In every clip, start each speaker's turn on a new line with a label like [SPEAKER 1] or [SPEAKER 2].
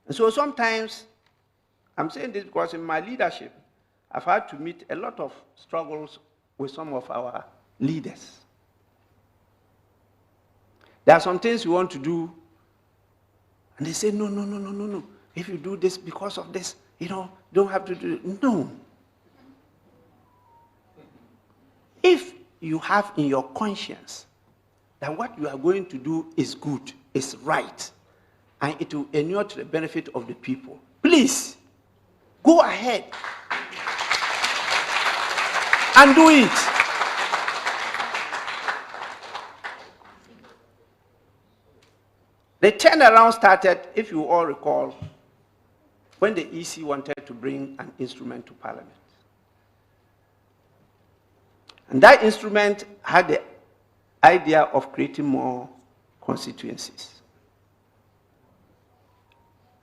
[SPEAKER 1] And so sometimes, I'm saying this because in my leadership, I've had to meet a lot of struggles with some of our leaders. There are some things you want to do, and they say, no, no, no, no, no, no. If you do this because of this, don't have to do it. No. If you have in your conscience that what you are going to do is good, is right, and it will inure to the benefit of the people, please, go ahead and do it. The turnaround started, if you all recall, when the EC wanted to bring an instrument to Parliament. And that instrument had the idea of creating more constituencies.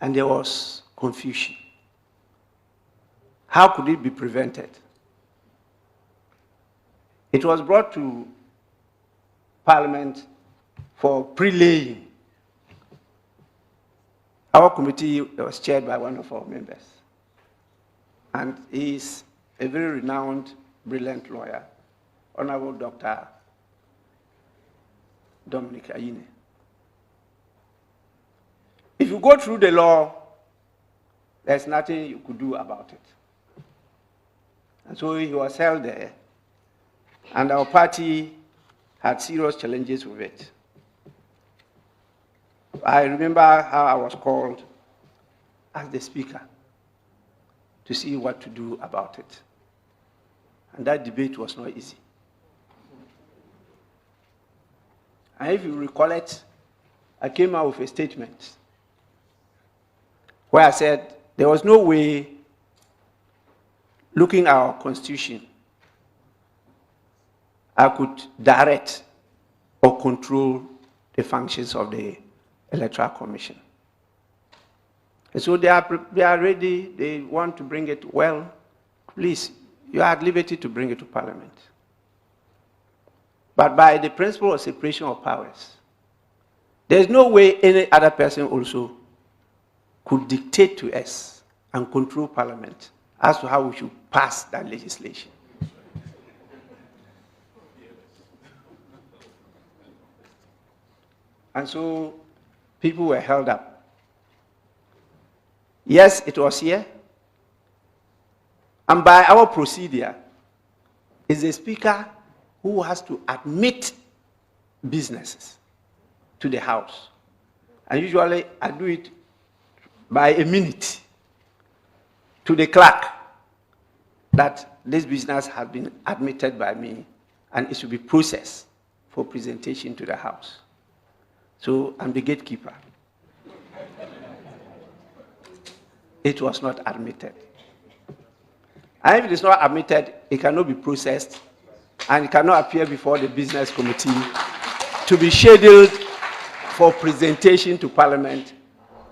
[SPEAKER 1] And there was confusion. How could it be prevented? It was brought to Parliament for pre-laying. Our committee was chaired by one of our members. And he is a very renowned, brilliant lawyer, Honorable Dr. Dominic Ayine. If you go through the law, there's nothing you could do about it. And so he was held there, and our party had serious challenges with it. I remember how I was called as the speaker to see what to do about it. And that debate was not easy. And if you recall it, I came out with a statement where I said there was no way, looking at our constitution, I could direct or control the functions of the Electoral Commission. And so they are ready, they want to bring it. Well, please, you are at liberty to bring it to Parliament. But by the principle of separation of powers, there's no way any other person also could dictate to us and control Parliament as to how we should pass that legislation. And so people were held up. Yes, it was here. And by our procedure, is the speaker who has to admit businesses to the House. And usually I do it by a minute to the clerk that this business has been admitted by me and it should be processed for presentation to the House. So I'm the gatekeeper. It was not admitted. And if it is not admitted, it cannot be processed and it cannot appear before the business committee to be scheduled for presentation to Parliament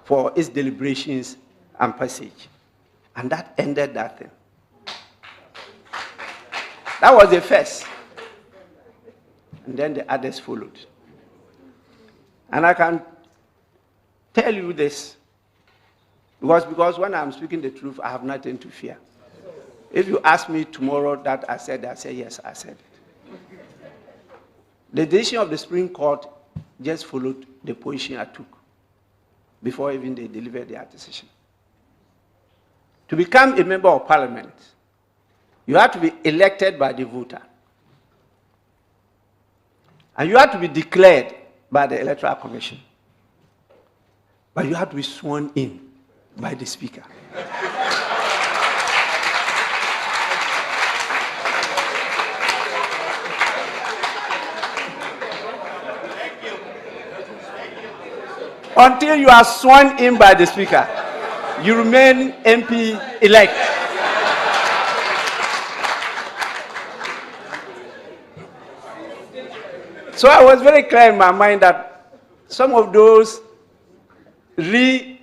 [SPEAKER 1] for its deliberations and passage. And that ended that thing. That was the first. And then the others followed. And I can tell you this, because when I'm speaking the truth, I have nothing to fear. If you ask me tomorrow that I say yes, I said it. The decision of the Supreme Court just followed the position I took before even they delivered their decision. To become a member of Parliament, you have to be elected by the voter. And you have to be declared by the Electoral Commission. But you have to be sworn in by the Speaker. Until you are sworn in by the Speaker, you remain MP elect. So I was very clear in my mind that some of those re-collation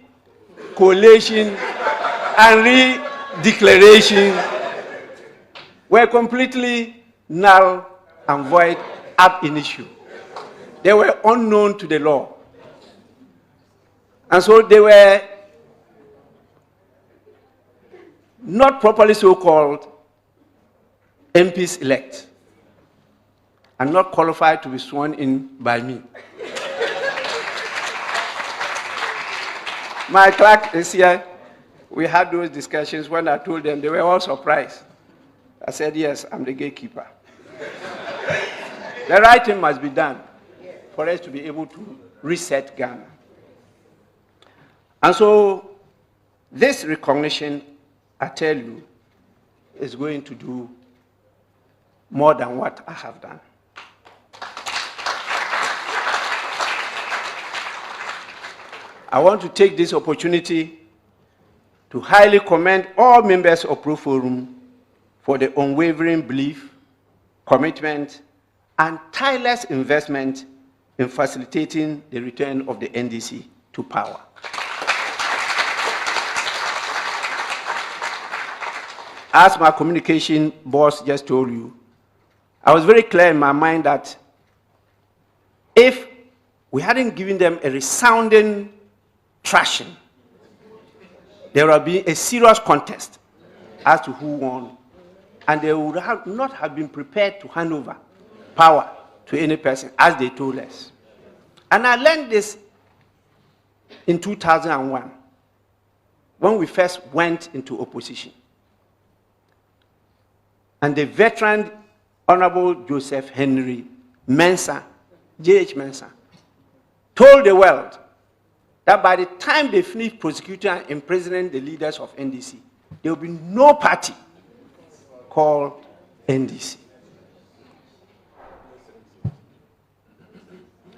[SPEAKER 1] and re-declaration were completely null and void ab initio. They were unknown to the law. And so they were not properly so-called MPs elect are not qualified to be sworn in by me. My clerk is here. We had those discussions. When I told them, they were all surprised. I said, yes, I'm the gatekeeper. The right thing must be done for us to be able to reset Ghana. And so this recognition, I tell you, is going to do more than what I have done. I want to take this opportunity to highly commend all members of Pro Forum for the unwavering belief, commitment, and tireless investment in facilitating the return of the NDC to power. As my communication boss just told you, I was very clear in my mind that if we hadn't given them a resounding thrashing, there would have been a serious contest as to who won, and they would not have been prepared to hand over power to any person, as they told us. And I learned this in 2001, when we first went into opposition. And the veteran Honorable Joseph Henry Mensah, J.H. Mensah, told the world that by the time they finish prosecuting and imprisoning the leaders of NDC, there will be no party called NDC.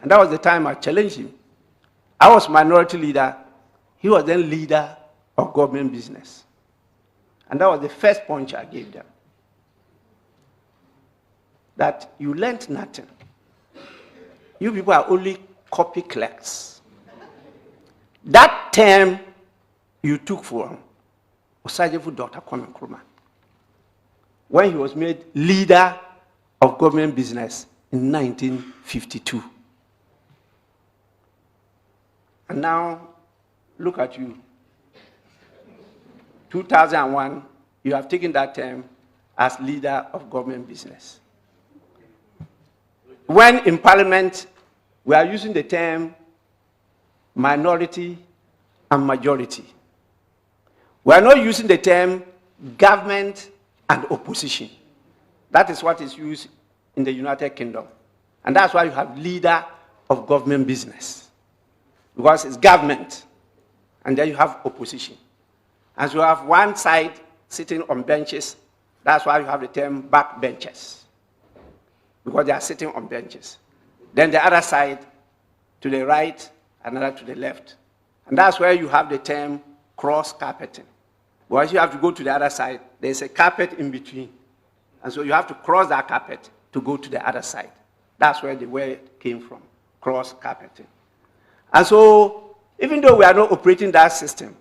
[SPEAKER 1] And that was the time I challenged him. I was minority leader. He was then leader of government business. And that was the first point I gave them. That you learned nothing. You people are only copy clerks. That term you took from Osajefu Dr. Kwame Nkrumah, when he was made leader of government business in 1952. And now, look at you. 2001, you have taken that term as leader of government business. When in Parliament, we are using the term minority and majority. We are not using the term government and opposition. That is what is used in the United Kingdom. And that's why you have leader of government business. Because it's government, and then you have opposition. And so you have one side sitting on benches. That's why you have the term backbenchers, because they are sitting on benches. Then the other side to the right, another to the left. And that's where you have the term cross-carpeting. Because you have to go to the other side, there's a carpet in between. And so you have to cross that carpet to go to the other side. That's where the word came from, cross-carpeting. And so, even though we are not operating that system,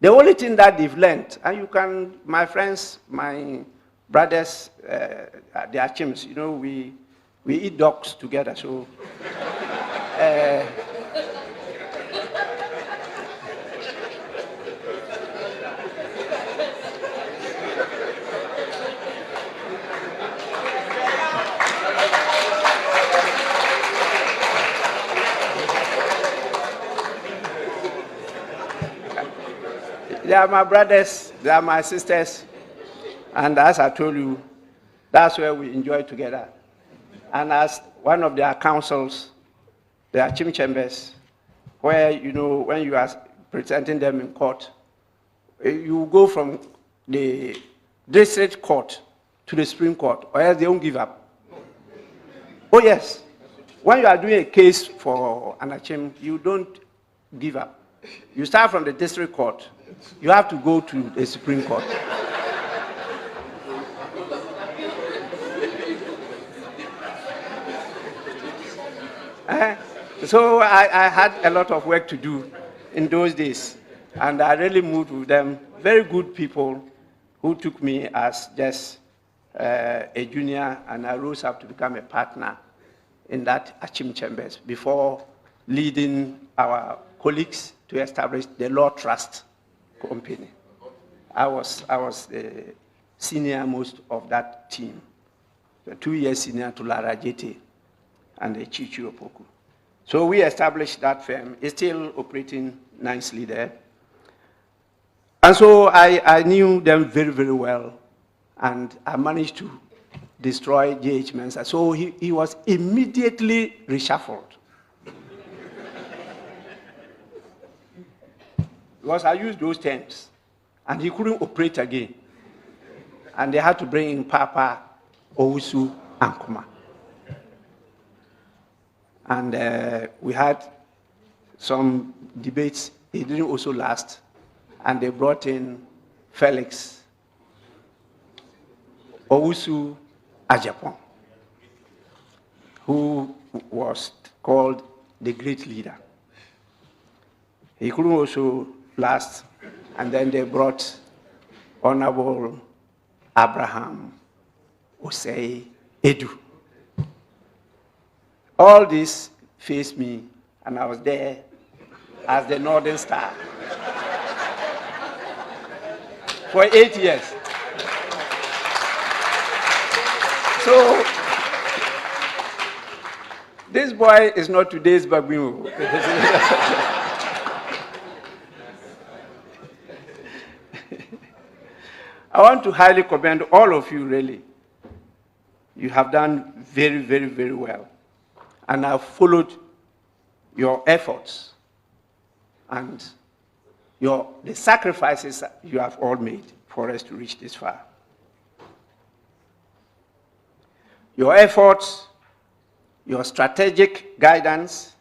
[SPEAKER 1] the only thing that they've learned, and you can, my friends, my brothers, they are chimps, you know, we eat dogs together, so they are my brothers, they are my sisters, and as I told you, that's where we enjoy together. And as one of their councils, they are chim chambers, where, you know, when you are presenting them in court, you go from the district court to the Supreme Court, or else they won't give up. Oh yes, when you are doing a case for an achim, you don't give up. You start from the district court, you have to go to the Supreme Court. So I had a lot of work to do in those days, and I really moved with them. Very good people who took me as just a junior, and I rose up to become a partner in that Achim Chambers before leading our colleagues to establish the Law Trust Company. I was the senior most of that team. The 2 years senior to Lara Jete and the Chichu Opoku. So we established that firm. It's still operating nicely there. And so I knew them very, very well. And I managed to destroy J.H. Mensah. So he was immediately reshuffled. Because I used those terms. And he couldn't operate again. And they had to bring in Papa, Owusu, and Kuma. And we had some debates. It didn't also last. And they brought in Felix Owusu Ajapon, who was called the great leader. He couldn't also last. And then they brought Honorable Abraham Osei Edu. All this faced me, and I was there as the Northern Star for 8 years. So, this boy is not today's Babino. I want to highly commend all of you, really. You have done very, very, very well. And I've followed your efforts and the sacrifices that you have all made for us to reach this far. Your efforts, your strategic guidance,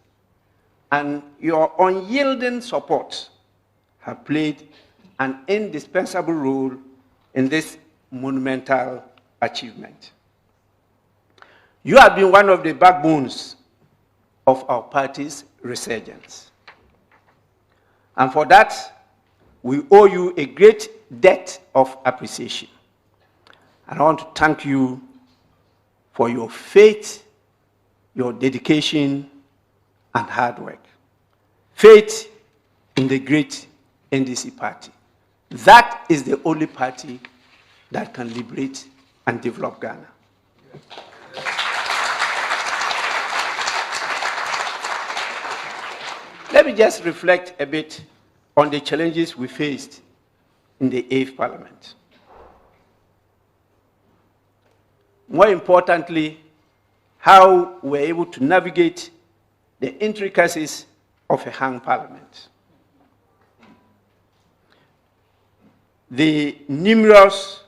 [SPEAKER 1] and your unyielding support have played an indispensable role in this monumental achievement. You have been one of the backbones of our party's resurgence. And for that, we owe you a great debt of appreciation. And I want to thank you for your faith, your dedication, and hard work. Faith in the great NDC party. That is the only party that can liberate and develop Ghana. Let me just reflect a bit on the challenges we faced in the 8th Parliament. More importantly, how we were able to navigate the intricacies of a hung parliament. The numerous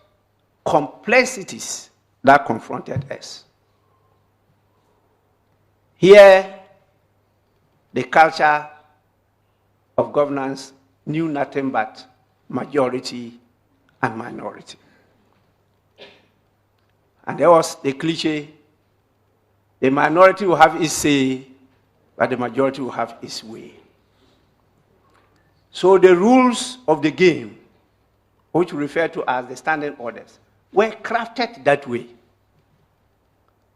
[SPEAKER 1] complexities that confronted us. Here, the culture of governance knew nothing but majority and minority. And there was the cliche, the minority will have its say, but the majority will have its way. So the rules of the game, which we refer to as the standing orders, were crafted that way.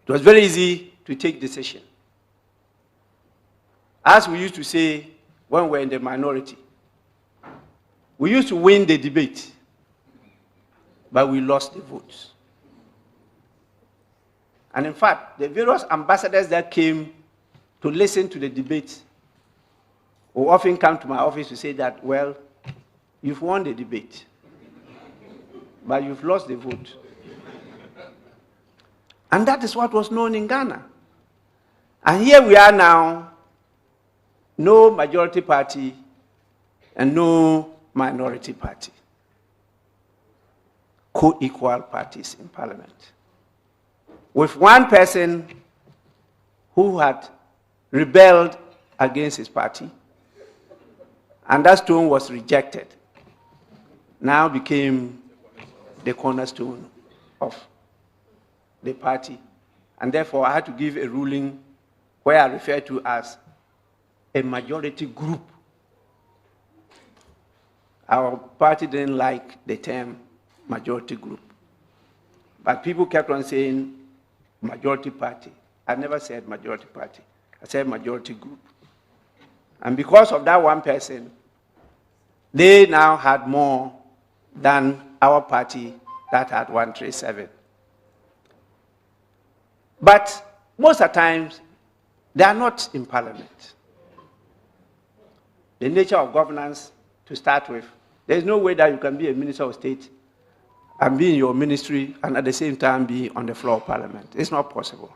[SPEAKER 1] It was very easy to take decisions. As we used to say when we were in the minority, we used to win the debate, but we lost the votes. And in fact, the various ambassadors that came to listen to the debate will often come to my office to say that, well, you've won the debate, but you've lost the vote. And that is what was known in Ghana. And here we are now, no majority party and no minority party. Co-equal parties in parliament. With one person who had rebelled against his party, and that stone was rejected, now became the cornerstone of the party. And therefore, I had to give a ruling where I refer to as a majority group. Our party didn't like the term majority group. But people kept on saying majority party. I never said majority party. I said majority group. And because of that one person, they now had more than our party that had 137. But most of the times, they are not in Parliament. The nature of governance, to start with, there is no way that you can be a Minister of State and be in your ministry and at the same time be on the floor of Parliament. It's not possible.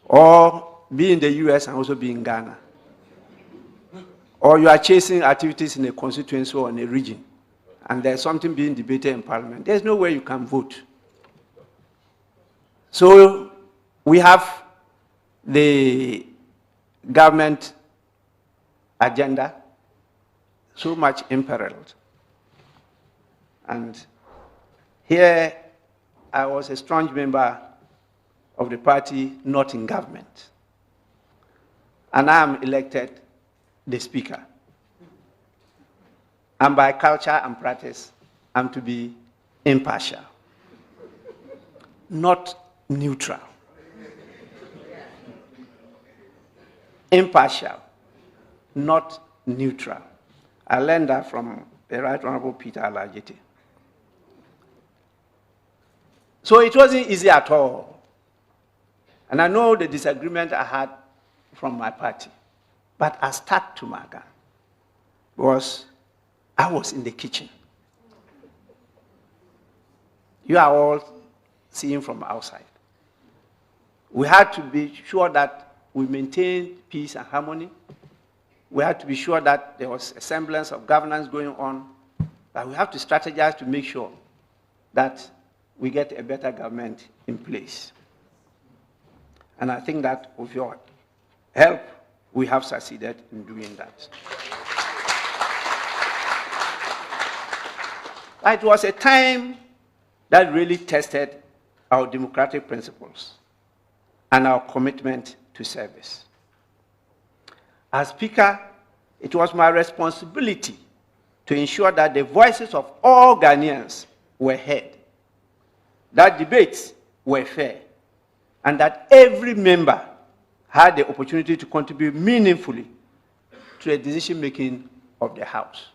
[SPEAKER 1] Or be in the US and also be in Ghana. Or you are chasing activities in a constituency or in a region, and there's something being debated in Parliament. There's no way you can vote. So we have the government agenda so much imperiled. And here I was a strong member of the party not in government. And I am elected the speaker. And by culture and practice, I'm to be impartial, not neutral. Impartial, not neutral. I learned that from the Right Honorable Peter Alajete. So it wasn't easy at all. And I know the disagreement I had from my party. But I stuck to my gun because I was in the kitchen. You are all seeing from outside. We had to be sure that we maintained peace and harmony. We had to be sure that there was a semblance of governance going on. But we have to strategize to make sure that we get a better government in place. And I think that with your help, we have succeeded in doing that. It was a time that really tested our democratic principles and our commitment to service. As Speaker, it was my responsibility to ensure that the voices of all Ghanaians were heard, that debates were fair, and that every member had the opportunity to contribute meaningfully to the decision-making of the House.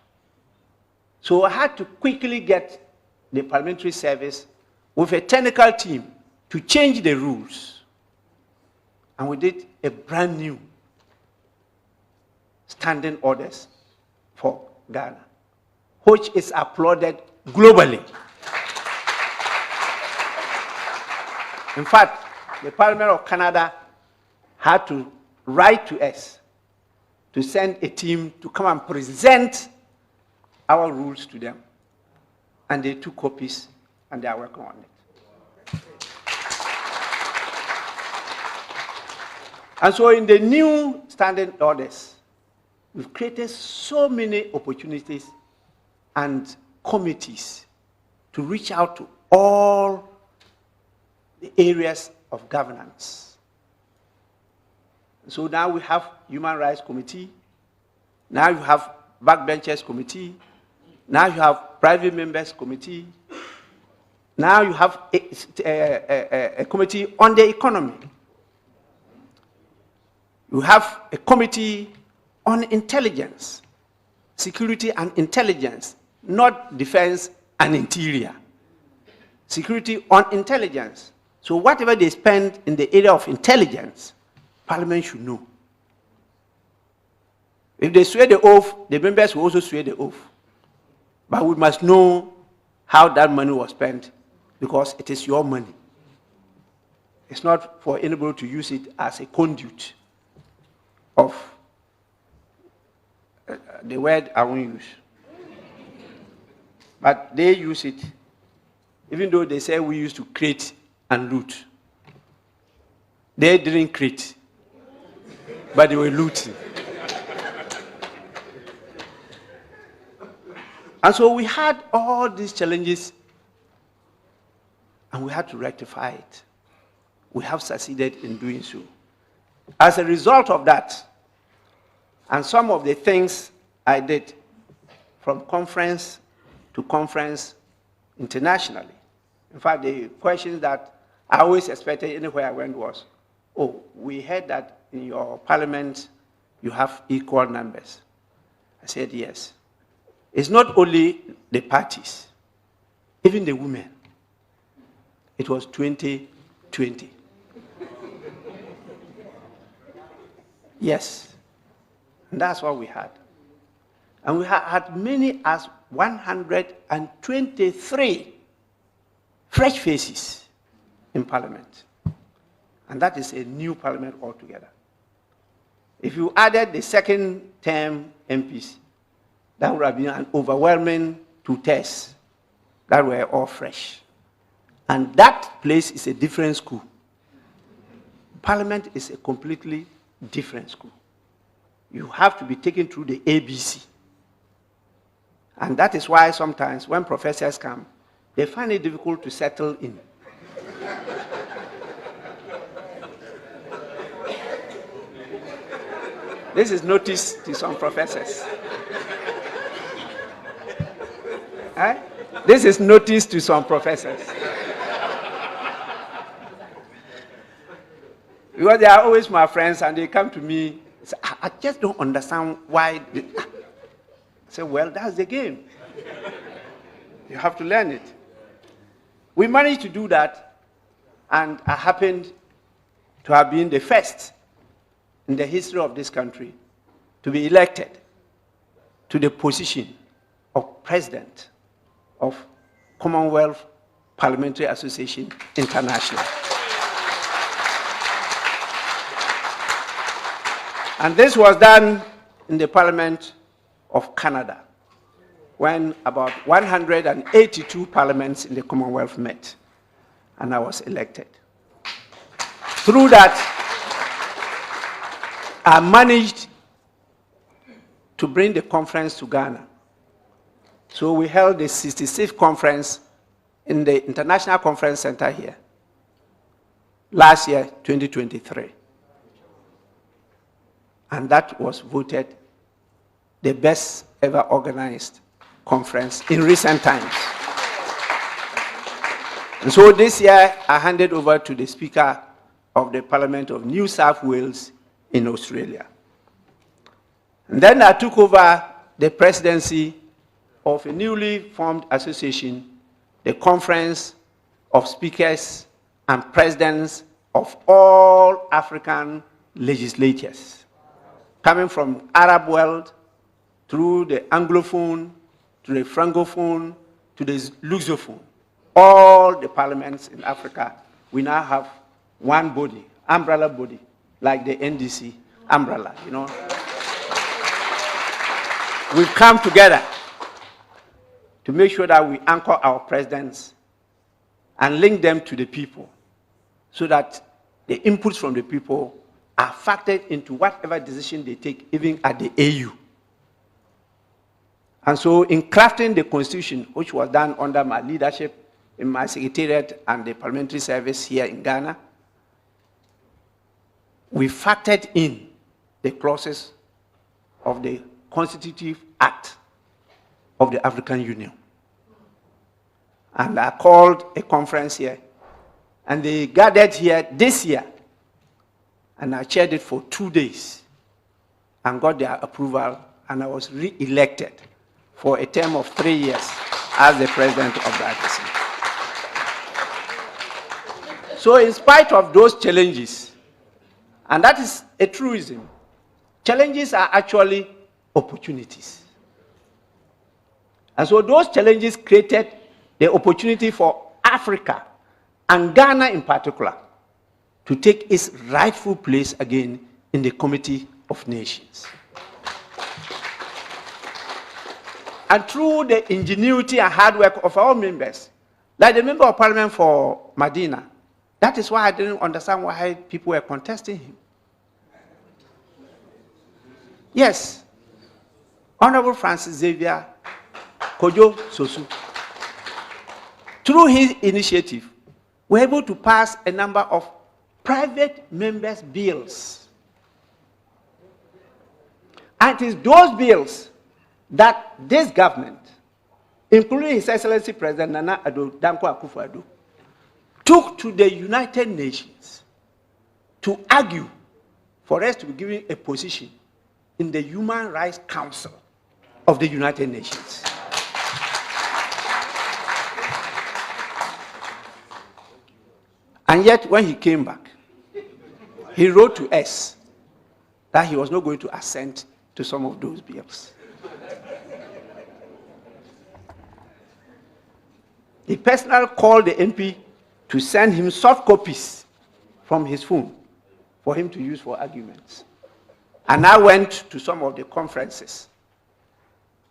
[SPEAKER 1] So I had to quickly get the parliamentary service with a technical team to change the rules. And we did a brand new standing orders for Ghana, which is applauded globally. In fact, the Parliament of Canada had to write to us to send a team to come and present our rules to them. And they took copies and they are working on it. And so in the new standing orders, we've created so many opportunities and committees to reach out to all the areas of governance. So now we have Human Rights Committee, now you have Backbenchers Committee, now you have Private Members Committee, now you have a committee on the economy. You have a committee on intelligence, security and intelligence, not defense and interior. Security on intelligence. So whatever they spend in the area of intelligence, Parliament should know. If they swear the oath, the members will also swear the oath. But we must know how that money was spent, because it is your money. It's not for anybody to use it as a conduit of the word I won't use. But they use it, even though they say we used to create and loot. They didn't create, but they were looting. And so we had all these challenges, and we had to rectify it. We have succeeded in doing so. As a result of that, and some of the things I did from conference to conference internationally. In fact, the questions that I always expected anywhere I went was, oh, we heard that in your parliament you have equal numbers. I said, yes. It's not only the parties, even the women. It was 20-20. Yes. And that's what we had. And we had many as 123 fresh faces in Parliament. And that is a new Parliament altogether. If you added the second term MPs, that would have been an overwhelming 2/3 that were all fresh. And that place is a different school. Parliament is a completely different school. You have to be taken through the ABC. And that is why sometimes when professors come, they find it difficult to settle in. This is notice to some professors. Eh? This is notice to some professors. Because they are always my friends and they come to me, say, I just don't understand why. I say, well, that's the game. You have to learn it. We managed to do that, and I happened to have been the first in the history of this country to be elected to the position of president of Commonwealth Parliamentary Association International. And this was done in the Parliament of Canada, when about 182 parliaments in the Commonwealth met, and I was elected. Through that, I managed to bring the conference to Ghana. So we held the 66th conference in the International Conference Center here, last year, 2023. And that was voted the best ever organized conference in recent times. And so this year, I handed over to the Speaker of the Parliament of New South Wales in Australia. And then I took over the presidency of a newly formed association, the Conference of Speakers and Presidents of all African legislatures, coming from Arab world, through the Anglophone, to the Francophone, to the Lusophone. All the parliaments in Africa, we now have one body, umbrella body, like the NDC umbrella, you know. We've come together to make sure that we anchor our presidents and link them to the people so that the inputs from the people are factored into whatever decision they take, even at the AU. And so in crafting the constitution, which was done under my leadership in my secretariat and the parliamentary service here in Ghana, we factored in the clauses of the Constitutive Act of the African Union. And I called a conference here, and they gathered here this year, and I chaired it for 2 days and got their approval, and I was re-elected for a term of 3 years as the president of the IPC. So in spite of those challenges, and that is a truism, challenges are actually opportunities. And so those challenges created the opportunity for Africa, and Ghana in particular, to take its rightful place again in the Committee of Nations. And through the ingenuity and hard work of our members, like the member of parliament for Medina, that is why I didn't understand why people were contesting him. Yes, Honorable Francis Xavier Kojo Sosu, through his initiative, we were able to pass a number of private members' bills. And it is those bills that this government, including His Excellency President Nana Addo Dankwa Akufo-Addo, took to the United Nations to argue for us to be given a position in the Human Rights Council of the United Nations. And yet, when he came back, he wrote to us that he was not going to assent to some of those bills. He personally called the MP to send him soft copies from his phone for him to use for arguments. And I went to some of the conferences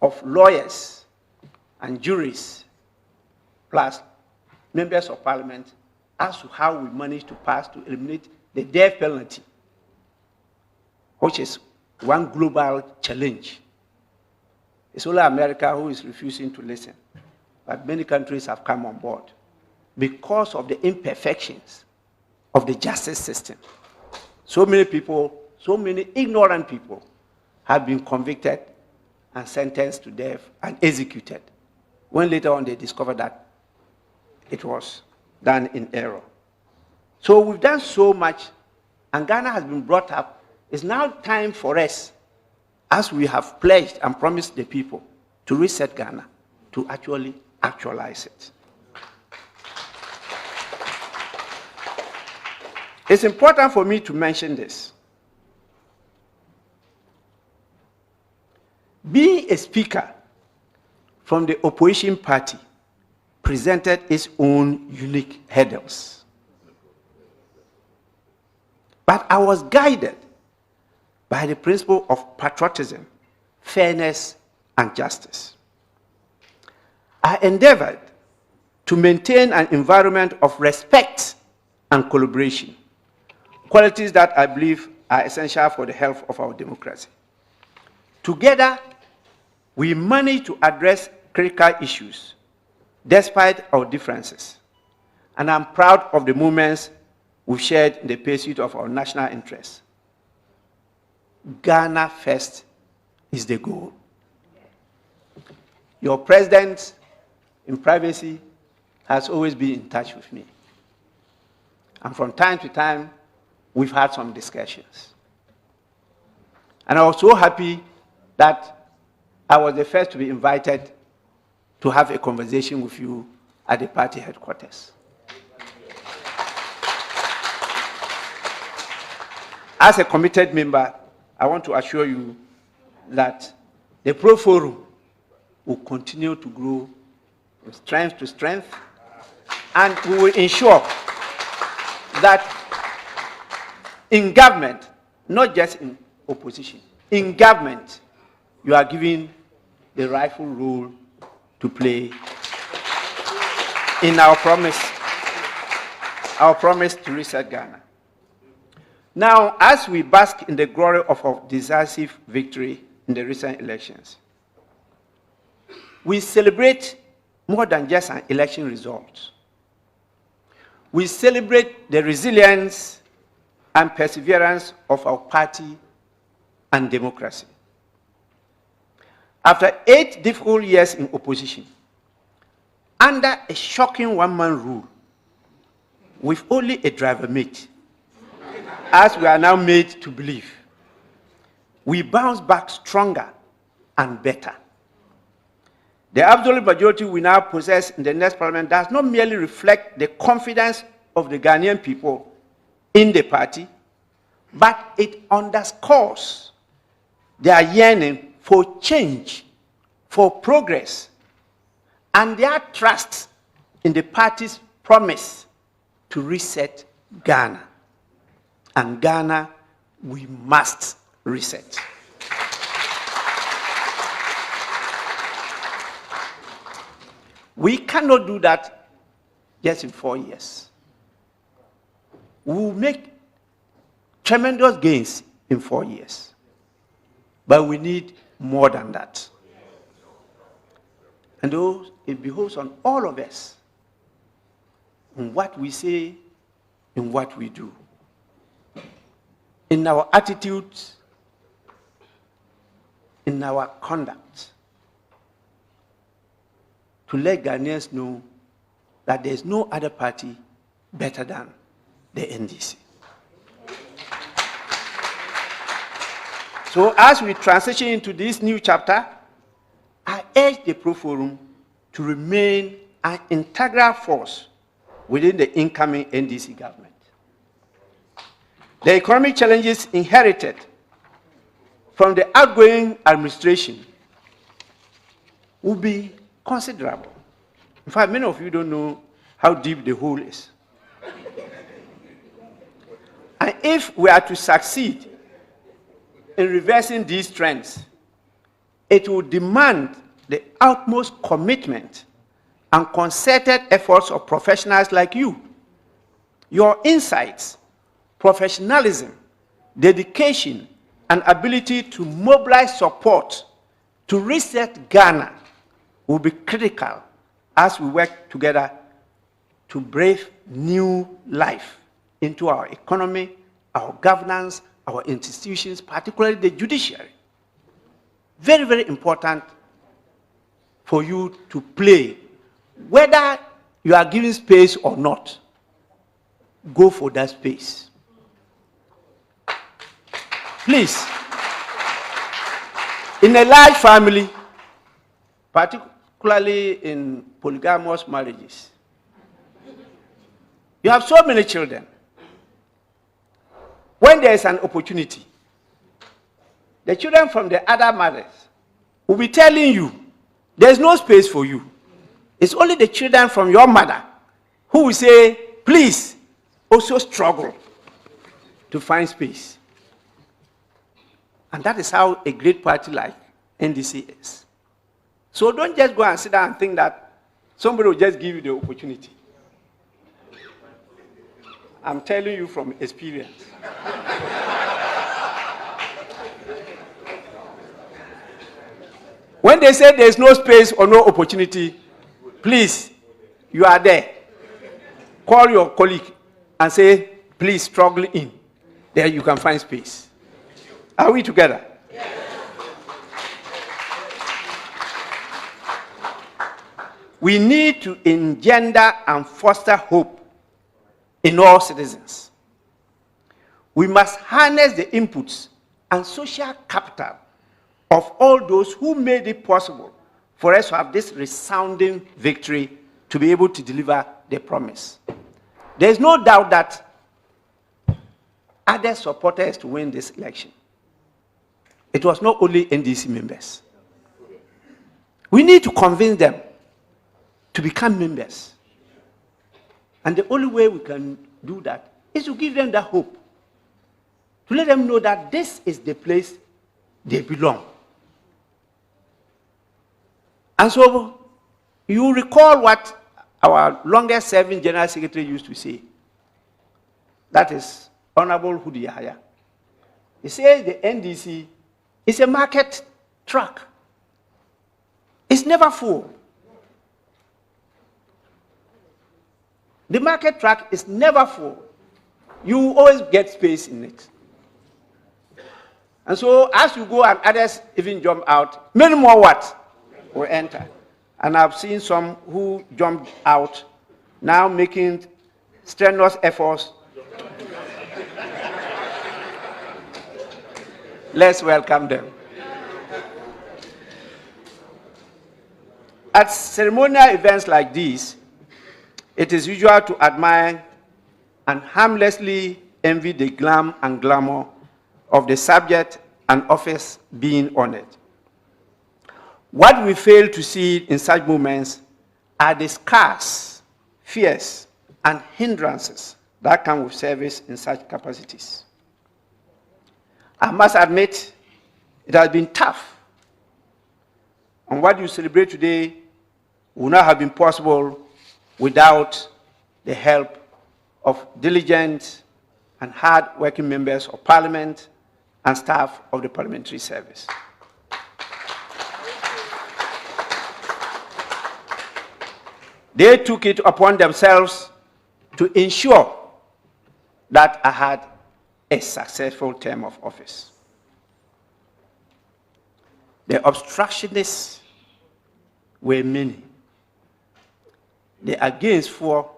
[SPEAKER 1] of lawyers and juries, plus members of parliament, as to how we managed to pass to eliminate the death penalty, which is one global challenge. It's only America who is refusing to listen, but many countries have come on board because of the imperfections of the justice system. So many people, so many ignorant people have been convicted and sentenced to death and executed, when later on they discovered that it was done in error. So we've done so much, and Ghana has been brought up. It's now time for us, as we have pledged and promised the people, to reset Ghana, to actually actualize it. It's important for me to mention this. Being a speaker from the opposition party presented its own unique hurdles. But I was guided by the principle of patriotism, fairness, and justice. I endeavored to maintain an environment of respect and collaboration, qualities that I believe are essential for the health of our democracy. Together, we managed to address critical issues despite our differences, and I'm proud of the moments we've shared in the pursuit of our national interests. Ghana first is the goal. Your president, in privacy, has always been in touch with me. And from time to time, we've had some discussions. And I was so happy that I was the first to be invited to have a conversation with you at the party headquarters. As a committed member, I want to assure you that the Pro Forum will continue to grow from strength to strength, and we will ensure that in government, not just in opposition, in government, you are given the rightful role to play in our promise to reset Ghana. Now, as we bask in the glory of our decisive victory in the recent elections, we celebrate more than just an election result. We celebrate the resilience and perseverance of our party and democracy. After 8 difficult years in opposition, under a shocking one-man rule, with only a driver mate, as we are now made to believe, we bounce back stronger and better. The absolute majority we now possess in the next parliament does not merely reflect the confidence of the Ghanaian people in the party, but it underscores their yearning for change, for progress, and their trust in the party's promise to reset Ghana. And Ghana, we must reset. We cannot do that just in 4 years. We will make tremendous gains in 4 years. But we need more than that. And those, it behoves on all of us in what we say, in what we do, in our attitudes, in our conduct, to let Ghanaians know that there is no other party better than the NDC. So as we transition into this new chapter, I urge the Pro Forum to remain an integral force within the incoming NDC government. The economic challenges inherited from the outgoing administration will be considerable. In fact, many of you don't know how deep the hole is. And if we are to succeed in reversing these trends, it will demand the utmost commitment and concerted efforts of professionals like you. Your insights, professionalism, dedication, and ability to mobilize support to reset Ghana will be critical as we work together to breathe new life into our economy, our governance, our institutions, particularly the judiciary. Very, very important for you to play. Whether you are given space or not, go for that space. Please, in a large family, particularly in polygamous marriages, you have so many children. When there is an opportunity, the children from the other mothers will be telling you, there's no space for you. It's only the children from your mother who will say, please, also struggle to find space. And that is how a great party like NDC is. So don't just go and sit down and think that somebody will just give you the opportunity. I'm telling you from experience. When they say there's no space or no opportunity, please, you are there. Call your colleague and say, please struggle in. There you can find space. Are we together? Yes. We need to engender and foster hope in all citizens. We must harness the inputs and social capital of all those who made it possible for us to have this resounding victory to be able to deliver the promise. There is no doubt that others supported us to win this election. It was not only NDC members. We need to convince them to become members. And the only way we can do that is to give them that hope. To let them know that this is the place they belong. And so, you recall what our longest serving General Secretary used to say. That is Honorable Hudi Yahaya. He says the NDC is a market truck. It's never full. The market truck is never full. You always get space in it. And so as you go and others even jump out, many more what will enter. And I've seen some who jumped out now making strenuous efforts. Let's welcome them. At ceremonial events like these, it is usual to admire and harmlessly envy the glam and glamour of the subject and office being honored. What we fail to see in such moments are the scars, fears, and hindrances that come with service in such capacities. I must admit, it has been tough. And what you celebrate today would not have been possible without the help of diligent and hard-working members of Parliament and staff of the Parliamentary Service. They took it upon themselves to ensure that I had a successful term of office. The obstructionists were many. The against for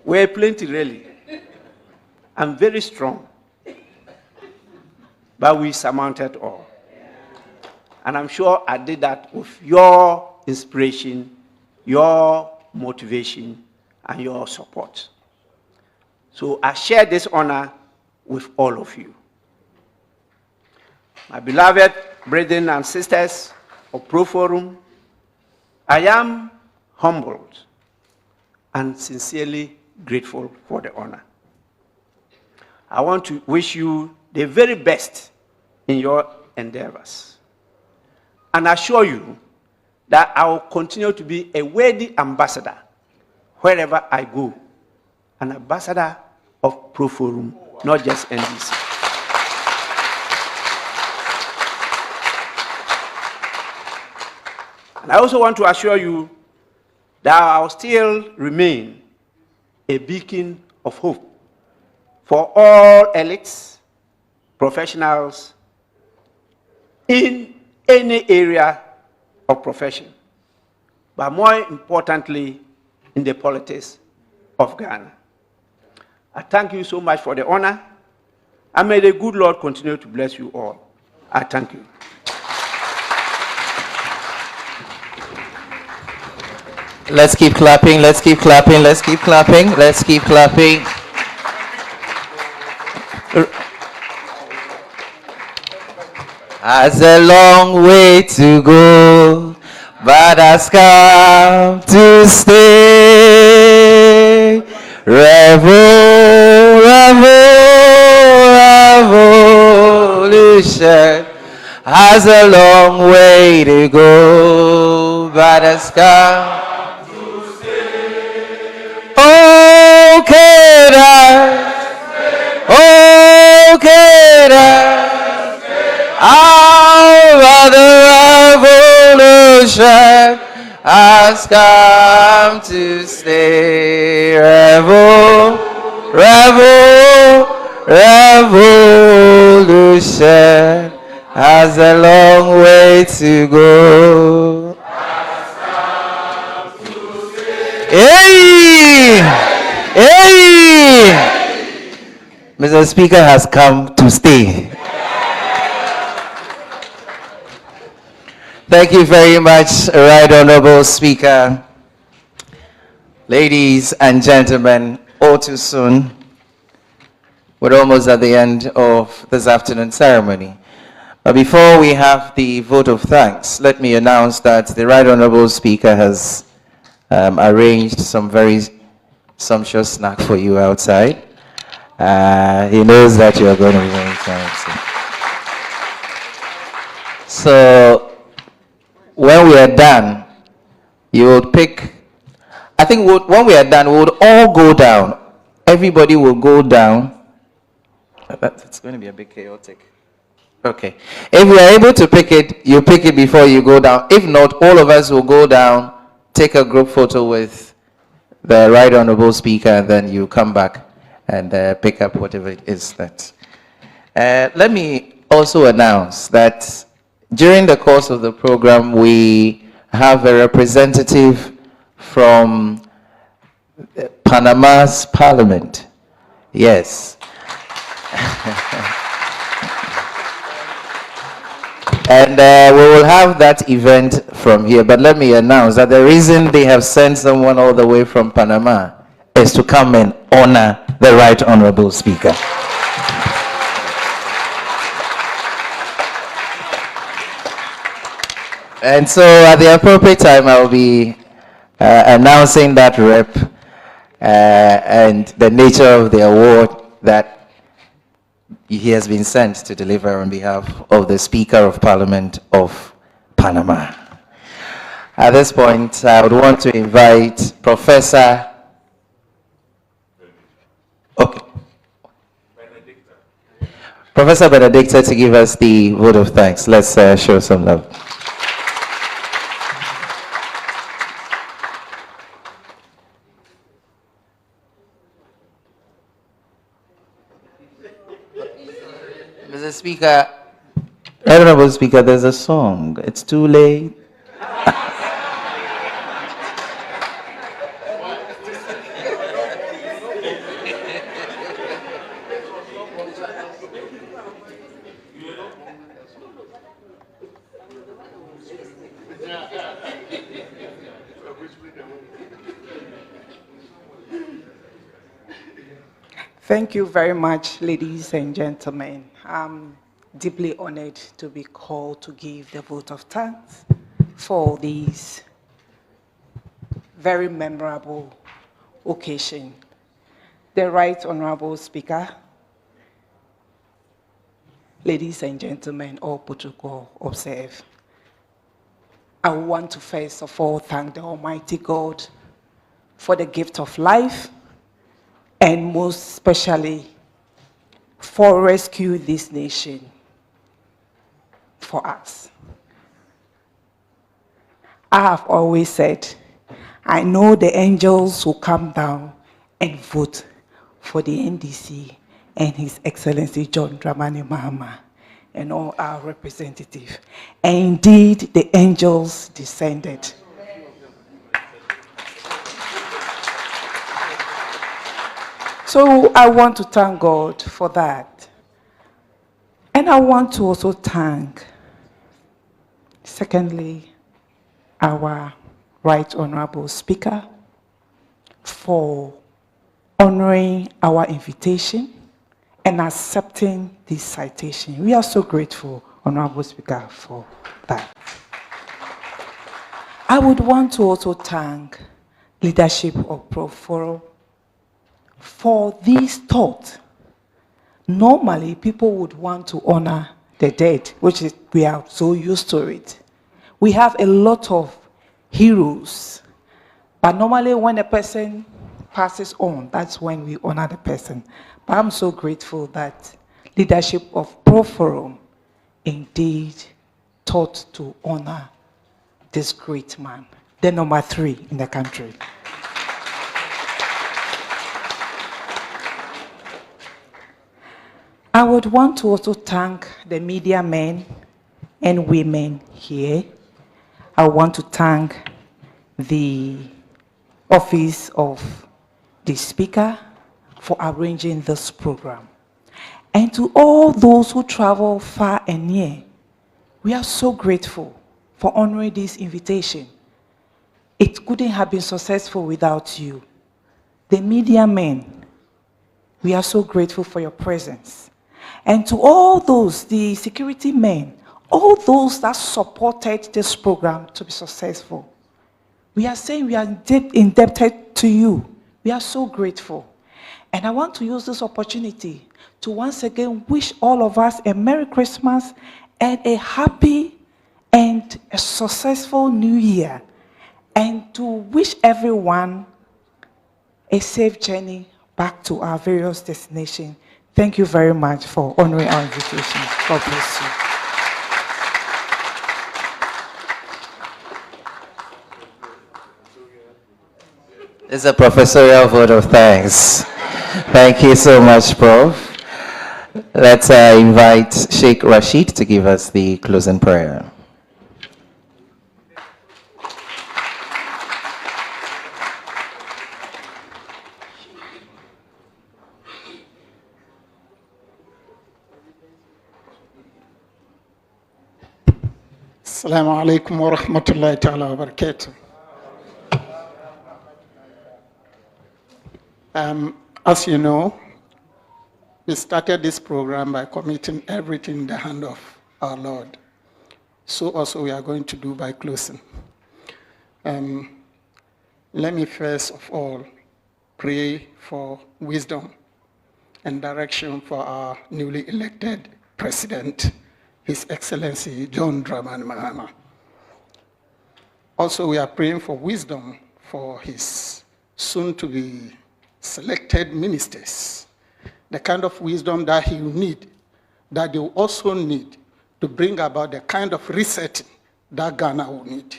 [SPEAKER 1] were plenty really, and very strong. But we surmounted all. And I'm sure I did that with your inspiration your motivation and your support. So I share this honor with all of you. My beloved brethren and sisters of Pro Forum, I am humbled and sincerely grateful for the honor. I want to wish you the very best in your endeavors and assure you that I will continue to be a worthy ambassador wherever I go, an ambassador of Pro Forum, not just NDC. And I also want to assure you that I will still remain a beacon of hope for all elites, professionals in any area of profession, but more importantly, in the politics of Ghana. I thank you so much for the honor, and may the good Lord continue to bless you all. I thank you.
[SPEAKER 2] Let's keep clapping, let's keep clapping, let's keep clapping, let's keep clapping. Has a long way to go, but has come to stay. Revolution has a long way to go, but has come. Our the revolution has come to stay. Revolution has a long way to go. Hey! Hey! Mr. Speaker has come to stay. Thank you very much, Right Honorable Speaker. Ladies and gentlemen, all too soon, we're almost at the end of this afternoon ceremony. But before we have the vote of thanks, let me announce that the Right Honorable Speaker has arranged some very sumptuous snack for you outside. He knows that you're going to be very fancy. So, when we are done, you would pick, I think when we are done, we would all go down. Everybody will go down. It's going to be a bit chaotic. Okay. If we are able to pick it, you pick it before you go down. If not, all of us will go down, take a group photo with the Right Honorable Speaker, and then you come back and pick up whatever it is that. Let me also announce that during the course of the program, we have a representative from Panama's Parliament. Yes. And we will have that event from here. But let me announce that the reason they have sent someone all the way from Panama is to come and honor the Right Honorable Speaker. And so at the appropriate time, I will be announcing that rep and the nature of the award that he has been sent to deliver on behalf of the Speaker of Parliament of Panama. At this point, I would want to invite Professor Benedicta to give us the vote of thanks. Let's show some love. Mr. Speaker, Honorable Speaker, there's a song. It's too late.
[SPEAKER 3] Thank you very much, ladies and gentlemen. I'm deeply honored to be called to give the vote of thanks for this very memorable occasion. The Right Honorable Speaker, ladies and gentlemen, all protocol observed. I want to first of all thank the Almighty God for the gift of life, and most especially for rescuing this nation for us. I have always said, I know the angels will come down and vote for the NDC and His Excellency John Dramani Mahama and all our representatives. And indeed, the angels descended. So I want to thank God for that. And I want to also thank, secondly, our Right Honorable Speaker for honoring our invitation and accepting this citation. We are so grateful, Honorable Speaker, for that. I would want to also thank leadership of Pro Forum for this thought. Normally, people would want to honor the dead, which is, we are so used to it. We have a lot of heroes, but normally when a person passes on, that's when we honor the person. But I'm so grateful that leadership of Pro Forum indeed thought to honor this great man, the number 3 in the country. I would want to also thank the media men and women here. I want to thank the office of the speaker for arranging this program. And to all those who travel far and near, we are so grateful for honoring this invitation. It couldn't have been successful without you. The media men, we are so grateful for your presence. And to all those, the security men, all those that supported this program to be successful, we are saying we are indebted to you. We are so grateful. And I want to use this opportunity to once again wish all of us a Merry Christmas and a happy and a successful New Year. And to wish everyone a safe journey back to our various destinations. Thank you very much for honoring our invitation. God bless you.
[SPEAKER 2] It's a professorial vote of thanks. Thank you so much, Prof. Let's invite Sheikh Rashid to give us the closing prayer.
[SPEAKER 4] Assalamu alaikum wa rahmatullahi ta'ala wa barakatuh. As you know, we started this program by committing everything in the hand of our Lord. So also we are going to do by closing. Let me first of all pray for wisdom and direction for our newly elected President, His Excellency John Dramani Mahama. Also, we are praying for wisdom for his soon-to-be selected ministers, the kind of wisdom that he will need, that they will also need to bring about the kind of resetting that Ghana will need.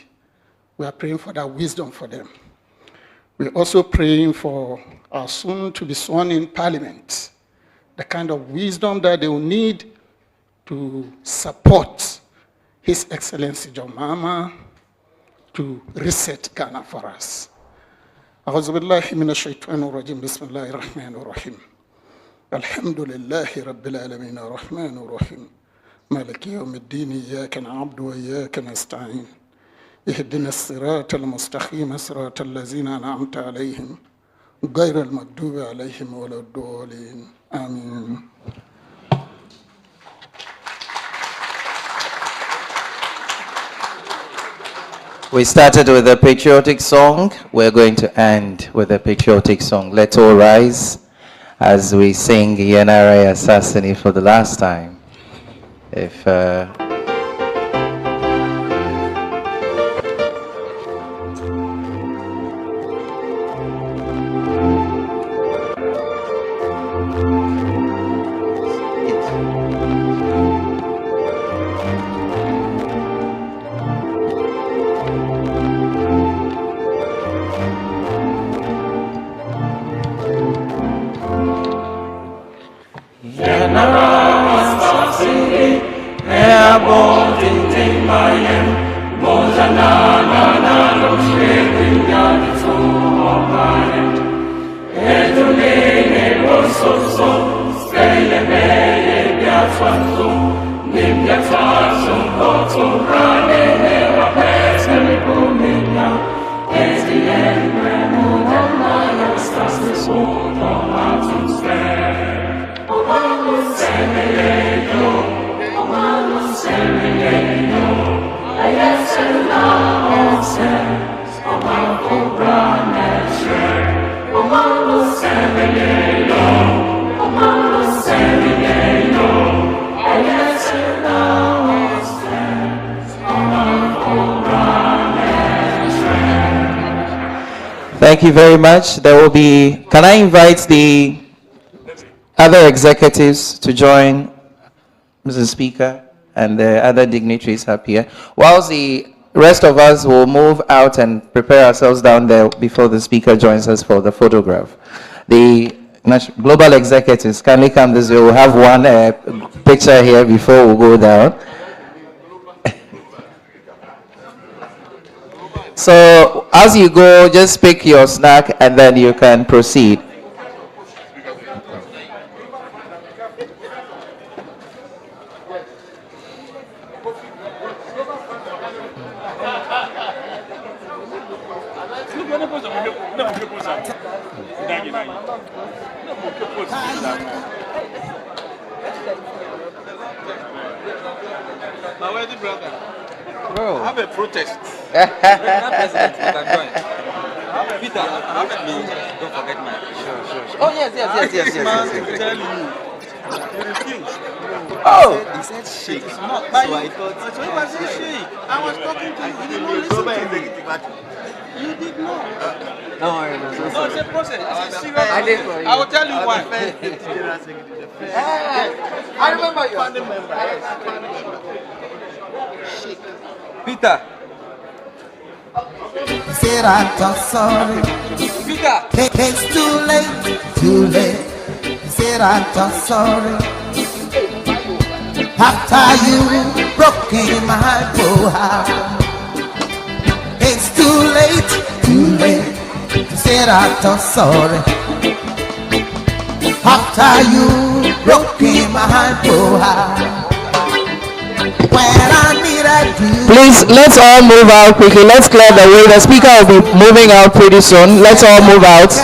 [SPEAKER 4] We are praying for that wisdom for them. We're also praying for our soon-to-be sworn-in Parliament, the kind of wisdom that they will need to support His Excellency John Mahama to reset Ghana for us. أعوذ بالله من الشيطان الرجيم بسم الله الرحمن الرحيم الحمد لله رب العالمين الرحمن الرحيم مالك يوم الدين إياك نعبد وإياك نستعين اهدنا الصراط المستقيم صراط الذين أنعمت عليهم غير المغضوب عليهم ولا الضالين آمين.
[SPEAKER 2] We started with a patriotic song. We're going to end with a patriotic song. Let's all rise as we sing Yenarai Assassini for the last time. If thank you very much. There will be, can I invite the other executives to join Mr. Speaker and the other dignitaries up here, whilst the rest of us will move out and prepare ourselves down there before the Speaker joins us for the photograph. The global executives, kindly come this way. We'll have one picture here before we go down. So as you go, just pick your snack and then you can proceed.
[SPEAKER 5] My wedding brother.
[SPEAKER 2] Bro.
[SPEAKER 5] I have a protest. Peter, don't forget my. Sure.
[SPEAKER 2] Oh, yes.
[SPEAKER 5] Man, tell you. You refused.
[SPEAKER 2] Oh!
[SPEAKER 5] He said shake. So I thought. So he was saying shake. I was talking to you. You did not listen to me. You did not.
[SPEAKER 2] No,
[SPEAKER 5] No, it's a process. It's a serious process. I will tell you why.
[SPEAKER 2] I remember you.
[SPEAKER 5] Peter.
[SPEAKER 6] Said I'm sorry.
[SPEAKER 5] Peter.
[SPEAKER 6] It's too late. Said I'm sorry. After you broke in my heart, it's too late. Said I'm sorry. After you broke in my heart. When I needed you.
[SPEAKER 2] Please, let's all move out quickly. Let's clear the way. The speaker will be moving out pretty soon. Let's all move out.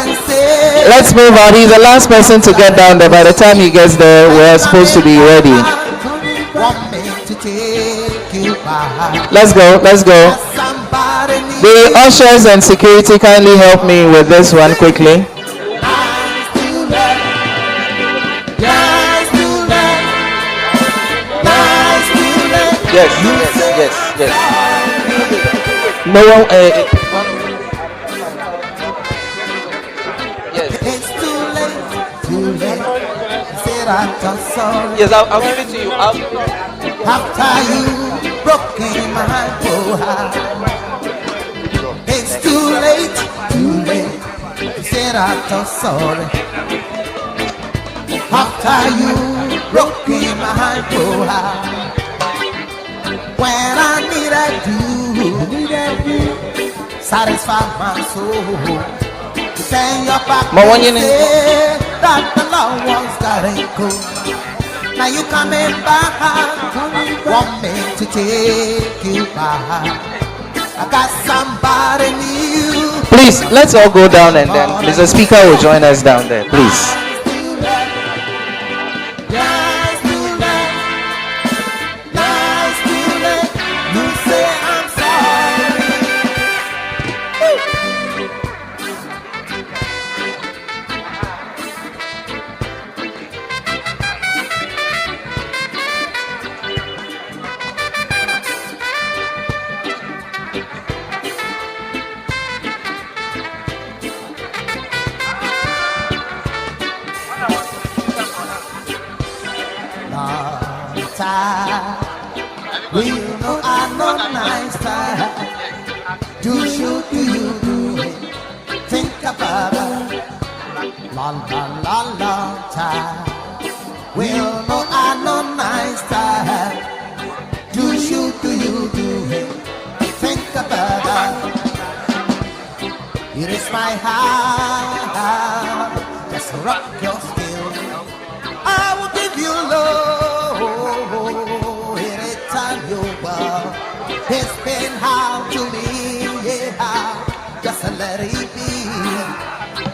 [SPEAKER 2] Let's move out. He's the last person to get down there. By the time he gets there, we're supposed to be ready. Let's go. The ushers and security, kindly help me with this one quickly. Yes. No one. Yes.
[SPEAKER 6] It's too late. Said I'm sorry.
[SPEAKER 2] Yes, I'll give it to you.
[SPEAKER 6] After you broke in my heart, it's too late. Said I'm sorry. After you broke in my heart, when I needed you, satisfy my soul. Turn your back and say that the love was getting cool. Now you coming back, want me to take you back. I got somebody new.
[SPEAKER 2] Please, let's all go down and then Mr. Speaker will join us down there, please.
[SPEAKER 6] Lies to let, lies to let you say I'm sorry. Long time, we know I'm not nice time. Do you think about it? Long time. We'll know I know nice time. Do you think about it? It is my heart. Just rock your skill. I will give you love anytime you want. It's been hard to me, yeah. Just let it be.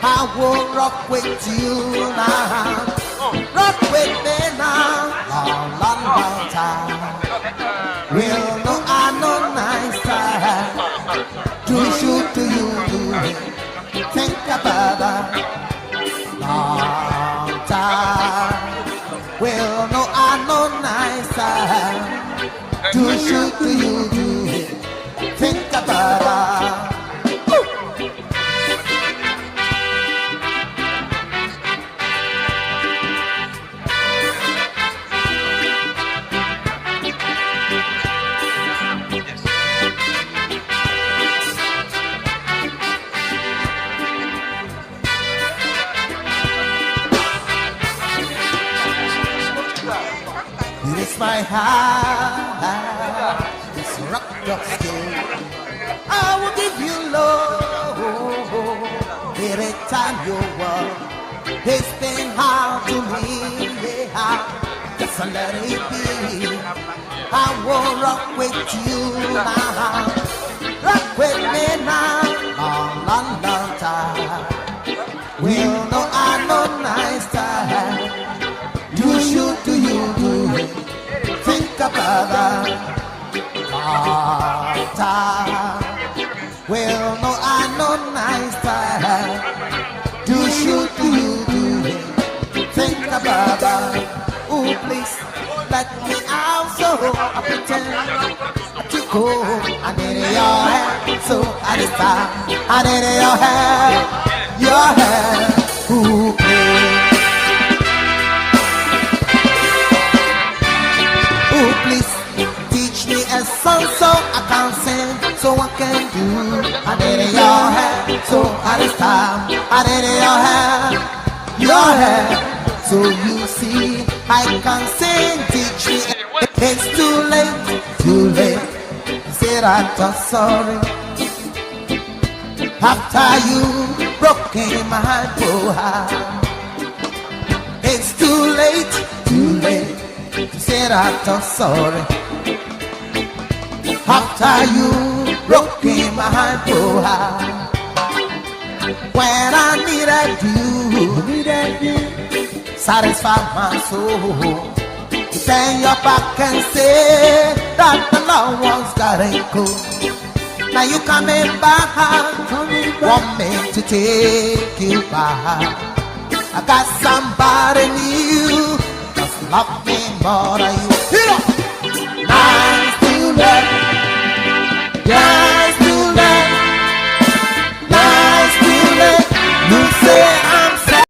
[SPEAKER 6] I will rock with you now. Rock with me now. Long time. We'll know I know nice time. Do you think about that? Long time. We'll know I know nice time. Do you think about that? It is my heart, this rock your skin. I will give you love every time you walk. It's been hard to me, yeah. Just let it be. I will rock with you now. Rock with me now, long time. We'll know I know nice time. Do you think about that? Long time. Well, no, I know nice time. Do you think about that? Oh, please let me out so I pretend to go. I need your hand, so I just stop. I need your hand. Ooh, please. Oh, please teach me a song so I can sing, so I can do. I need your hand, so I just time. I need your hand, so you see I can sing. Teach me. It's too late. Said I'm just sorry. After you broke my heart, it's too late. Said I'm just sorry. After you broke my heart, when I needed you, satisfy my soul. You turn your back and say that the love was gotta go. Now you coming back, want me to take you back. I got somebody new. Love me more than you. Nice to let, nice to let, nice to let you say I'm sorry.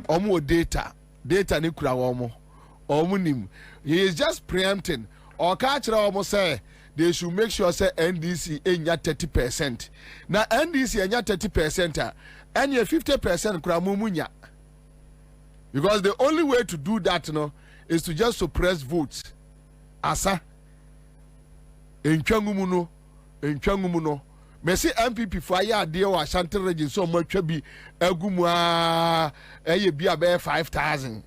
[SPEAKER 7] omo data ni kura omo nim. He is just preempting or catch omo say they should make sure say NDC enya 30%. Na NDC enya 30% and 50% kura mumunya. Because the only way to do that is to just suppress votes. Ansah entwangumuno Messi MPP for ya de wa Ashanti region so much bi agumu bi abe 5,000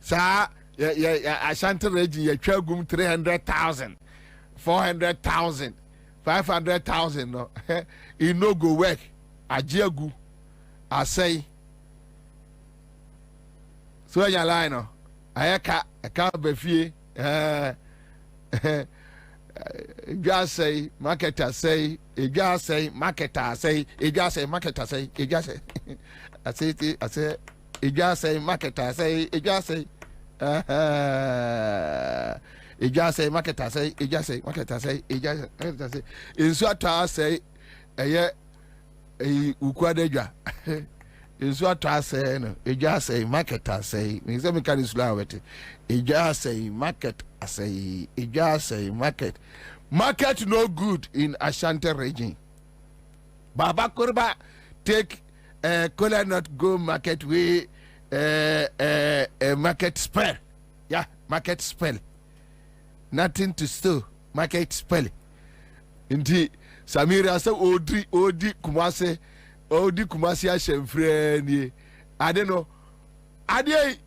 [SPEAKER 7] sa ya Ashanti region ya twagum 300,000 400,000 500,000 no it no go work ajiagu asay so ya line no ayaka be fie just say marketer say just say marketer say just say marketer say just say I say just say marketer say just say just say marketer say just say marketer say just say in so ta say ukwadejwa in so ta say no just say marketer say me say me can slow wet just say market say just say market no good in Ashanti region. Baba Kurba take cola not go market way market spell. Yeah, market spell. Nothing to steal. Market spell. Indeed, Samira say odi kumase ashemfreni. I don't know. Ade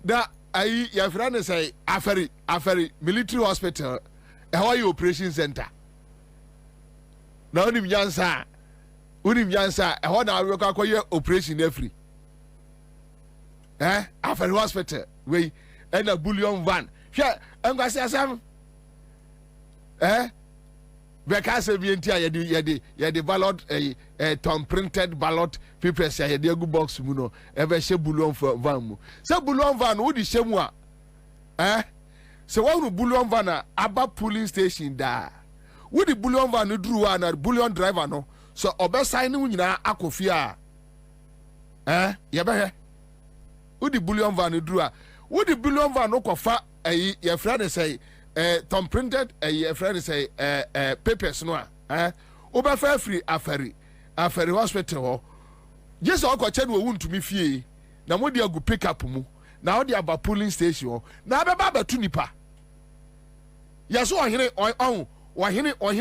[SPEAKER 7] da ayi your friend say aferi military hospital how you operation center na unim Ansah how na we kwa operation every aferi hospital we and a bullion van hwe engwase asam because we the ballot tom printed ballot papers ya the go box mu no ever she bullion van mu se bullion van wo di shemu a se wo bullion van aba polling station da wo di bullion van duru wa na bullion driver no so obe sign mu nyina akofia ye be he wo di bullion van duru a wo di bullion van no kofa ye friend say tom printed a friend say papers no oba fa free aferi hospital just o ko che no wu ntumi fie na mo dia go pick up mu na o dia ba polling station na be ba tu nipa yaso ohene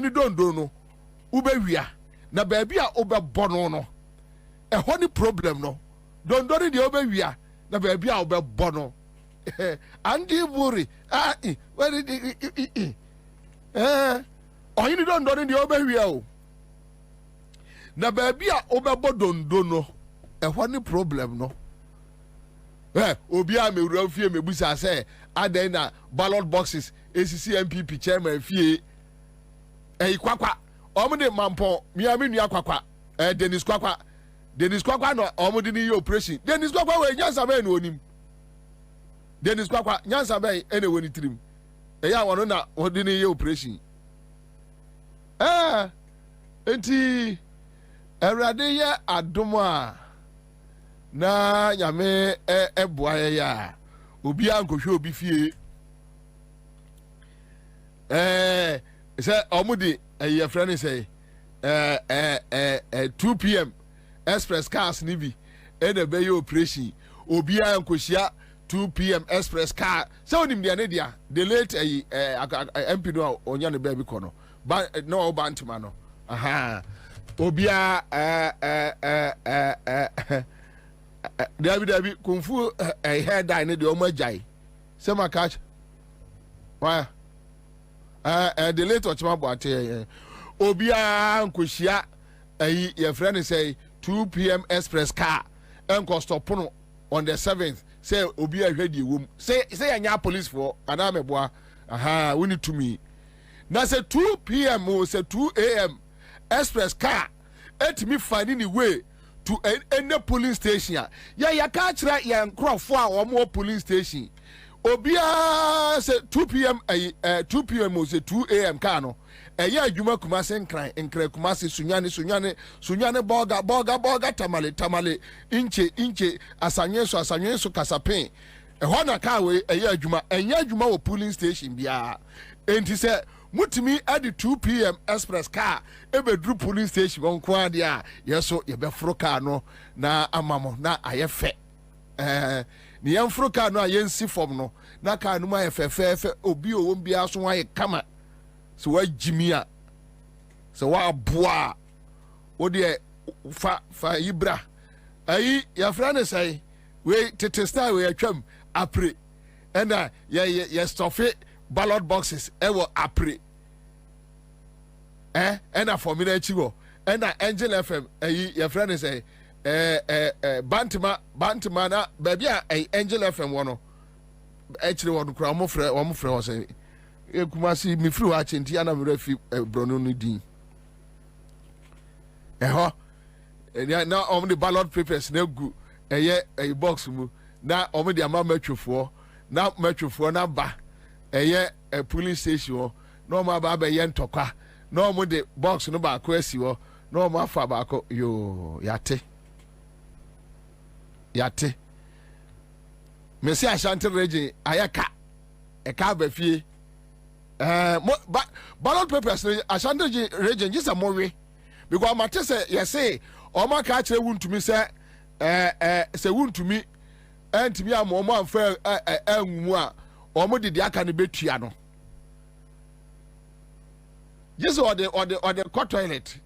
[SPEAKER 7] dondo no ube wia na ba bia obe bono no ho ni problem no dondo ni dia obe wia na ba bia obe bono Andy Buri where did ohini don don the obehwia o na baabi a obebo dondo no ehwo ni problem no obi a mewura fie mebusa say adan na ballot boxes ACC MPP chairman fie kwakwa omde mampo miami nua kwakwa Dennis kwakwa no omde ni operation Dennis kwakwa we nyansa be no onim Dennis kwakwa nyansa be ene woni trim ya wono na odi ni operation enti awrade ya adom a na nyame eboa ya obi ankohwe obi fie say omudi your friend say 2 p.m. express cars ni bi ene be your operation obi ankohia 2 p.m. express car so onim dia ne dia the late MP no onya ne ba bi kono ba no obantima no obia David kumfu hair dye ne de o magai se makach why the late ochima boate obia nkohia your friend say 2 p.m. express car enko stop no on the 7th say obi ahwedi wom say anya police for anameboa we need to me na say 2 p.m. o say 2 a.m. express car et me finding the way to any police station ya ka kira ya nkrofo a omo police station Obia say 2 p.m. 2 p.m. or say 2 a.m. Kano. Eya adwuma Kumasi nkran Kumasi sunyane boga tamale inche asanye so kasapen. Ehɔ na car we eya adwuma wo polling station bia. Enti say mutimi at the 2 p.m. express car ebedru polling station won kwa dia yeso ye befro car no na amamo na ayefe ni yamfro car no ayensi form no na car no ma yefefefe obi o won bia so aye kama so wa jimia so wa boa wo de fa ibra ayi ya frane say we tete star we atwam apre ena ye stuffy ballot boxes ewo apre ena for me na chiwo ena Angel FM ayi your friend say bantima na baby Angel FM wono actually wono kura mo frɛ wo say ekumasi mi free wa chenti ana me refi brono no din na the ballot papers na gu a box mu na the ama matwefo na ba a police station no ma ba ye ntokwa no the box no ba ko asi wo no ma fa ba ko yo yate Messi Ashanti region ayaka e ka ba fie ballot papers Ashanti region just a more because mate say you say o ma ka kire wuntumi say say wuntumi antimi am o ma fa anwumu a o mo de aka ne betua no yes or the court toilet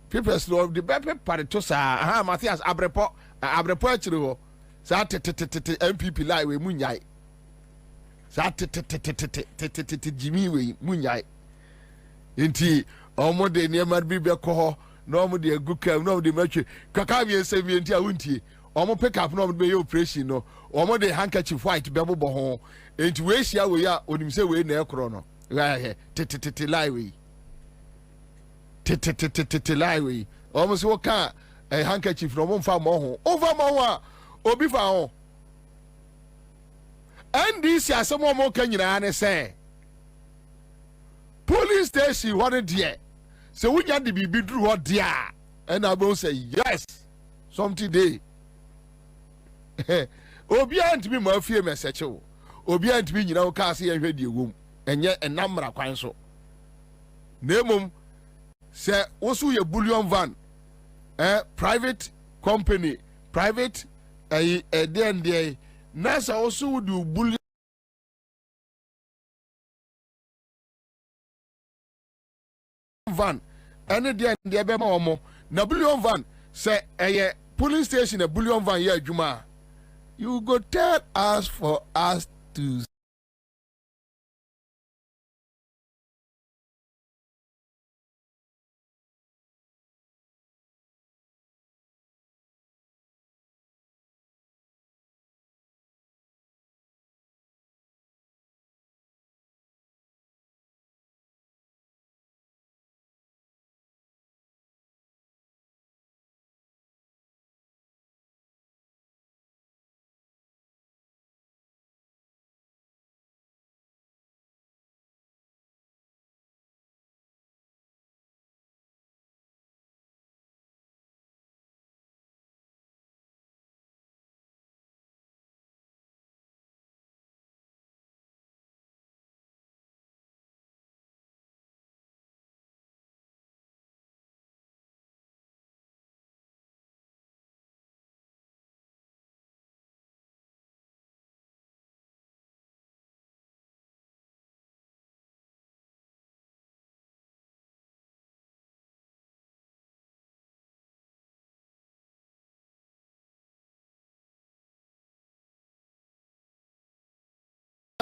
[SPEAKER 7] papers no the paper party to sa Matthias abrepo akire ho sa MPP lie we munyai sa Jimmy we munyai enti omo de niamar bi be ko ho no omo de agukam no de matwe kaka bi ensemi enti awuntie omo pick up no be operation no omo de handkerchief white be bobo ho enti we hia we ya onim se we na ekro no lie lie we lie we omo se wo ka handkerchief no mo mfa mo ho over mo ho obi fa ho NDC asemo mo ka nyina ne say police station what there so we get the bibi dru what there and I will say yes something day obi antimi ma fie message wo obi antimi nyina wo ka se ye hwede wom enye enamra kwan so nemum se wo so ye bullion van private company private there nasa also do bullion van any there be ma omo na bullion van say police station a bullion van here adwuma you go tell us for us to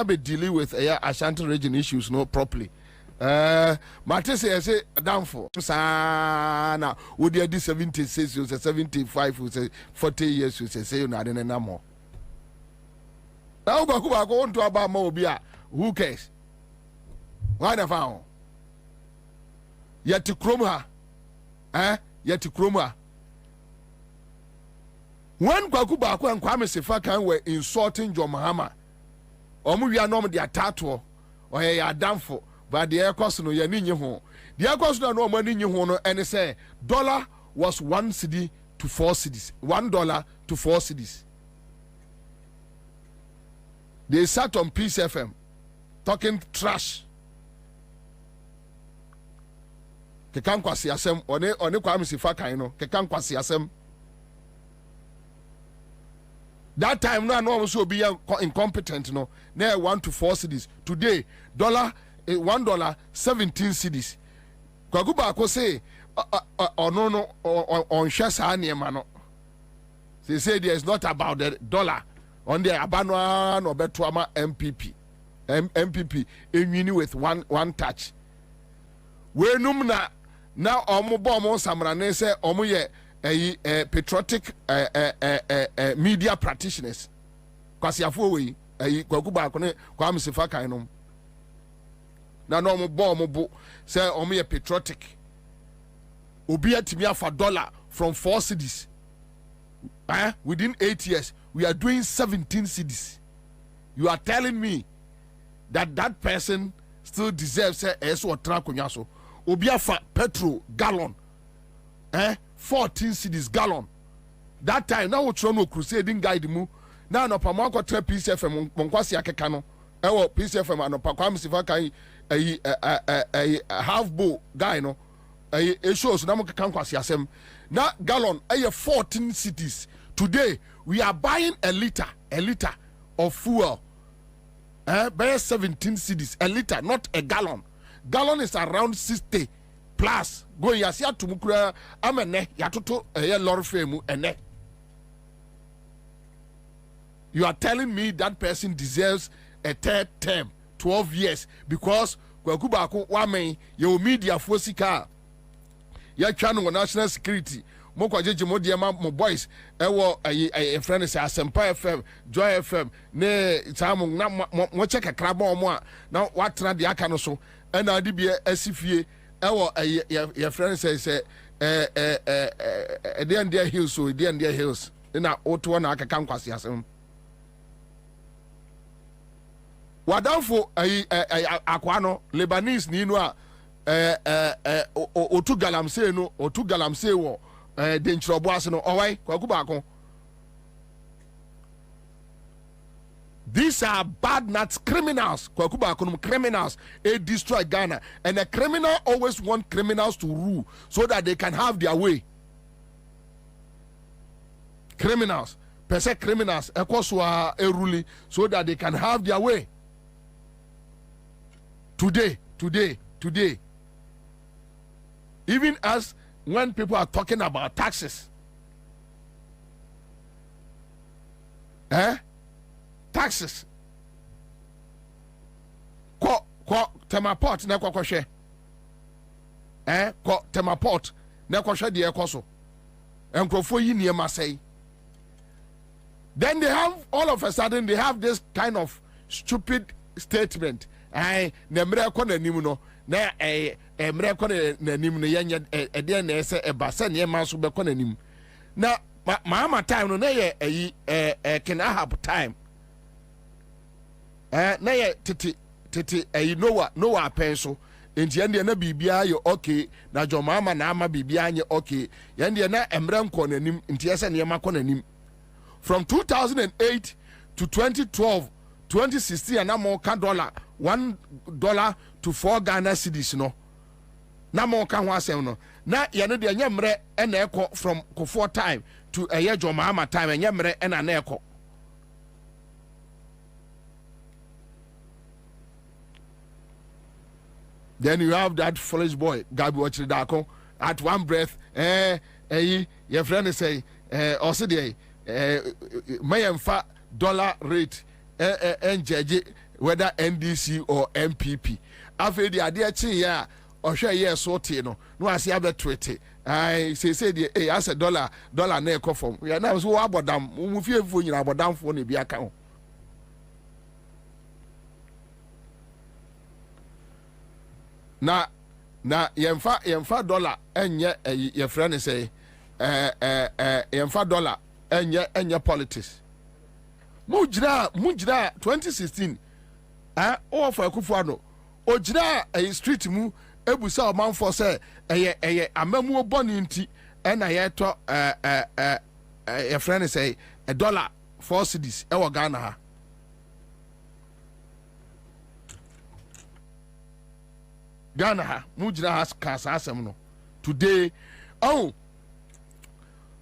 [SPEAKER 7] be dealing with Ashanti region issues no properly. Mate say down for sana would you do 76 you say 75 you say 40 years you say you na de na more. Now go on to about more bia who cares? Why na found? Yet to chroma yet to chroma. When Kwaku Baku and Kwame Sefa can were insulting John Mahama. omu wi anom de atato oye ya damfo but the cost no ye ni ho the cost no omu ni ho no ene say dollar was 1 cedi to 4 cedis, $1 to 4 cedis. They sat on Peace FM talking trash. Kekan kwasi asem one Kwame Sifa kan no kekan kwasi asem. That time no so be incompetent no. Na 1 to 4 cedis. Today $1 17 cedis. Kwakuba ko say no on share saa niema no. They say there is not about the dollar. On the Abanwa no betuama MPP. MPP enwini with one touch. We num na omo bomo samrane say omo ye patriotic media practitioners. Kwasi afo we kwaku ba ko ne Kwame Sifa kan no. Na no omo bomo bo say omo ye patriotic. Obi atimi afa dollar from 4 cedis. Within 8 years we are doing 17 cedis. You are telling me that person still deserves so track so obiafa petrol gallon 14 cedis gallon. That time now we try no crusading guide mu now no pama ko tra Peace FM monkwasi akeka no ewo Peace FM anopa Kwame Sifa kan half bowl guy no shows na mo keka kwasi asem na gallon 14 cedis. Today we are buying a liter of fuel by 17 cedis a liter, not a gallon. Gallon is around 60 plus. Go yasia tumukura amene yatoto lorry frame ene. You are telling me that person deserves a third term, 12 years, because kwakubako wame your media fosika ya channel national security. Moko jeje modie ma mo boys ewo a friend say Asempa FM, Joy FM ne tamu na mo check kakra ba omo a na watena de aka no so e na ade bia asifie ewo your friend say the hills so the hills na oto na aka kan kwase asem wadanfo akwa no Lebanese ni no a otu galamsey no otu galamsey wo no owai kwaku. These are bad nuts, criminals. Kwaku criminals. They destroy Ghana, and a criminal always want criminals to rule so that they can have their way. Criminals, per se criminals, ekoswa eruli so that they can have their way. Today, even as when people are talking about taxes, taxes, ko temaport na kwakoshe, ko temaport na kwakoshe de ekoso, enkrofo yi niema say. Then they have all of a sudden they have this kind of stupid statement. Nemre ko na nimu no na emre ko na nim no yenye ede na ese ebasa na ema so be ko na nim na ma time no na ye can I have time na ye tete Noah pen so enti ende na bibia ye okay na jo mama na ama bibia anye okay yende na emre ko na nim enti ese na ema ko na nim from 2008 to 2012 2016 na mo ka dollar $1 to 4 Ghana cedis no na mo ka ho asem no na ye no de nyemre na ekọ from Kofo time to Jomama time nyemre na ekọ. Then you have that foolish boy Gabi Ochidako at one breath your friend say also dey mayemfa dollar rate NJJ whether NDC or MPP. After the idea ya or share yes sorty no asi abe tweet. I say the as a dollar na eko form. We are now so abodam mu fie fu nyina abodam fo na bi aka ho. Na yemfa dollar enye your friend say yemfa dollar enye politics. Mujira 2016 o for Akufo-Addo ogyina a street mu ebusa omanfo say eye amamu boni nti na ye to your friend say $1 4 cedis e wo Ghana ha Ghana ha mu gyina ha kasa asem no today oh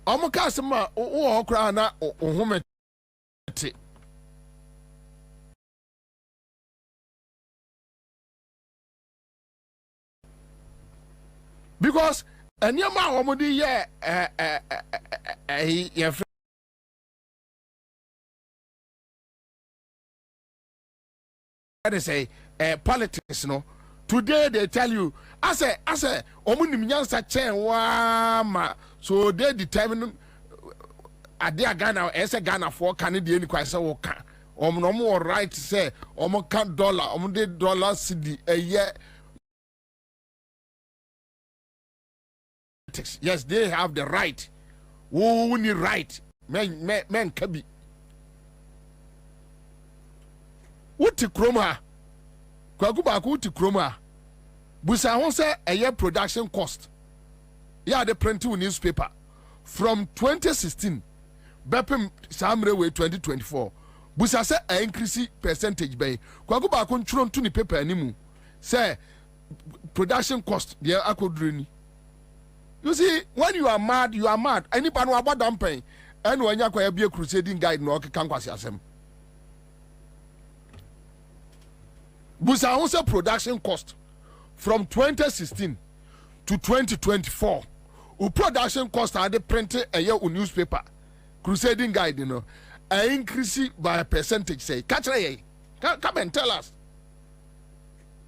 [SPEAKER 7] omo kasa ma wo okra na ohumete because anyama omodi ye say politics no today they tell you I say omunim nyansa chen wa ma so they determine ade Ghana ese Ghana for can dey ni kwase wo ka no mo right say omo kan dollar omo de dollar cedi eye. Yes, they have the right. Who need right? Men kabi. Uti kroma. Kwa guba uti kroma. Busa hon say a year production cost. Yeah, the printing newspaper from 2016. Bepem Samrewe 2024. Busa say a increase percentage by. Kwa guba chron to ni paper animu. Say production cost. Yeah, akodreni. You see, when you are mad, you are mad. Anybody who about dumping, and when you be a crusading guide, no can pass yourself. Busa also production cost from 2016 to 2024. Who production cost are they printed a year on newspaper, crusading guide, you know, a increase by a percentage. Say, catch it, come and tell us.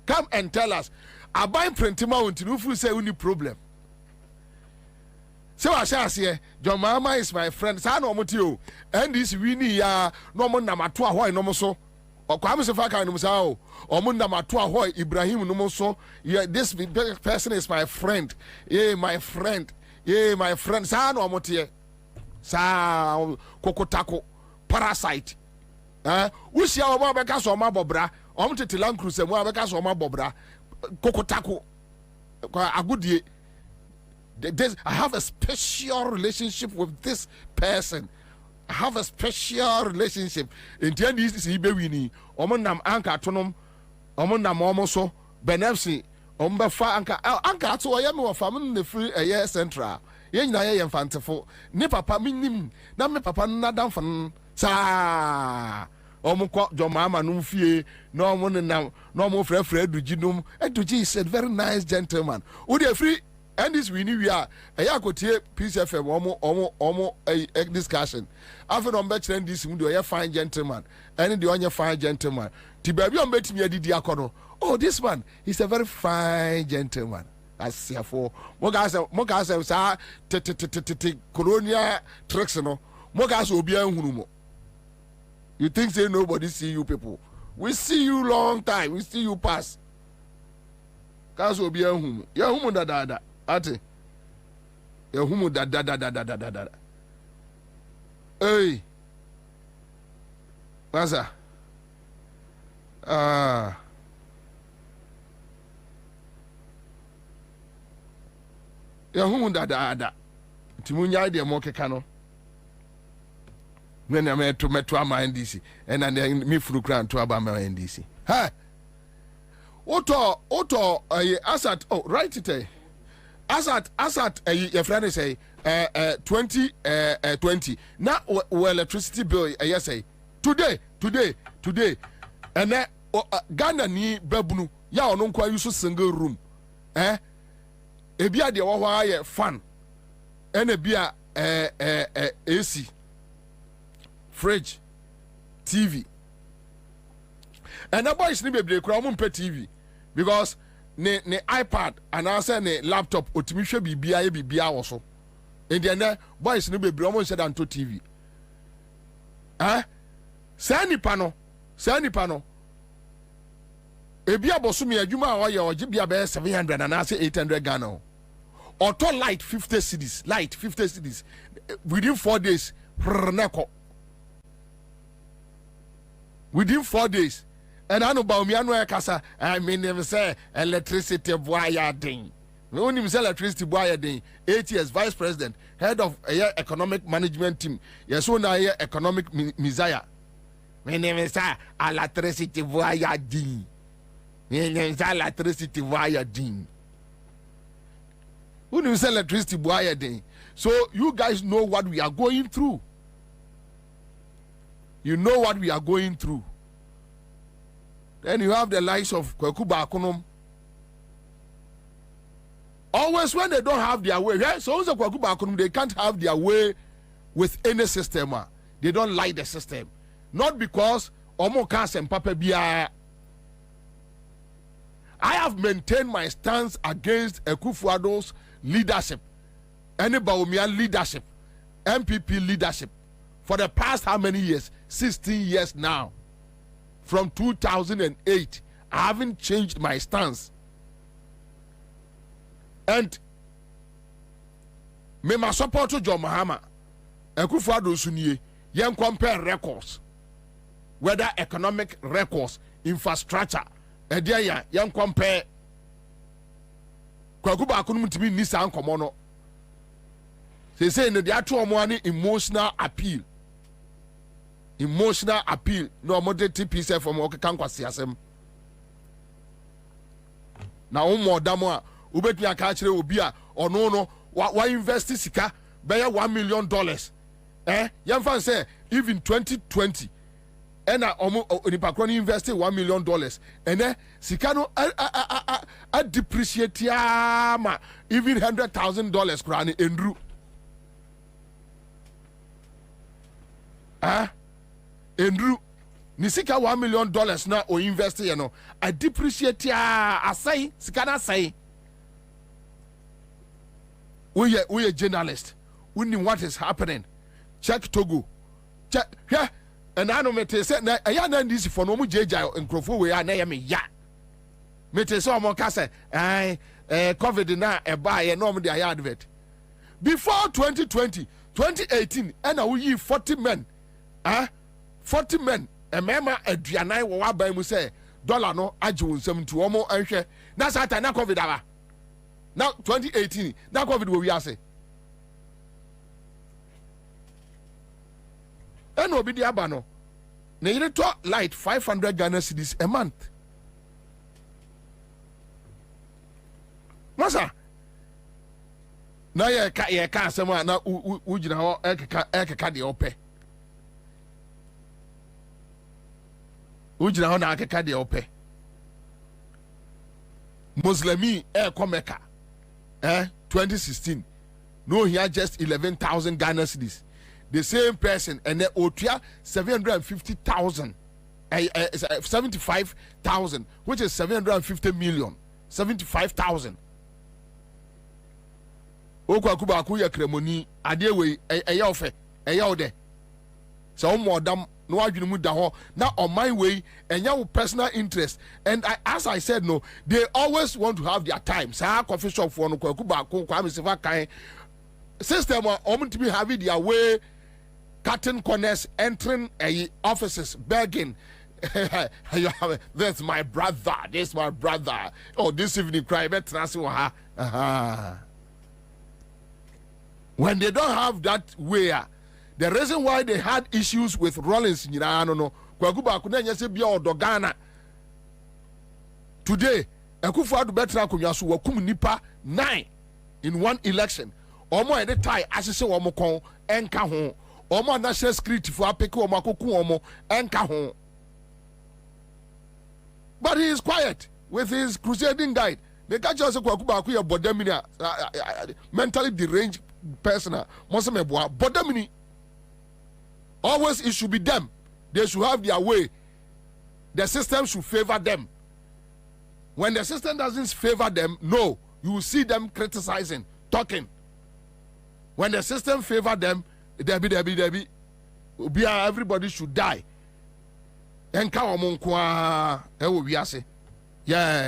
[SPEAKER 7] Come and tell us. I buy printing mount. If you say any problem. So I shall say, John Mama is my friend. Sa no motio. And this winnie ya no mo na mato ahoy no mo so. O kwame se fa kan no sa o. O mo na mato ahoy Ibrahim no mo so. Yeah, this person is my friend. Yeah, my friend. Yeah, my friend. Sa no motie. Sa kokotako parasite. Usia o ma beka so ma bobra. O mo tete Land Cruiser mu abeka so ma bobra. Kokotako. Agudie. I have a special relationship with this person. I have a special relationship. In the end, this is Ibewini. Omonam anka tonom. Omonam omoso. Benefsi. Ombefa anka. Anka to ayami wa family the free a year central. Yen na ye infanteful. Ne papa minim. Na me papa na dan fan. Sa. Omukwa Jomama numfie. No omonam. No mo frefre Edujinum. Eduji is a very nice gentleman. Udi free. And this we knew we are a yakotie Peace FM omo a discussion. After on bet this do a fine gentleman. And the on fine gentleman. Tibabi on bet me a diacono. Oh, this one is a very fine gentleman. As for Mogas sa colonia tricks no. Mogas will be a humo. You think say nobody see you people. We see you long time. We see you pass. Gas will be a humo. Ya humo da. Ate ya humu da. Hey Ansah ya humu da timunya de mo keka no when am to meto ama NDC and then me furu kran to aba ma NDC ha oto Ansah oh right it Ansah your friend say 2020 now electricity bill say today and then Ghana ni babunu ya ono nkwa use single room ebia de wo hwa ye fan and ebia AC fridge TV and the boys ni bebre kura mo mpe TV because ne iPad and answer ne laptop otimi hwe bibia wo so and then boys no bebre omo nse dan to TV say nipa no ebia bosumi adwuma a oye oje bia be 700 and answer 800 Ghana or to light 50 cedis within 4 days within 4 days And I know about me, I know Kasa. I mean, they say electricity boy ding. We only say electricity boy ding. 8 years, vice president, head of economic management team. Yes, so now economic messiah. My name is electricity boy ding. My name is electricity boy ding. Who knows electricity boy ding? So you guys know what we are going through. You know what we are going through. Then you have the likes of Kwaku Bakonum. Always when they don't have their way, yeah? So also Kwaku Bakonum, they can't have their way with any system. They don't like the system. Not because Omo Kas and Papa Bia. I have maintained my stance against Akufo-Addo's leadership, any Bawumia leadership, MPP leadership, for the past how many years? 16 years now. From 2008, I haven't changed my stance. And me my support to John Mahama, Akufo-Addo Sunye, yen compare records, whether economic records, infrastructure, edia yen compare. Kwaku Bakonum timi nisa nkomo. They say no, they are too money emotional appeal. Emotional appeal. No more TP from Okakan Kwasiasem. Na more damo ubet me akachire obia or no why invest sika be $1 million. Yan fan say even 2020 and Nipakron invested $1 million and sika no a depreciate even $100,000 krani endru. Andrew, nisika $1 million na o invest you know. I depreciate asay, sikana say. We a journalist. We know what is happening. Check Togo. Check yeah. And I know me say na ya na this for no mu jeja nkrofo we ya na ya me ya. Me say omo ka say COVID na e ba ye no mo dey advert. Before 2020, 2018 and we 40 men. 40 men, a mema aduanai wo waban mu say dollar no age wonsam to omo anhwe na sata na COVID aba. Now 2018 na COVID wo wi ase. And obi di aba no. Na yire to light 500 Ghana cedis a month. Masa na ye ka asema na ugina ho ekeka de ope. Ujina hona akeka de ope. Muslimi Komeka 2016 no here just 11,000 Ghana cedis. The same person and otua 750,000 75,000 which is 750 million 75,000. Okwaku Baku ya kremoni ade we eya ofe eya ode. So modam no adwene mu da ho na on my way enya personal interest and as I said no they always want to have their time sa coffee shop for no Kwaku Baku Kwame Sefa kan system to be having their way cutting corners entering offices begging that's my brother, this my brother, oh this evening cry better when they don't have that way. The reason why they had issues with Rollins, I don't know. Kwaku Baku na nyese bia odogana. Today, Akufo-Addo betra kunyaso wakum nipa 9 in one election. Omo e de tie asese omo kon enka ho. Omo national security for apeke omo akoku omo enka ho. But he is quiet with his crusading guide. They catch us Kwaku Baku ya bodemini mentally deranged person. Moseme boa bodemini. Always it should be them. They should have their way. The system should favor them. When the system doesn't favor them, no, you will see them criticizing, talking. When the system favor them, everybody should die. Yeah,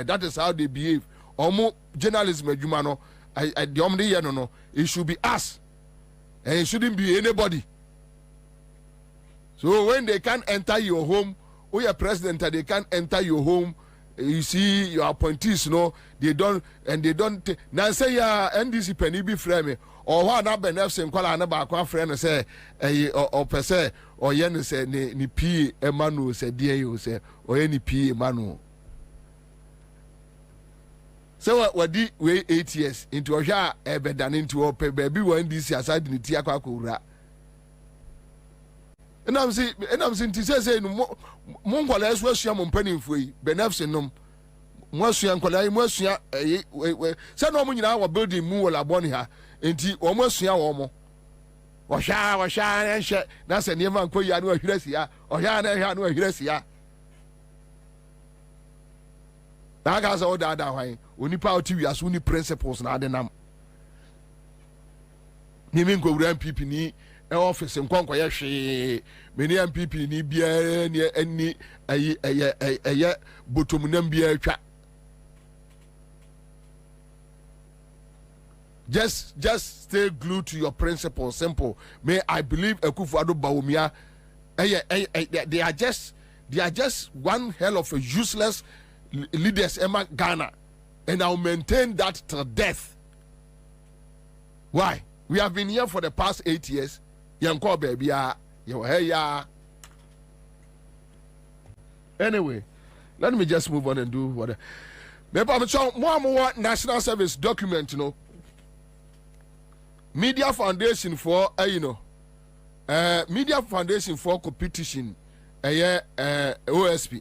[SPEAKER 7] that is how they behave. Almost journalism, it should be us, and it shouldn't be anybody. So when they can't enter your home we are president, they can't enter your home. You see your appointees, they don't. Now say NDC penny be frame or what na benefits call another friend say or per se or yen say ni p emanu say dear you say or any p emanu. So what did we 8 years into a jar ever done into a baby when this aside in the Tiakura. And I'm saying to say Mongo less was your penny free, beneficent Monsieur and Colai, Monsieur, send no money now building Moola Bonia, and tea almost ya almost. Or shine and share, that's a never Koyano Hresia, or Yana Hresia. That has all that way. Only power to you as only principles na adenam. Ni min go MPP ni office nkonkwa ye hwe. Many MPP ni bia ni ani ayi botom nam bia atwa. Just stay glued to your principles. Simple. May I believe Akufo-Addo Bawumia. They are just one hell of a useless leaders Emma Ghana, and I'll maintain that till death. Why? We have been here for the past 8 years. Yanko baby, anyway, let me just move on and do what. More national service document, Media Foundation for Media Foundation for Competition, OSP.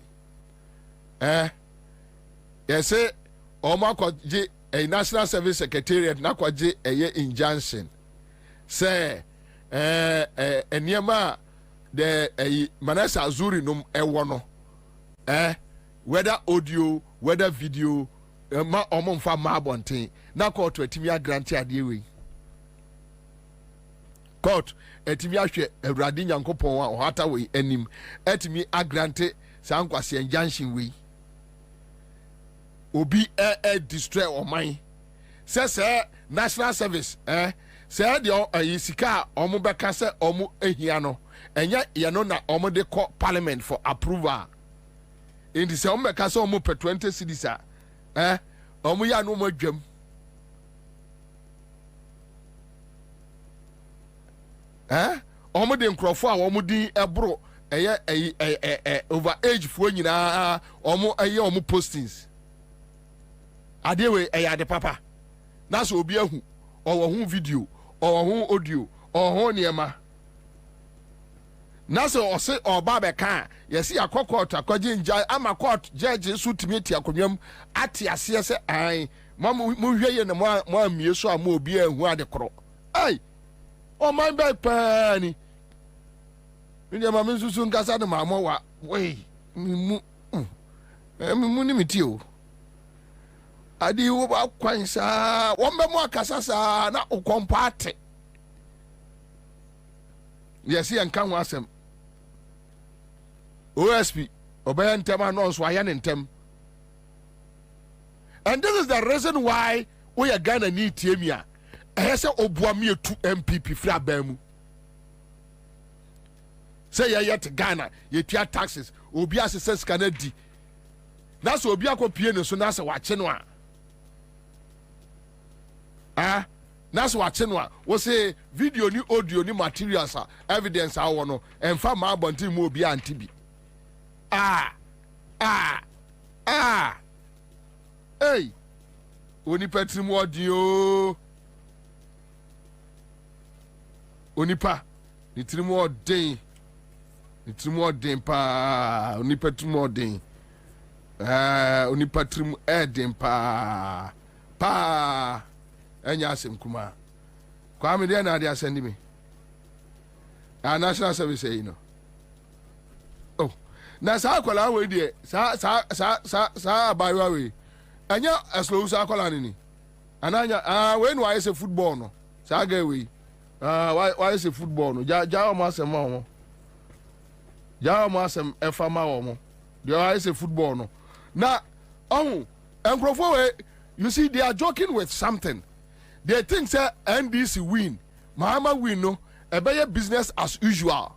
[SPEAKER 7] Yes, say Omakwaji a National Service Secretariat Nakwaji a injunction. Say Niema the Manasa Azuri num ewono. Whether audio, whether video, ma omonfa mabonte. Na court to etimia grant adiwe. Court etimia hwe Awurade Nyankopon wa ohata we anim. Etimi agrante sankwase injunction we. Obi destroy or mine. Says national service, say the sika omubeka se omu ehiano. And yet yano na omo de call parliament for approval. In the same omubeka se omu per 20 cedis. Omu ya no mo dwem. Omu de nkrofo a omu din ebro over age fo nyina omu omu postings. Adewe ade papa na so obi ahu or hu video or hu audio or hu niema na so ose oba be kan yesi akokot akwaje nja ama court judge su timeti akonwam ate ase se ai mu hweye ne mo amie so am obi ahu ade kro ai o man be pani niema me susu nkasa de ma mo wa we mu ni mitio adi wo ba kwansa wombe mo akasasa na ukompate yesi enka ho asem OSP obey ntem anonso aye ne ntem. And this is the reason why we are Ghana need tiemia ehese obuami etu MPP fra bamu say ye yet Ghana ye tua taxes obi asese scanner di na so obi akopie ne so na se wache no a that's what we say video ni audio ni materials evidence no and fa ma bonti mu obi antibi hey oni patrimu audio onipa ni trimu odin pa oni patrimu odin oni patrimu edin pa enya asem kuma Kwame dey na dey asend me national service oh na sa akola we dey sa abawa we enya aslow sa akola ni ananya we no why say football no sa ga we why say football no ja o ma asem o ja o ma asem efa ma o mo dey why say football no na enkrofo we you see they are joking with something. They think say NDC win, Mahama win no, a better business as usual.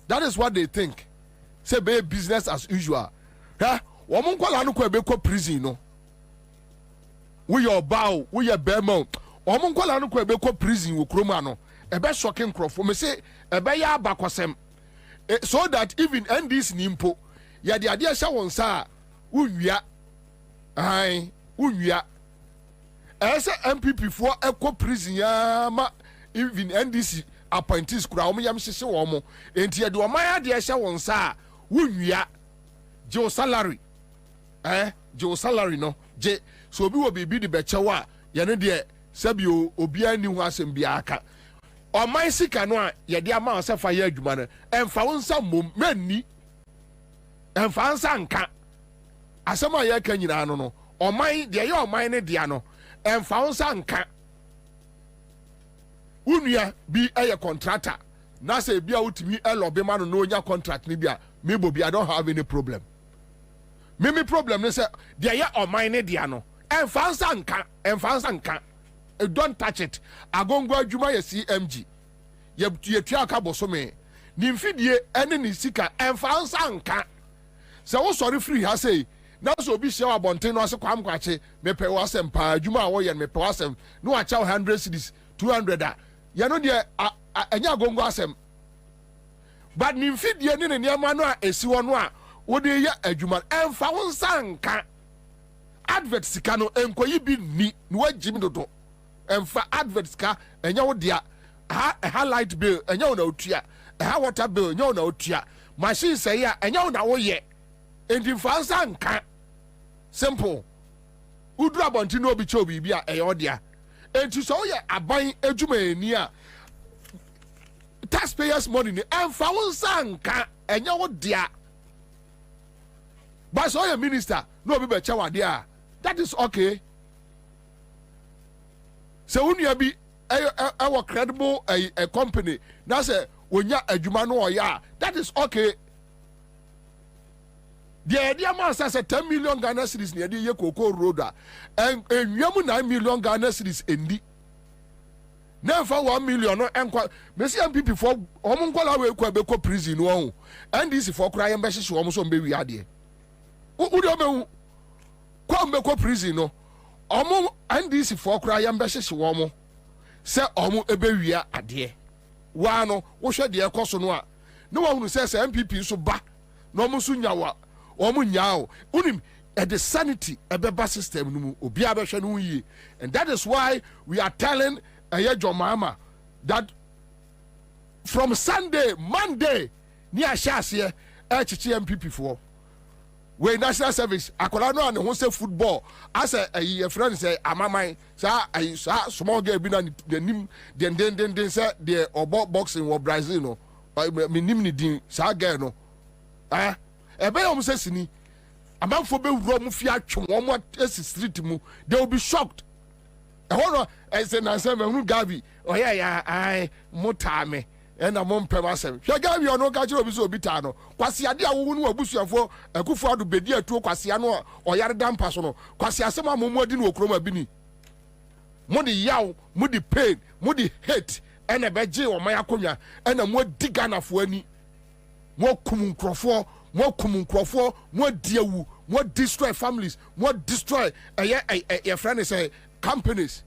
[SPEAKER 7] That is what they think. say be business as usual ha woman kwala no kwa be ko prison no we your bow we your bema woman kwala no kwa be ko prison wo kroma no e be shocking crofo me say e be ya abakosem so that even NDC nimpo ya de ade hye won sa unwia ai unwia ese MPP for eco prison ya ma even NDC appointees kura omo yam hye wo mo enti ya de o man ade hye won sa unwia je salary je salary no je so obi wo bibi de be chewa ya ne de sabio obi ani ho asem bia aka o man sika no a ye de ama se fa ya adwuma no emfa wonsa mom manni emfa nsa nka asem a ye ka nyina no o man de ye o man ne de ano emfa wonsa nka unua bi eye contractor na say bia utimi elobe ma no onya contract ni bia me Bobie I don't have any problem me problem ne say de ye o man ne de ano emfa nsa nka don't touch it agongo adwuma ye CMG ye tua aka bosome ni mfidie ene ni sika emfa nsa nka se wo sorry free ha say na so obi hye abonten no ase kwam kwache mepe wasem pa adwuma a wo ye mepe wasem no acha 100 cedis 200 a ye no de enya agongo asem but ni mfidie ni ne ma no a esi wo no a wo de ye adwuma emfa nsa nka advert sika no enkoyi bi ni wajimi dodo emfa advert sika enya wo dia ha light bill enya wo na otua ha water bill enya wo na otua machine say ya enya wo na wo ye enti fansa nka simple udura bonti no obi chobi bia eyo dia enti so wo ye aban adwuma eni a taxpayers money ni emfa wonsa nka enya wo dia ba so ye minister no obi be chewa dia that is okay. So when you be a credible a company, now say when you a jumano or ya, that is okay. The idea man says 10 million Ghana cedis near the Coco Roda, and you 9 million Ghana cedis in the never 1 million and Messi MPP for Homunkola we Kwabeko prison one, and this for crying message almost on baby idea. Who do Kwabeko prison no? Omo NDC for cry ambassadors womo se omo ebewia ade wa no wo hwe de ekoso no a no wa hunu se MPP so ba no omo so nyawa omo nyaawo unim the sanity ebeba system no mu obi abehwe no yi and that is why we are telling Ayejo Mama that from Sunday Monday ni ahye chichi MPP for we national service akola no an ho say football as a friend say amaman sa small girl bi na nim den say the obo boxing wo Brazil no me nim ni din sa girl no ebe yom say sini amanfo be wuro mu fi atwe wo mo street mu they will be shocked no say na say me hu Gabi ya ai motame ena mo mpem asem hwe Gabi ono ka kire obi so obi ta no kwase ade awo nu abusuafo akufo ado bedi atuo kwase ano oyare dampa so no kwase asem amomo adi no okroma bi ni mo de yaw mo de pain mo de hate ena beje o man akonwa ena mo di ganafo ani mo kum nkrofo mo diewu mo destroy families mo destroy your friend say companies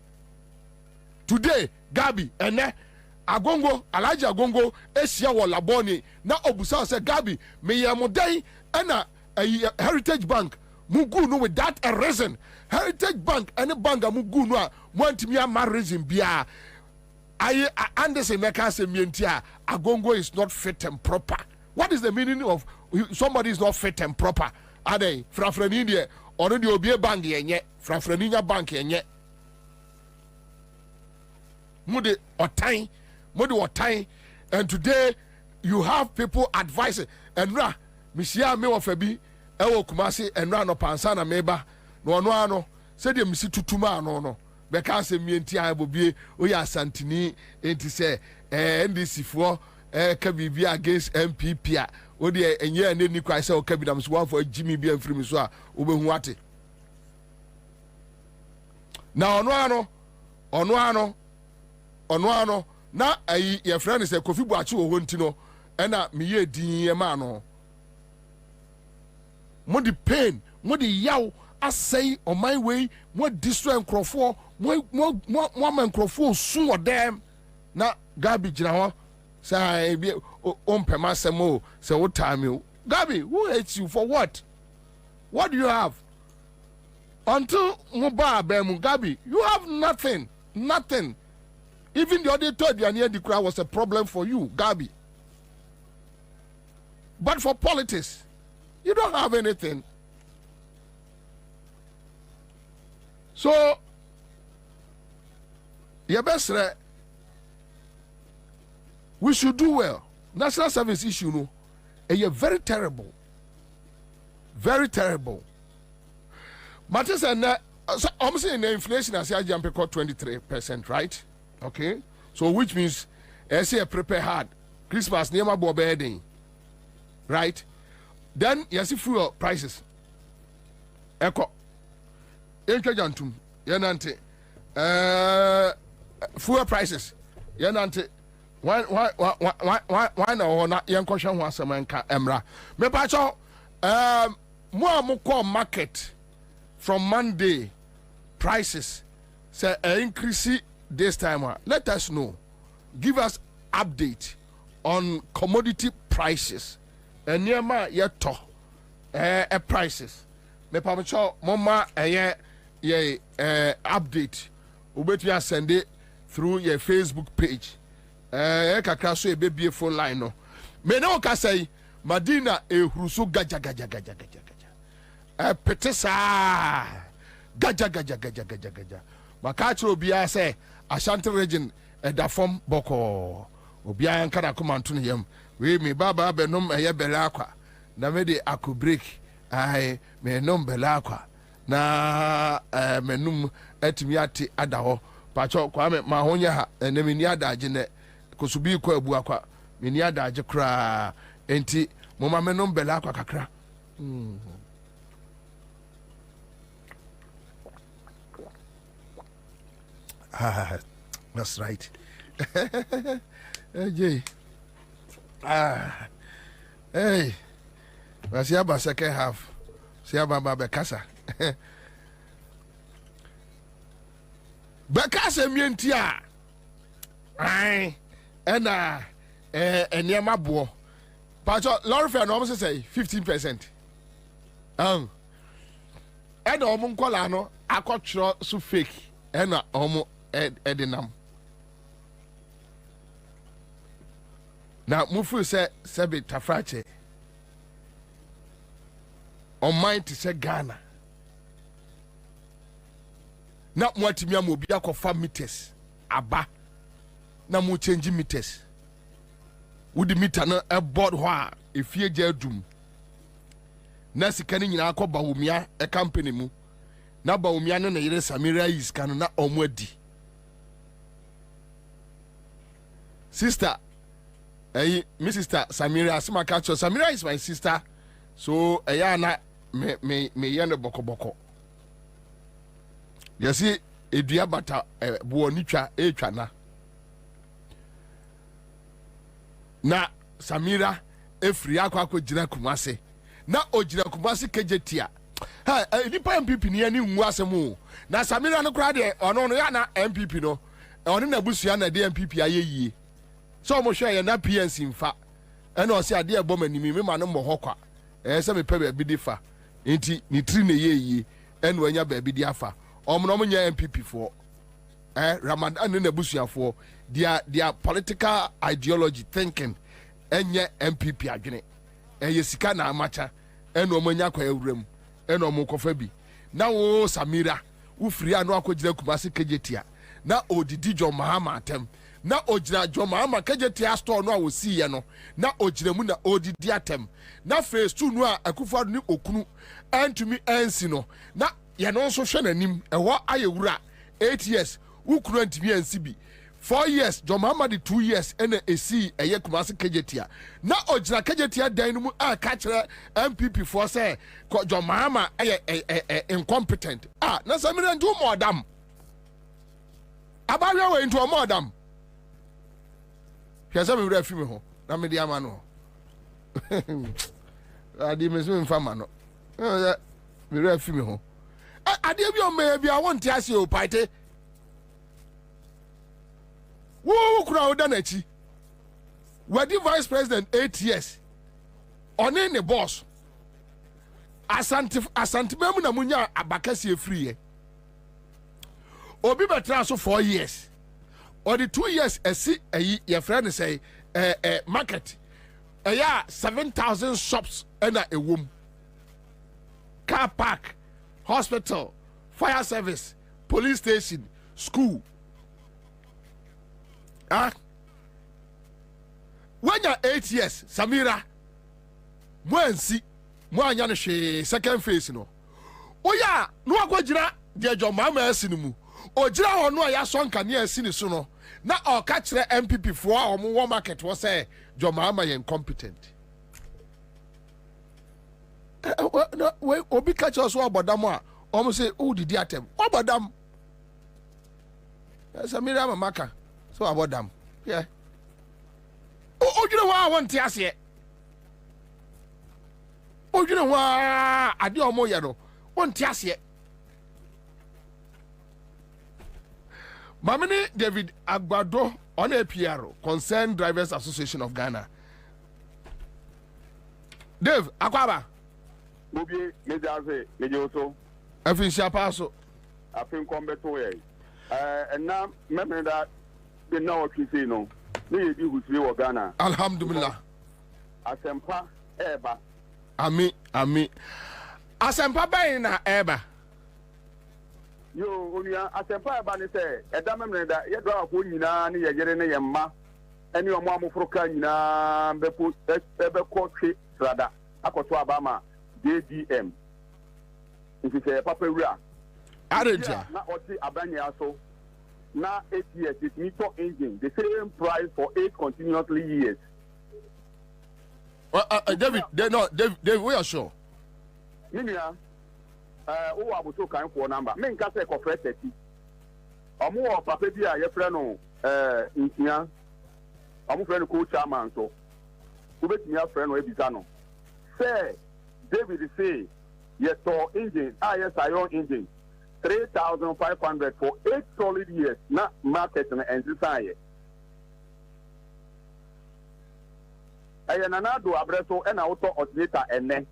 [SPEAKER 7] today Gabi ene Agongo Alhaji Agongo esia wo laboni na obusa say Gabi me ye modai na Heritage Bank mugu no with that a reason Heritage Bank any bank mugu no a want me a reason bia I Anderson Meka say mientia Agongo is not fit and proper. What is the meaning of somebody is not fit and proper? Are they frafrani die or the obi bank yenye frafrani bank yenye mude otan and today you have people advising and ra misia me ofabi ewo kumase and ra no pansa na meba no ono ano se de misi tutuma no be ka se mienti a Bobie oya santini enti se NDC for ka bibia against MPP a o de enye aneni kwai se o ka bidam so for Jimmy bi amfiri so a obehu ate na ono ano na ayi your friend say Kofi Buachi wo honti no na me ye din ye ma no mo the pain mo the yaw asay on my way mo destroy nkrofo mo man nkrofo sun o dem na Gabi gyina ho say bi o mpema semo say what time Gabi, who hates you for what? What do you have? Until Muba Bemu Gabi, you have nothing. Nothing. Even the other third year the crowd was a problem for you, Gabi. But for politics, you don't have anything. So, your best, we should do well. National service issue, no. And you're very terrible. Very terrible. Matters and I'm saying the inflation has jumped 23%, right? Okay. So which means I say prepare hard. Christmas near my Bobie, right? Then you see fuel prices. Echo. Jantum. Yanante. Fuel prices. Yanante. Why not young question was a man emra me pacho more call market from Monday prices say increase this time. Let us know, give us update on commodity prices and near my yet prices me pacho mama update ubet send it through your Facebook page. Kakra so ebe bie phone line no me na o ka say Madina ehruso gaja petesa gaja maka chiro bia say Ashanti region da form boko obia nka na komanto ne yam we me baba benom eye bele akwa na me de akobreak ai me nom bele akwa na menum atimi ate adaho pacho kwa me ma honya ha na me ni adaje ne kosubi ko abu akwa meni adaje kra enti moma menom bela akwa kakra that's right. Hey, hey, was ya ba second half see ba bekasa bekasa mienti a ai ena eniema bo pacho lorry fare no almost say 15%. And omo nkola no akotro so fake ena omo edinam na mufu say sebe tafrache on mind to say Ghana na mwatimi amobi akofa meters aba na mo change meters would meter na a board wa efie jadum na sika ni nyina akọ Bawumia a company mu na Bawumia no na yire Samira is kan na omwadi sister my sister Samira asma catch Samira is my sister so na me yene boko you see edua bata bo nitwa etwa na Samira efri akwa gina Kumase na ogina Kumase kejetia ha nipa MPP ni ani nwu asemu na Samira no kra de ono no ya na MPP no ono na busua na de MPP ayeyie so mo hwe ya na PNC mfa ena o se ade ebo manimi me ma no mo hokwa se me pe ba bi di fa enti ni tri na yeyie ena wanya ba bi di afa omno mo nya MPP fo Ramadan na busua fo their political ideology thinking enye MPP adwene sika na amacha eno omanya kwa ewuram eno omokofa bi na wo Samira wo firi anu akogina Kumase kejetia na odidi John Mahama atem na ogina John Mahama kejetia store no a wo siye no na ogina mu na odidi atem na phase 2 no a akufo ni okunu antumi ansi no na ye no so hwe nanim ewo ayewura 8 years ukuru antumi ansi bi 4 years John Mahama di 2 years ena esi eye Kumase kejetia na ogina kejetia dan mu a ka kire MPP for say John Mahama incompetent na Samira ndu modam abawe we ndu modam hwese me wura fimi ho na me di ama no adi me so mfa ma no me refi me ho ade bi o me bi a won ti ase o paite wo kura o da na chi wadi vice president 8 years one ne boss asante memu na munya abakase free obi betra so 4 years or the 2 years esi your friend say market yeah 7,000 shops and a womb car park hospital fire service police station school when you're 8 years Samira mwansi mwanya no hwe second phase no oya no akwagira de jo mama asini mu ogira ho no ya so nka ne asini so no na o ka kire MPP fo a omo wo market wo say jo mama ye incompetent we obi ka kire so abodam a omo say o didi atem abodam Samira mamaka so abodam yeah ogira wa won ti ase ojuna wa ade omo ye no wonti ase Mamini David Agbado on APR Concerned Drivers Association of Ghana. Dave Akwaba
[SPEAKER 8] Bobie mejaze mejoso
[SPEAKER 7] afin shapaso
[SPEAKER 8] afin kombeto ye na memene da de na o twisi no ne ye di husire wo Ghana
[SPEAKER 7] Alhamdulillah
[SPEAKER 8] asempa eba
[SPEAKER 7] Ami asempa bayin na eba
[SPEAKER 8] yo onia asempa eba ne se eda memene da ye do akwo nyina ne ye yere ne ye mma ene omo amoforo ka nyina bepo ebeko twe strada akoto abama JDM nti se papa wura
[SPEAKER 7] Areja
[SPEAKER 8] na oti abanya so na 8 years it meter engine the same price for 8 continuously years.
[SPEAKER 7] David, we are sure.
[SPEAKER 8] Minia, who are so kind for number? Men can say corporate 30. Or more papa dia, your friend, Intia. I'm friend coach chairman so. Who bet me a friend with Bizano. Say, David say, yes, so engine, yes, iron engine, 3,500 for 8 solid years, not market and design. Nanado abreso and auto oscillator and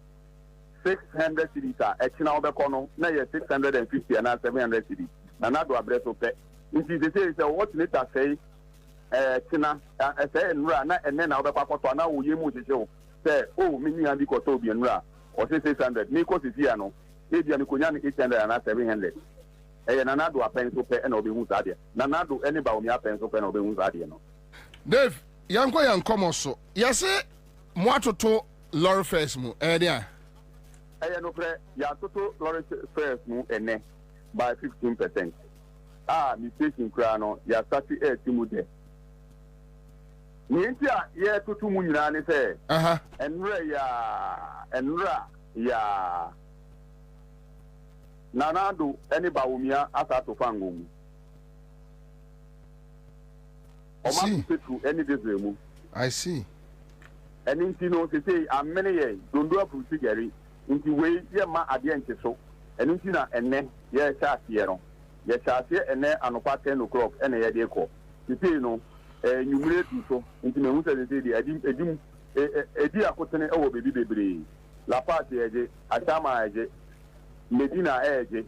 [SPEAKER 8] 600 cedis. Echina obekono na 650 and 700 cedis. Nanado abreso pe. Nti they say oscillator say china say nra na ene na obepakoto na wo yemu jeje say oh mini andi ko to bi nra o say 600 ni ko sisia no e bia ni konya ni 800 and 700. Nanado apenso pe na obehu saade. Nanado ene ba omi apenso pe na obehu saade no.
[SPEAKER 7] Dave yanko yankomo so yase mo atoto lorry fares mu dia
[SPEAKER 8] no pre ya toto lorry fares mu ene by 15%. Mistake kra no ya start mu de ni ntia ye toto mu nyina ne se enra ya nanado ene ba wumia asa to fango mu
[SPEAKER 7] I see.
[SPEAKER 8] And in no say a many years don't do a procedure into way ye ma adiante so and intina and ne ye chat here ye chat here and then and about 10 o'clock and a day call. You say no numerate so into me who said a dear cotton over baby La Party eje Atama eje Medina eje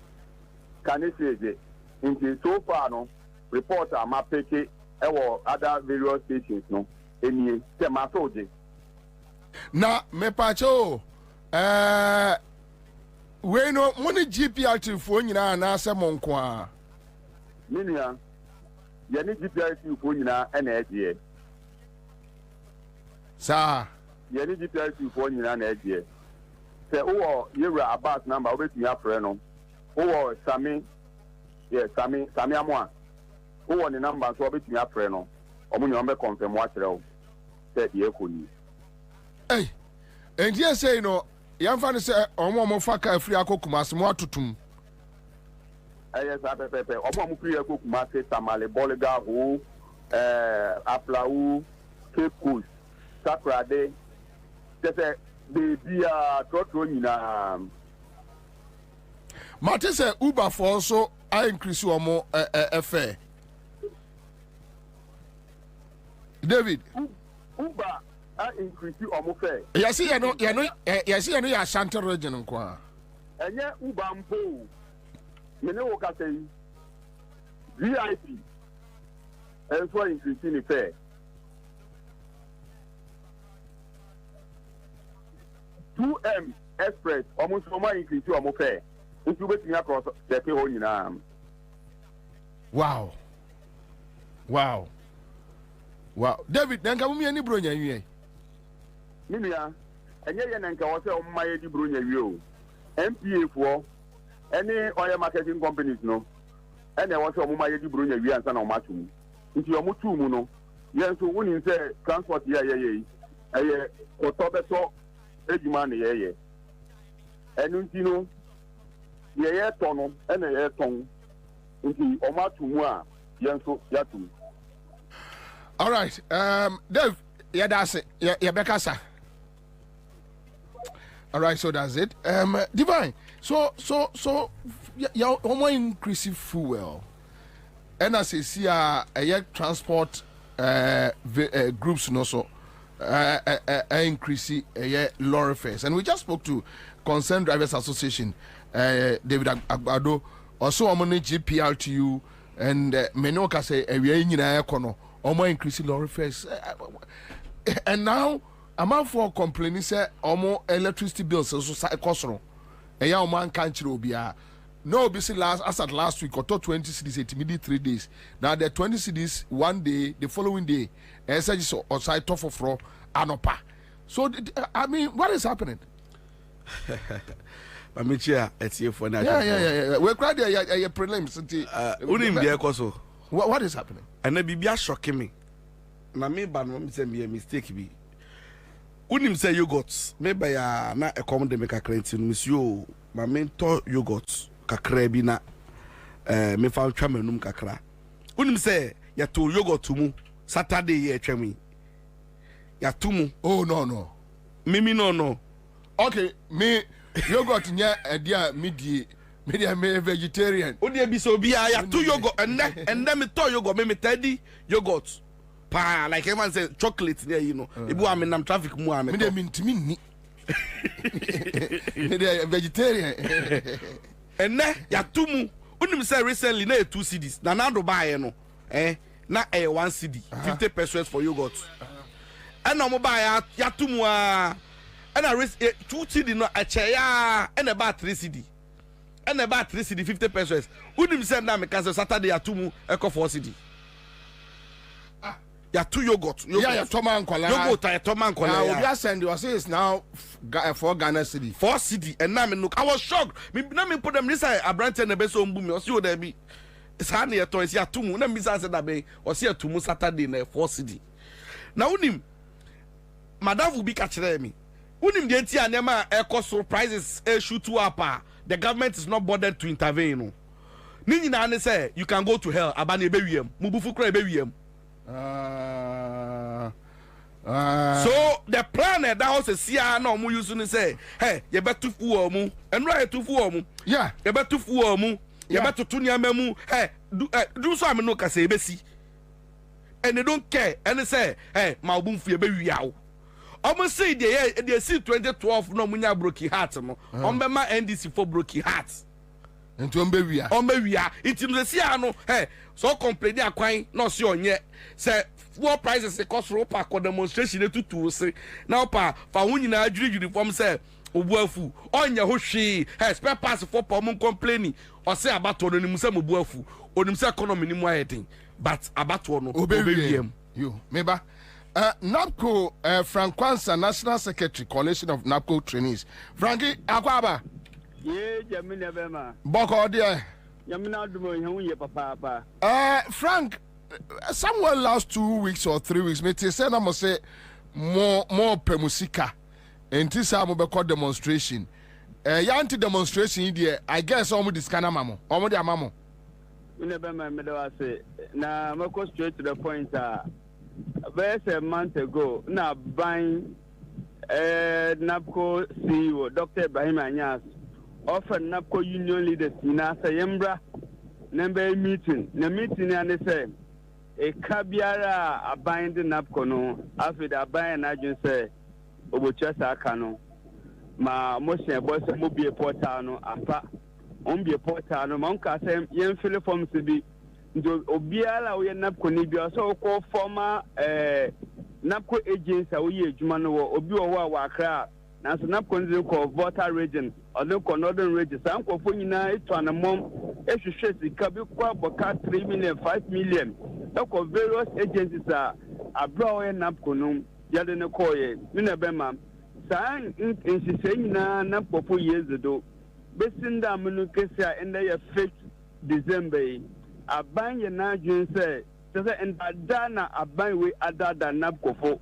[SPEAKER 8] Kanisi eje into so far no reporter ma peke other various stations no eni temasoje
[SPEAKER 7] na mepacho we no money GPRT fo nyina na asemo nko a
[SPEAKER 8] minia ye ni GPRT fo nyina na eje
[SPEAKER 7] sa
[SPEAKER 8] ye ni GPRT fo nyina na eje se wo yewra about number obetumi afre no wo sami amwa wo ni number so obetumi afre no omunyo mbe confirm wa kire o se ye ko ni
[SPEAKER 7] and yes say no yamfa ne se omo fa ka afri akokuma se mo atotum
[SPEAKER 8] yes apepepe omo free akokuma se tamale bolega ho aplawu kekus sakrade se bebia trotro nyina
[SPEAKER 7] Mate say Uber for also I increase your more fare. David.
[SPEAKER 8] Uber I increase your more fare.
[SPEAKER 7] Yes, you know, your Santa region and qua.
[SPEAKER 8] And yet Uber mpo. Mene woka say VIP. And so increasing the fare. M Express almost for my increase your more fare. If you wait across the whole in
[SPEAKER 7] Wow. David, then come me any bronya you.
[SPEAKER 8] Mimia, and yet and can also my bronya you. MPA for any oil marketing companies no. And there was a my bronya you and son of Matum. Into your mutu muno. Yes, so when you say transport ye. A Otobeto Edumani ye. And you know. Ye tono and a tongue into Omatumwa, Yanso Yatu.
[SPEAKER 7] All right, Dave, yeah, that's it. Yeah, Becca. All right, so that's it. Divine. So, yeah, more increasing fuel. And as I see, transport groups and also increasing lorry fares. And we just spoke to Concerned Drivers Association. David Agbado also among GPRTU and Menoka say we in Econo or more increasing lorry fares. And now I'm for complaining say more electricity bills so cost no. A young man can't be no busy last week or 20 cities 3 days. Now the 20 cities one day, the following day, and such or side top of floor anopa. So I mean, what is happening?
[SPEAKER 9] Mamichia, it's here for now.
[SPEAKER 7] Yeah. We're glad you're prelims. What is happening?
[SPEAKER 9] And then be shocking me. Na me ban mom say be a mistake be. Unim say yogurt. Maybe na a common de make a cranty monsieur. My mentor yogurt kakra bi na me fa twamenum kakra. Unim say ya to yogurt to mu Saturday ye twemi. Ya to mu.
[SPEAKER 7] Oh no.
[SPEAKER 9] Mimi no.
[SPEAKER 7] Okay, me yogurt nya dia me vegetarian.
[SPEAKER 9] O dey be so be ya to yogurt and then me to yogurt me teddy yogurt. Pa like everyone say chocolate there you know. Ibu am nam traffic mu am.
[SPEAKER 7] Me dey mintimi ni. Me dey vegetarian.
[SPEAKER 9] And ya to mu. Unim say recently na 2 cedis. Na do buy no. Na 1 cedi. 50 pesos for yogurt. And no buy ya to mu and I risk 2 cedi no a chair and about 3 cedi. And about 3 cedi 50 pesos. Unim say na me cancel Saturday ya to mu eco 4 cedi. Ya two yogurt.
[SPEAKER 7] Yeah, ya Toma Nkola.
[SPEAKER 9] Yogurt ya Toma Nkola.
[SPEAKER 7] Now, we send you say it's now 4 Ghana cedi.
[SPEAKER 9] 4 cedi. And now me look, I was shocked. Me put them this a branch and the best on boom. You there be. It's hardly a toy. It's ya two mu. Na me say that be. Or see a 2 mu Saturday na 4 cedi. Now unim. Madam will be catching me. Unim the tia nema cost surprises shoot to up. The government is not bothered to intervene. No. Nini na ane say you can go to hell. Abane be wiem. Mubufu kra be wiem.
[SPEAKER 7] So
[SPEAKER 9] the plan that was a CR no mu use to say, hey, you better fool mu, and right to fool mu.
[SPEAKER 7] Yeah,
[SPEAKER 9] you better fool mu, you better tunya memu, hey, do so I'm no kase besi. And they don't care, and they say, hey, my boom for your baby yaw. Almost say they see 2012 no munya broken heart no. Ombema NDC for broken heart.
[SPEAKER 7] And to we are.
[SPEAKER 9] It's in the Siano. Hey, so complain their coin, no see on yet. Say, what prices the cost for park or demonstration to say. Now, pa, for when you know, uniform say, Obuafu, on your hoshi, has spare pass for Pomon complaining, or say about on the Muslim Obuafu, or himself economy in my thing. But about one, obey him.
[SPEAKER 7] You, maybe. NAPCO, Frank Ansah, National Secretary, Coalition of NAPCO Trainees. Frankie, Akwaba.
[SPEAKER 8] Yeah, Jamina Bema.
[SPEAKER 7] Boko dear.
[SPEAKER 8] Yamina Dumo, ye papa.
[SPEAKER 7] Frank, somewhere last 2 weeks or 3 weeks, me said I must say more pemusika. And this I will call demonstration. Yanti demonstration here, I guess almost this kind of mamo. Almost their mamo.
[SPEAKER 8] Never mind, I say. Now, I'm go straight to the point. About a month ago, now buying NAPCO CEO, Dr. Ibrahim Anyas. offer NAPCO union leaders in Asayembra number meeting. The meeting and they say a cabiara a bind NAPCO no after the bind agent say Obochasa Kano. Ma motion boss mo be a portal no apa on be a portal no monka say yen fill form to be do obiara we NAPCO ni bi so call former NAPCO agents a we adwuma no obi wo wa akra na so NAPCO nze call voter region or no northern region san ko fo nyina eto anamom ehwehwe sika bi kwa boka 3 million 5 million e ko various agencies a bro we NAPCO no yade ne call ye me na be ma san in say nyina NAPCO 4 years ago besinda amunu kesi a enda ye 5th December aban ye na dwen say Dana aban we adada NAPCO fo.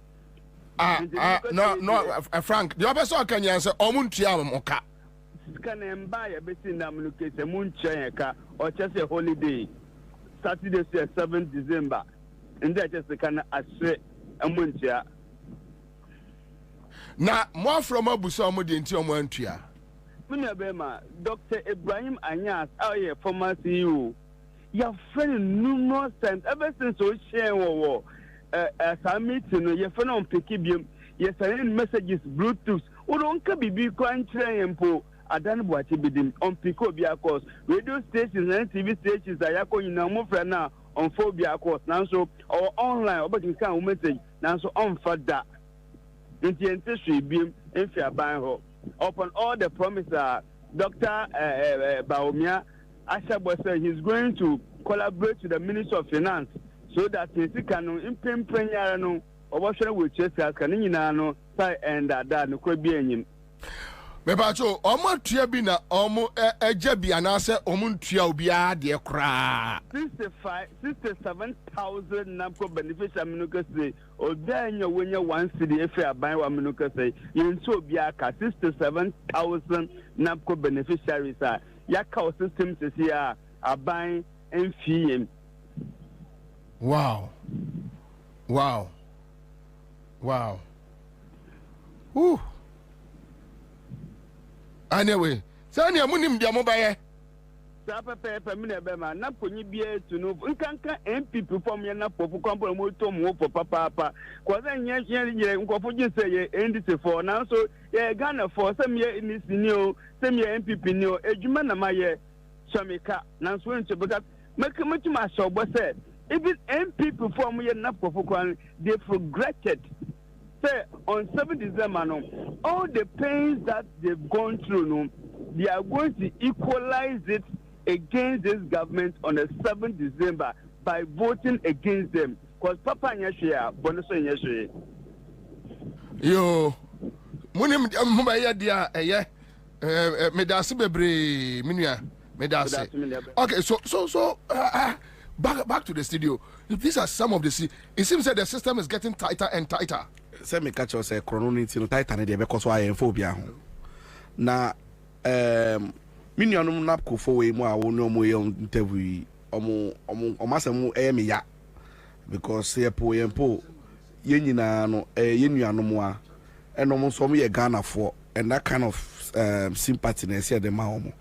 [SPEAKER 7] No, Frank. The other side can you answer? Omuntia moka.
[SPEAKER 8] Can emba ya besi na mnukese muncha ka or just a holiday. Saturday 7th December. And that just can asre amuncha.
[SPEAKER 7] Na more from Abusa mudi nti omuntia.
[SPEAKER 8] Muna bema Dr. Ibrahim Anyas our former CEO. Your friend numerous times ever since we share our meeting. Your friend on Pikibium, your sending messages, Bluetooth. We don't be country and po. Adan Buachi bidim on Pico Biacos, radio stations and TV stations. I are going now more now on Phobia course now so or online or but you can't message now so on for that. In the industry beam if you are buying her upon all the promise Dr. Baumia. Ansah said he's going to collaborate with the Minister of Finance so that he can implement no or what shall we chase as can no say and that no could be any.
[SPEAKER 7] Mebacho, omo tia bi na omo eje bi anase omo tia obi a de kra
[SPEAKER 8] 67,000 NAPCO beneficiary minuka say odanya wenya 1 cedi efe aban wa minuka say yinso obi aka 67,000 NAPCO beneficiaries are yaka system says here aban enfiem.
[SPEAKER 7] Wow. Woo. Anyway, sani amunim dia mobaye.
[SPEAKER 8] Sa pepe me na be ma na ponyi bia tu no nkanka MPP form ye na popu kwampo mo to mo papa ko za nya nkofo ji say ye NDC for now so ye Ghana for some ye ni sinio some ye MPP ni o edwuma na maye someka na so nche because make ma show bo say even MPP form ye na popu kwan they regretted. Say on 7th December, no, all the pains that they've gone through, no, they are going to equalize it against this government on the 7th December by voting against them. Because Papa Nyashia, Bonoso Nyashia.
[SPEAKER 7] Yo, Munim Mubaya dia, Medasi Bebre, Minia, Medasi. Okay, so, back to the studio. These are some of the. It seems that the system is getting tighter and tighter.
[SPEAKER 9] Say me catch us chronology no tighter na dey because why phobia ho na minianum NAPCO for we mu a wo no mo ye interview omasem me ya because ye po ye nyina no ye nuanom a enom so mo ye Ghana for and that kind of sympathy na say dem ma omo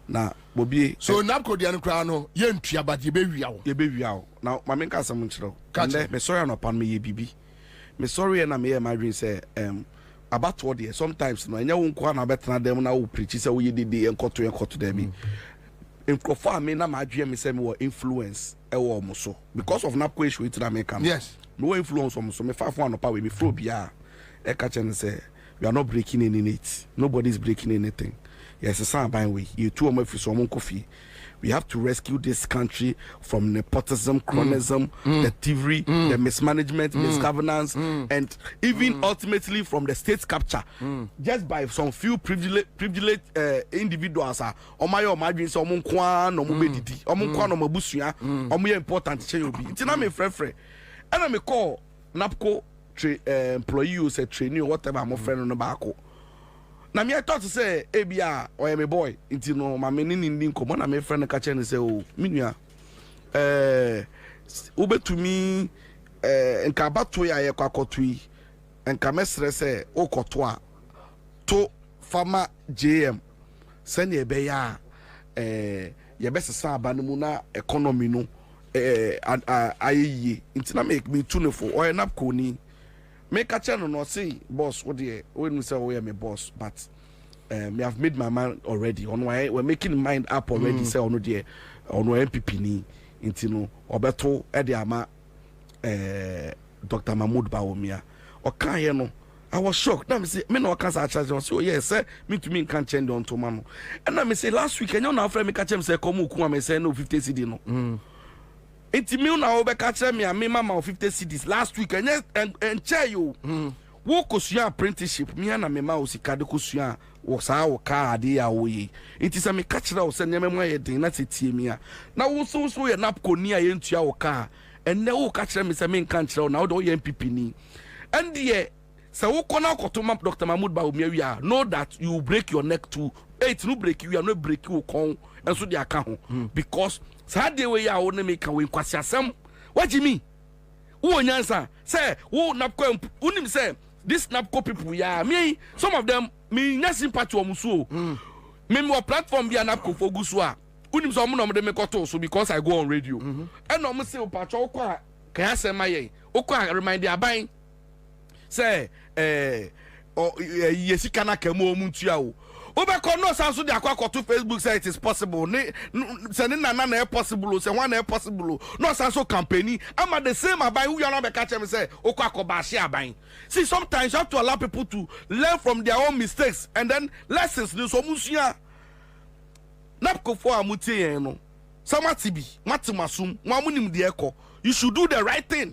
[SPEAKER 9] na Bobie
[SPEAKER 7] so NAPCO dia no kra no ye ntua ba ye be wia wo
[SPEAKER 9] na ma me nka sam nchiro me sorry no pan me ye bibi me sorry na me my dream say about what there sometimes no anya won kwa na betena dem na wo preach say wo yedede enkoto dem in me na ma adwe me say me wo influence e wo mo so because of NAPCO issue it na me come
[SPEAKER 7] yes
[SPEAKER 9] no influence on so me fa no power we me fro bia e ka chen say we are not breaking any it nobody is breaking anything yes it's a way you two of my so coffee. We have to rescue this country from nepotism, chronism, the thievery, the mismanagement, misgovernance, and even ultimately from the state capture. Just by some few privileged individuals. My dreams, important. It's not me friend. And I call NAPCO employee who say trainee or whatever. I'm a friend on the back. Na me I thought to say ebia or my boy into no my meaning come on my friend catch and say oh minua ube to me nka bato ya ye kwakotui nka mesre say okoto a to farmer JM send ye be ya ye best sa aba no mu na economy no aye nti na make me tune for or nap ko ni make a channel no say boss what dey when say we me boss but me have made my mind already on why we're making mind up already say ono dey ono MPP ni nti no obeto e dey ama Dr. Mahmoud Bawumia o kan ye no I was shocked. Now me say me no can say charge so yes sir me to me can change on to man. And now me say last week and you now friend me catch him say come ku me say no 50 cedi no. Enti me na o be catch me and me mama 50 cedis last week and chair you. Wo kosua apprenticeship me na me ma o sika de kosua wo sa wo ka ade ya wo yi. Enti say me catch na o say nyame mo ye den na tetie me a. Na wo so ye napko ni a ye ntua wo ka. And na wo catch me say me kan kire na wo do ye MPP ni. And the so who kona kotoma Dr. Mahmoud Bawumia know that you break your neck too. It no break you no break you con and so they account because Saturday way ya won't make a win kwasi asem. What do you mean? Who Ansah say who napko unim say this napko people ya me some of them me na sympathy omuso. Me more platform be napko for gusua. Unim so mo dem make so because I go on radio. And no say pacho kwa kaya sema ye. Okwa remind the aban say yesika na kemo omuntua o obekọ no sanso de akwa to Facebook say it is possible say na na possible say one possible no sanso campaign ama the same aban who you not be catch me say okwa akoba share aban. See sometimes you have to allow people to learn from their own mistakes and then lessons no so musua napko for amutie no samatibi matimasum wamunim de ekọ you should do the right thing.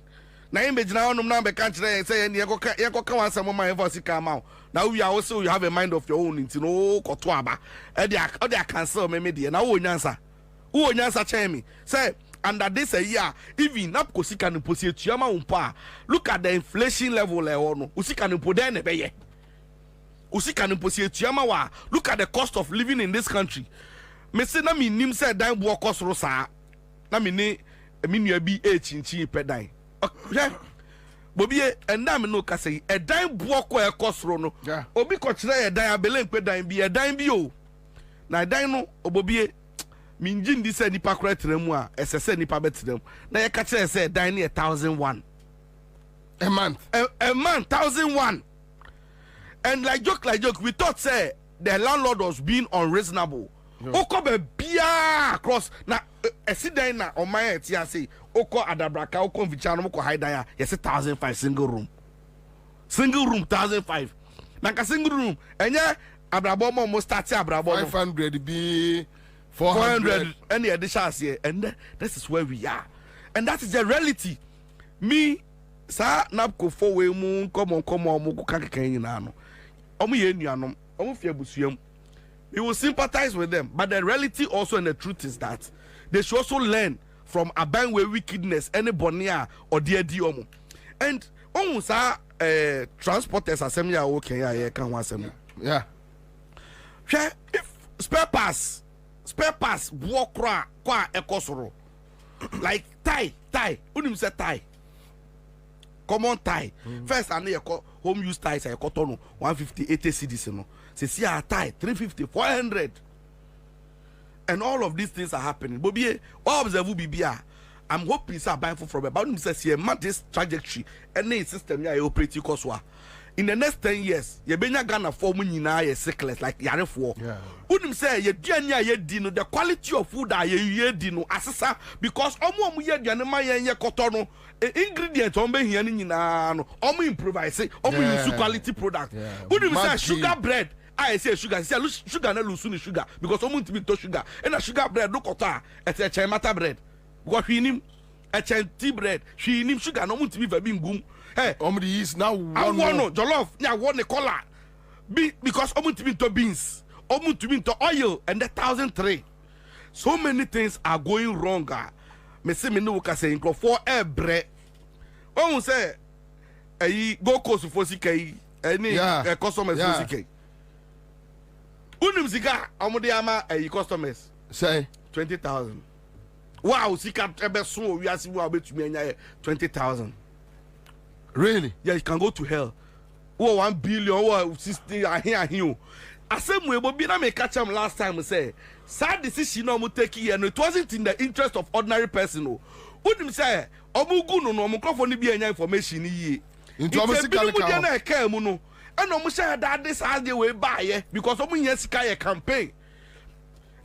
[SPEAKER 9] Na image na onum na be kan kire say ye go kan wan some man for sika ma now we are also you have a mind of your own nti no koto aba e dey cancel me dey na wo nyansa chen me say under this a year even napko sika no posie tuama umpa look at the inflation level e ho no usika no poden na be ye usika no posie tuama wa look at the cost of living in this country me say na me nim say dan bo cost ro sa na me ni me nua bi e chinchin pe dan Bobie and damn no kase a dime buoko a cosro no obi kochira a dime belenque dime be a dime bio na dino obobie minjin this any packret remua as a send nipa bet them na ya catch say dine 1,001
[SPEAKER 7] a month
[SPEAKER 9] 1,001 and like joke we thought say the landlord was being unreasonable. Oko be bia across na esiden na o man etia say oko adabraka oko vicha no ko hide ya yes 1,005 single room 1,005 na ka single room enye abrabo mo start abrabo
[SPEAKER 7] 500 be
[SPEAKER 9] 400 any addition here and this is where we are and that is the reality. Me sa napko for we mu come on mo ko kan nyina no omo ye nuanom omo fie busuam. We will sympathize with them, but the reality also and the truth is that they should also learn from aban we wickedness any bonia or dear diomo. And almost transporters assembly are okay. Yeah, can one assembly.
[SPEAKER 7] Yeah.
[SPEAKER 9] If spare pass walk qua ekosoro like tie unim say tie common tie first and you home use ties I cotton 150 80 cedis no say a tie 350 400 and all of these things are happening. Bobie what observe bibia I'm hoping say buy from about him says here man this trajectory any system ya operate koswa in the next 10 years ye benya Ghana for mu nyina ye sickles like yarefo unim say ye duane a ye di no the quality of food that ye di no asesa because omo ye duane ma ye koto no ingredient on be hia ni nyina no omo improvise omo use quality product unim say sugar bread I say sugar na lose ni sugar because omo ntimi to sugar and a sugar bread no koto a e che mata bread go hwinim e che tea bread hwinim sugar no omo ntimi va bi ngum. Hey,
[SPEAKER 7] omri is now one.
[SPEAKER 9] I want no jollof. Yeah, one the color. Because to be to beans, to be to oil, and the 1,003. So many things are going wrong. Me say me no can say for a bread. Oh say, go cost for CK. Any customers for CK. Unim zika amodiama customers
[SPEAKER 7] say
[SPEAKER 9] 20,000. Wow, zika ebe so we are see we bet me 20,000.
[SPEAKER 7] Really?
[SPEAKER 9] Yeah, you can go to hell. Oh, 1 billion, oh, 60, I hear you. asem we Bobie na me catch am last time say sad decision no mo take here no it wasn't in the interest of ordinary person no unim say omugu no no microphone bi anya information yi
[SPEAKER 7] into omo sika
[SPEAKER 9] na e ka mu no and omo say that this as the way buy because omo nya sika ye campaign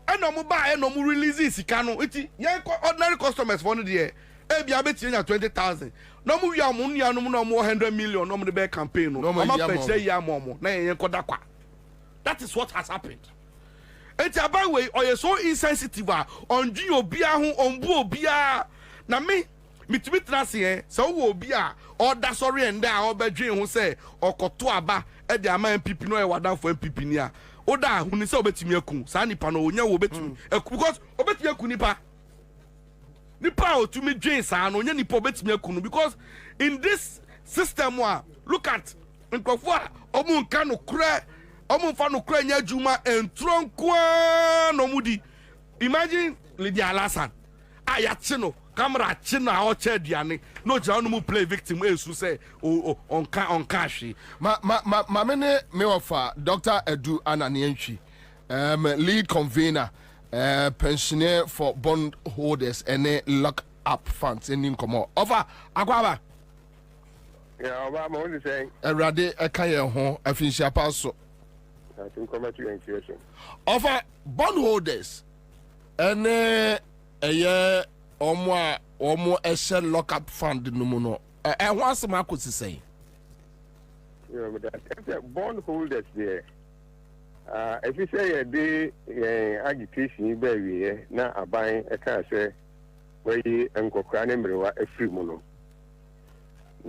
[SPEAKER 9] and omo buy no mo release sika no iti ye ordinary customers for no there e bia beti nya 20,000 no mo wi amu nua no mo 100 million no mo the campaign no omo pese ya mo na ye koda kwa. That is what has happened. Enti abaway oye so insensitive on dwi obia ho ombu obia na me mitimi trase so wo obia or da sorry ende a obedwen ho say okoto aba e de ama MPP no e wadan for MPP ni a oda huni say obetimi akun sa nipa no onya wo betimi because obetimi akun nipa otumi dwen sa no onya nipa obetimi akun because in this system look at nkofo a omu nka no kura omunfa no kura nya juma entronkwa no mudi imagine Lydia Alasan ayache no camera che na o che diane no ja no mu play victim esu say onka hwe
[SPEAKER 7] ma me offer Dr. Edu Ananiantwi lead convener pensioner for bond holders and lock up funds in komo offer akwaba
[SPEAKER 8] yeah oba mo ni say
[SPEAKER 7] erade eka ye ho afinsia paso
[SPEAKER 8] I think come to your intuition.
[SPEAKER 7] Offer bondholders and omo a lock-up fund no mo and once I could say.
[SPEAKER 8] Yeah, but that bondholders there. If you say a day agitation, baby, now I buy a car say where you uncle Cranem a free mono.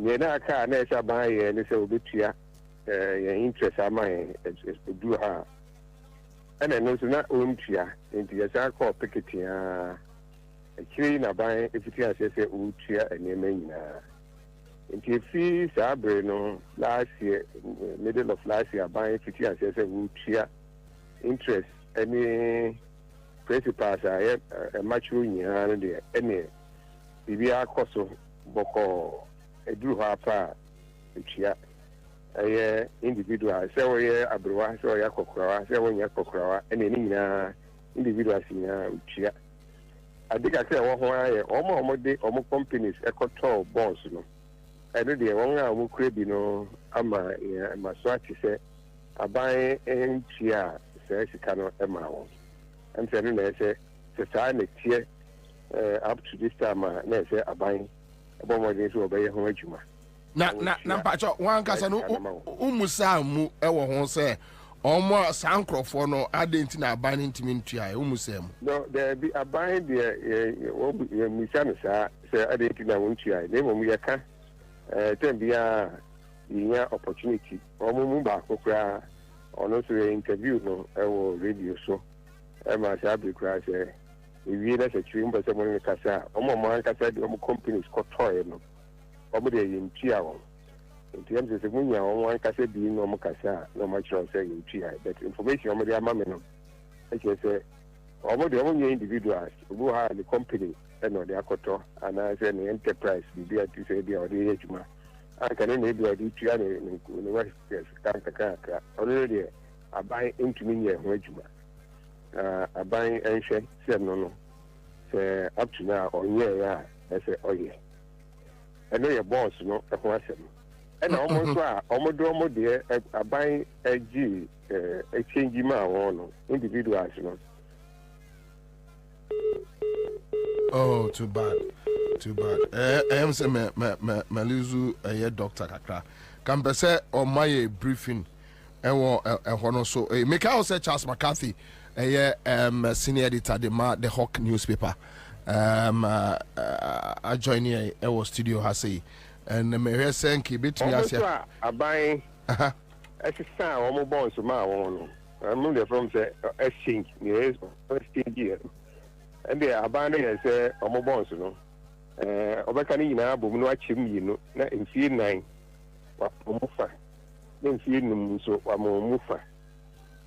[SPEAKER 8] You're not a car, never buy and it's a bit here. Your interest are mine is to do her. And I know to not own chia into your call picketing a train a buy if it has a old chia and your main. Into fees are breno last year, middle of last year, buying if it has a old chia interest any principals are a much ruin any BBR coso boko a drew her pa chia. Individual say we abrowa say we akokrawa say we akokrawa ene ni nyina individuals nyina utia adiga say wo ho aye omo de omo companies ekoto bonds no ene de won a omo krebi no ama ma so ati say aban entia say sika no e ma won ente ni na say say na tie up to this time na say aban ebomo de so obeye ho adwuma
[SPEAKER 7] na mpacho wan kasa no umusa mu ewo ho se omo sankrofo no adenti na aban ntimi ntua umusa mu
[SPEAKER 8] no there be aban there misana sa se adenti na ntua na mo ya ka tembia yinya opportunity omo mu ba kokra ono so interview no ewo radio so e ma sa bi kra se ewie na se twi mba se mo kasa omo man kasa de omo companies ko toy no omo de yintia won ntiyam se munya won kasa bi no mo kasa no ma chiro se yintia but information omo de ama me no e say omo de omo individuals obo ha the company no de akoto ana se ne enterprise bi ati se bi o de ejuma aka ne bi o de tua ne universities kanka ono de aban ntumi nye ho ejuma aban enhwe se no se up to now onye ya ese oye eno ye boss no e ho asem ena omo so a omo de aban agi exchange ma won no individuals no.
[SPEAKER 7] Oh, too bad. I am say me lizu doctor kakra. Can be say on my briefing no so make I say Charles McCarthy senior editor the Hawk newspaper. I join here our studio has say and me hear saying ki bit me asia
[SPEAKER 8] aban exercise omo bonds ma won no I'm the from say exchange yes exchange here and the aban say omo bonds no obeka ni nyina abom no achim yi no na mfie 9 wa omufa na mfie num so wa omufa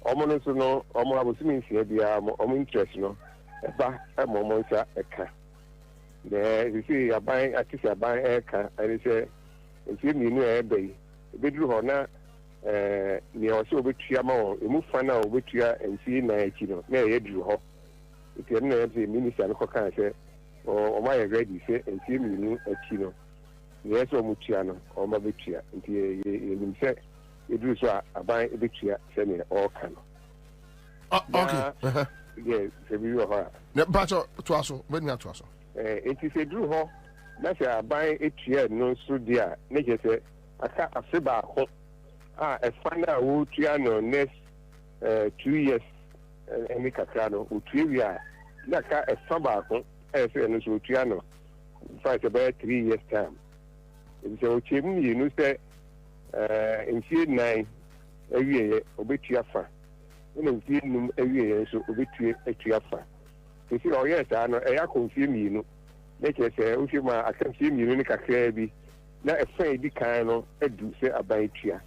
[SPEAKER 8] omo no so no omo abosimi mfie bia omo interest no eba omo nsa eka the see aban atisi aban eka and say mfie mi no ebe bedru ho na ne also obetua ma won emu fa na obetua nsie na echi no na ye duru ho iti na ye minister no kan say o ma ye ready say nsie minu echi no ne so omutua no o ma betua nti ye nim say ye duru so aban betua say ne o kan no
[SPEAKER 7] okay
[SPEAKER 8] yeah se bi ho
[SPEAKER 7] ne bacho to aso me ni ato aso
[SPEAKER 8] enti se duru ho na say aban etua no so dia ne je say aka afeba ho a final wo tua no next 2 years any kakra no o tua wi a na ka afaba ko say no so tua no fight about 3 years time it so chim you know say in few 9 awie obetua fa in few num awie so obetua fa you see oh yes no e ya confirm you know make say o fi ma akan you ni kakra bi na e fa di kan no edu say aban tua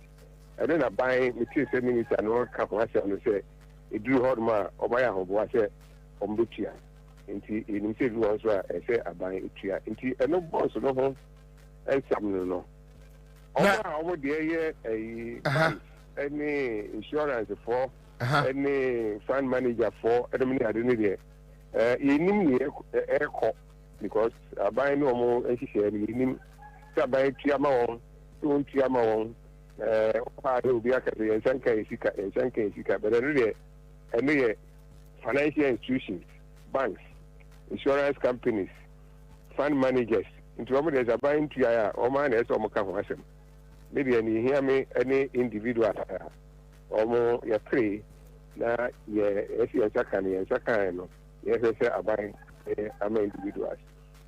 [SPEAKER 8] I don't know buying material minister no couple I say it drew hard ma or buy a hobo I say ombutia into in say you also I say I buy it here into no boss no home and some no over there any insurance for any fund manager for I don't know there because I buy no more and she said you buy Tiama on Tiama will be a but anyway, financial institutions, banks, insurance companies, fund managers, into there's a buying to or man as or maybe any hear me any individual or more your pray now yes yes I buying individuals.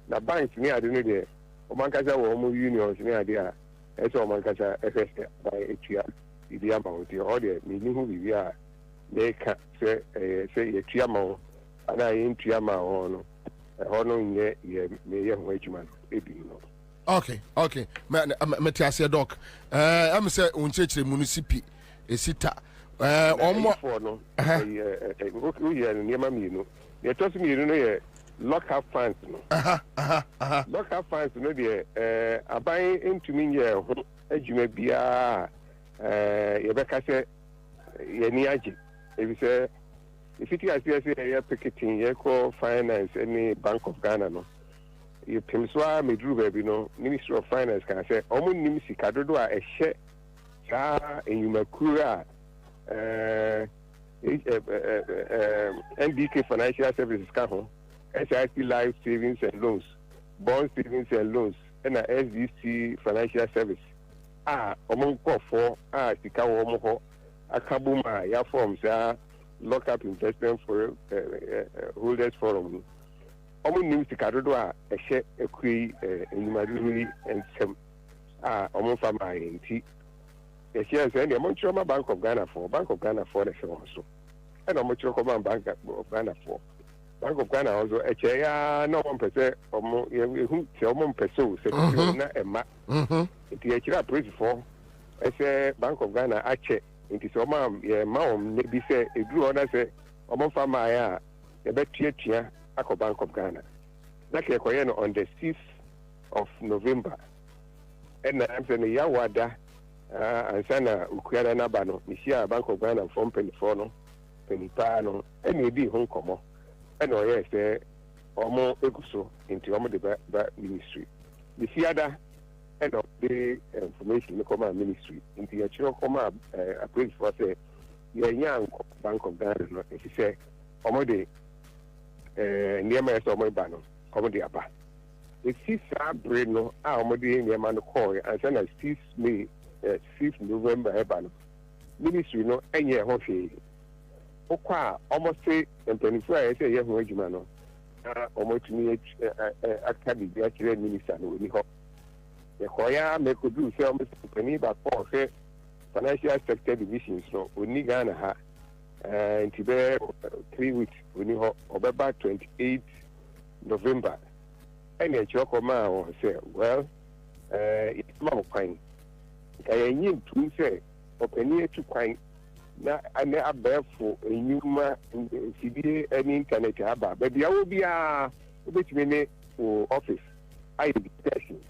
[SPEAKER 8] Now banks near the day or man can say unions near there. Eso mankasa FS by etua ibi amount the order meaning who we are they can say etua amount ana etua amount no hono nye me ye ho adwuma ebi no
[SPEAKER 7] okay me ti ase doc am say unchechire municipal esita omo
[SPEAKER 8] no we ye no niam mi no ye tosi mi no ye local funds no local funds no dey aban entumi ye ho adwuma bia ye beka se ye ni age ebi se ifiti ase ye picketing ye call finance any Bank of Ghana no ye pimswa medru baby no Ministry of Finance can say omo nim sika dodo a ehye sa enyuma kura NBK Financial Services ka ho SIC Life Savings and Loans, Bond Savings and Loans, and a SDC Financial Service. Among for Tika Womo, a Kabuma, ya forms, lock up investment for holders forum. Omo news to Kadoa, a share a quay in Maduri and some Omo Fama in T. The shares and the Montreal Bank of Ghana for the show also. And a Montreal Bank of Ghana for. Bank of Ghana also a no 1% or more who tell 1% secretary na emma the praise for as a Bank of Ghana ache into some mom maybe say a drew order say farmer ya a bet tia Bank of Ghana like a on the 6th of November and I'm saying Yawada Ansah Ukwara Nabano Misia Bank of Ghana from Penny Pano and maybe Hong Kong. And yes, almost equal into the ministry. The theater and of the information the command ministry into your children come up a place for say your young Bank of Ghana. If you say already near my summer banner, comedy about. The 6th Breno, already near man call and send us 6th November banner. Ministry no any hoffe. Okwa almost say and 24 I say yes no adwuma no almost me academy actually minister no ni ho e koya me ko do say almost company ba for say financial sector divisions no oni Ghana ha until 3 weeks oni ho obeba 28 November and e choko ma o say well it's ma kwan kaya nyi tu say opani etu kwan na ane abefo enyuma civil any internet aba baby awo bia obetime ne o office I discussion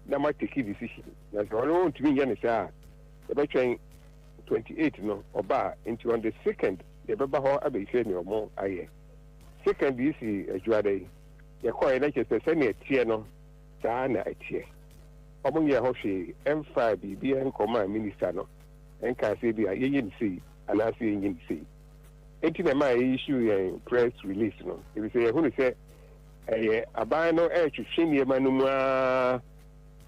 [SPEAKER 8] na ma take decision na so no ntumi nya ne sa e be twen
[SPEAKER 10] 28 no oba into on the second the baba ho abehwe ni omo aye second this adwade ye call na che se na tie no saa na atie omo ye ho hwe M5 bi enkoma minister no enka se bi ye yin sei ana se yin sei enti na my issue press release no if you say who say aban no twhwe ni ma no mu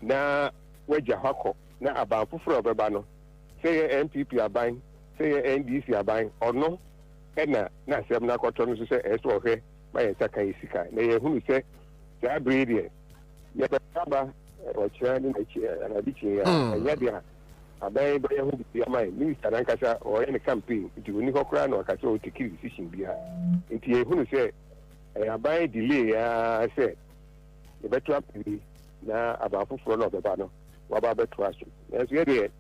[SPEAKER 10] na wagya hako na aban foforo beba no say MPP aban say NDC aban ono na asem na kwoto no say eso ohwe ma ye saka isika na ye hunu say za breedie ye baba o chira ni na chi na bichi ya dia aban be hu bi ama minister na nkasa o ye campaign ti oni kokra na okasa o take decision bia nti ye hunu say aban delay ya say ye betu apili na aban foforo no beba no waba betu aso na so ye de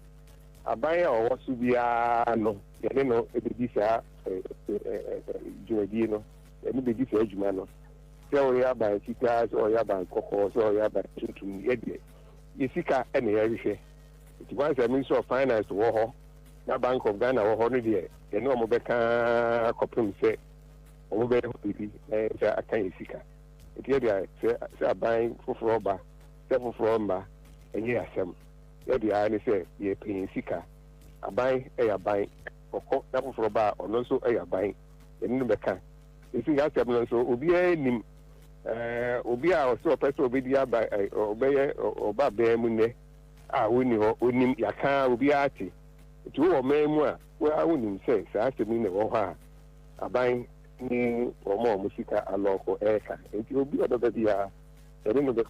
[SPEAKER 10] abaya o wasu bia no ye no ebedi sa jodi no eni bedi sa adwuma no se o ya ba sika so o ya ba kokko so o ya ba tutum ye de isika ene ya hwehwe it was a minister of finance wo ho na Bank of Ghana wo ho no de ye no mo beka kopum se o mo be ho bibi na sa akan isika it ye de se aban foforo ba se foforo mba enye asem ye de ani se ye pin sika aban aban kokko na foforo ba ono so aban enu beka isi ya asem no so obi anim obi a o so person obi dia ba obeye oba be mu ne a woni ho onim yaka obi ati ti wo memu a wo wonim se sa asem ni wo ho a aban ni omo sika aloko eka enti obi odo bia enu be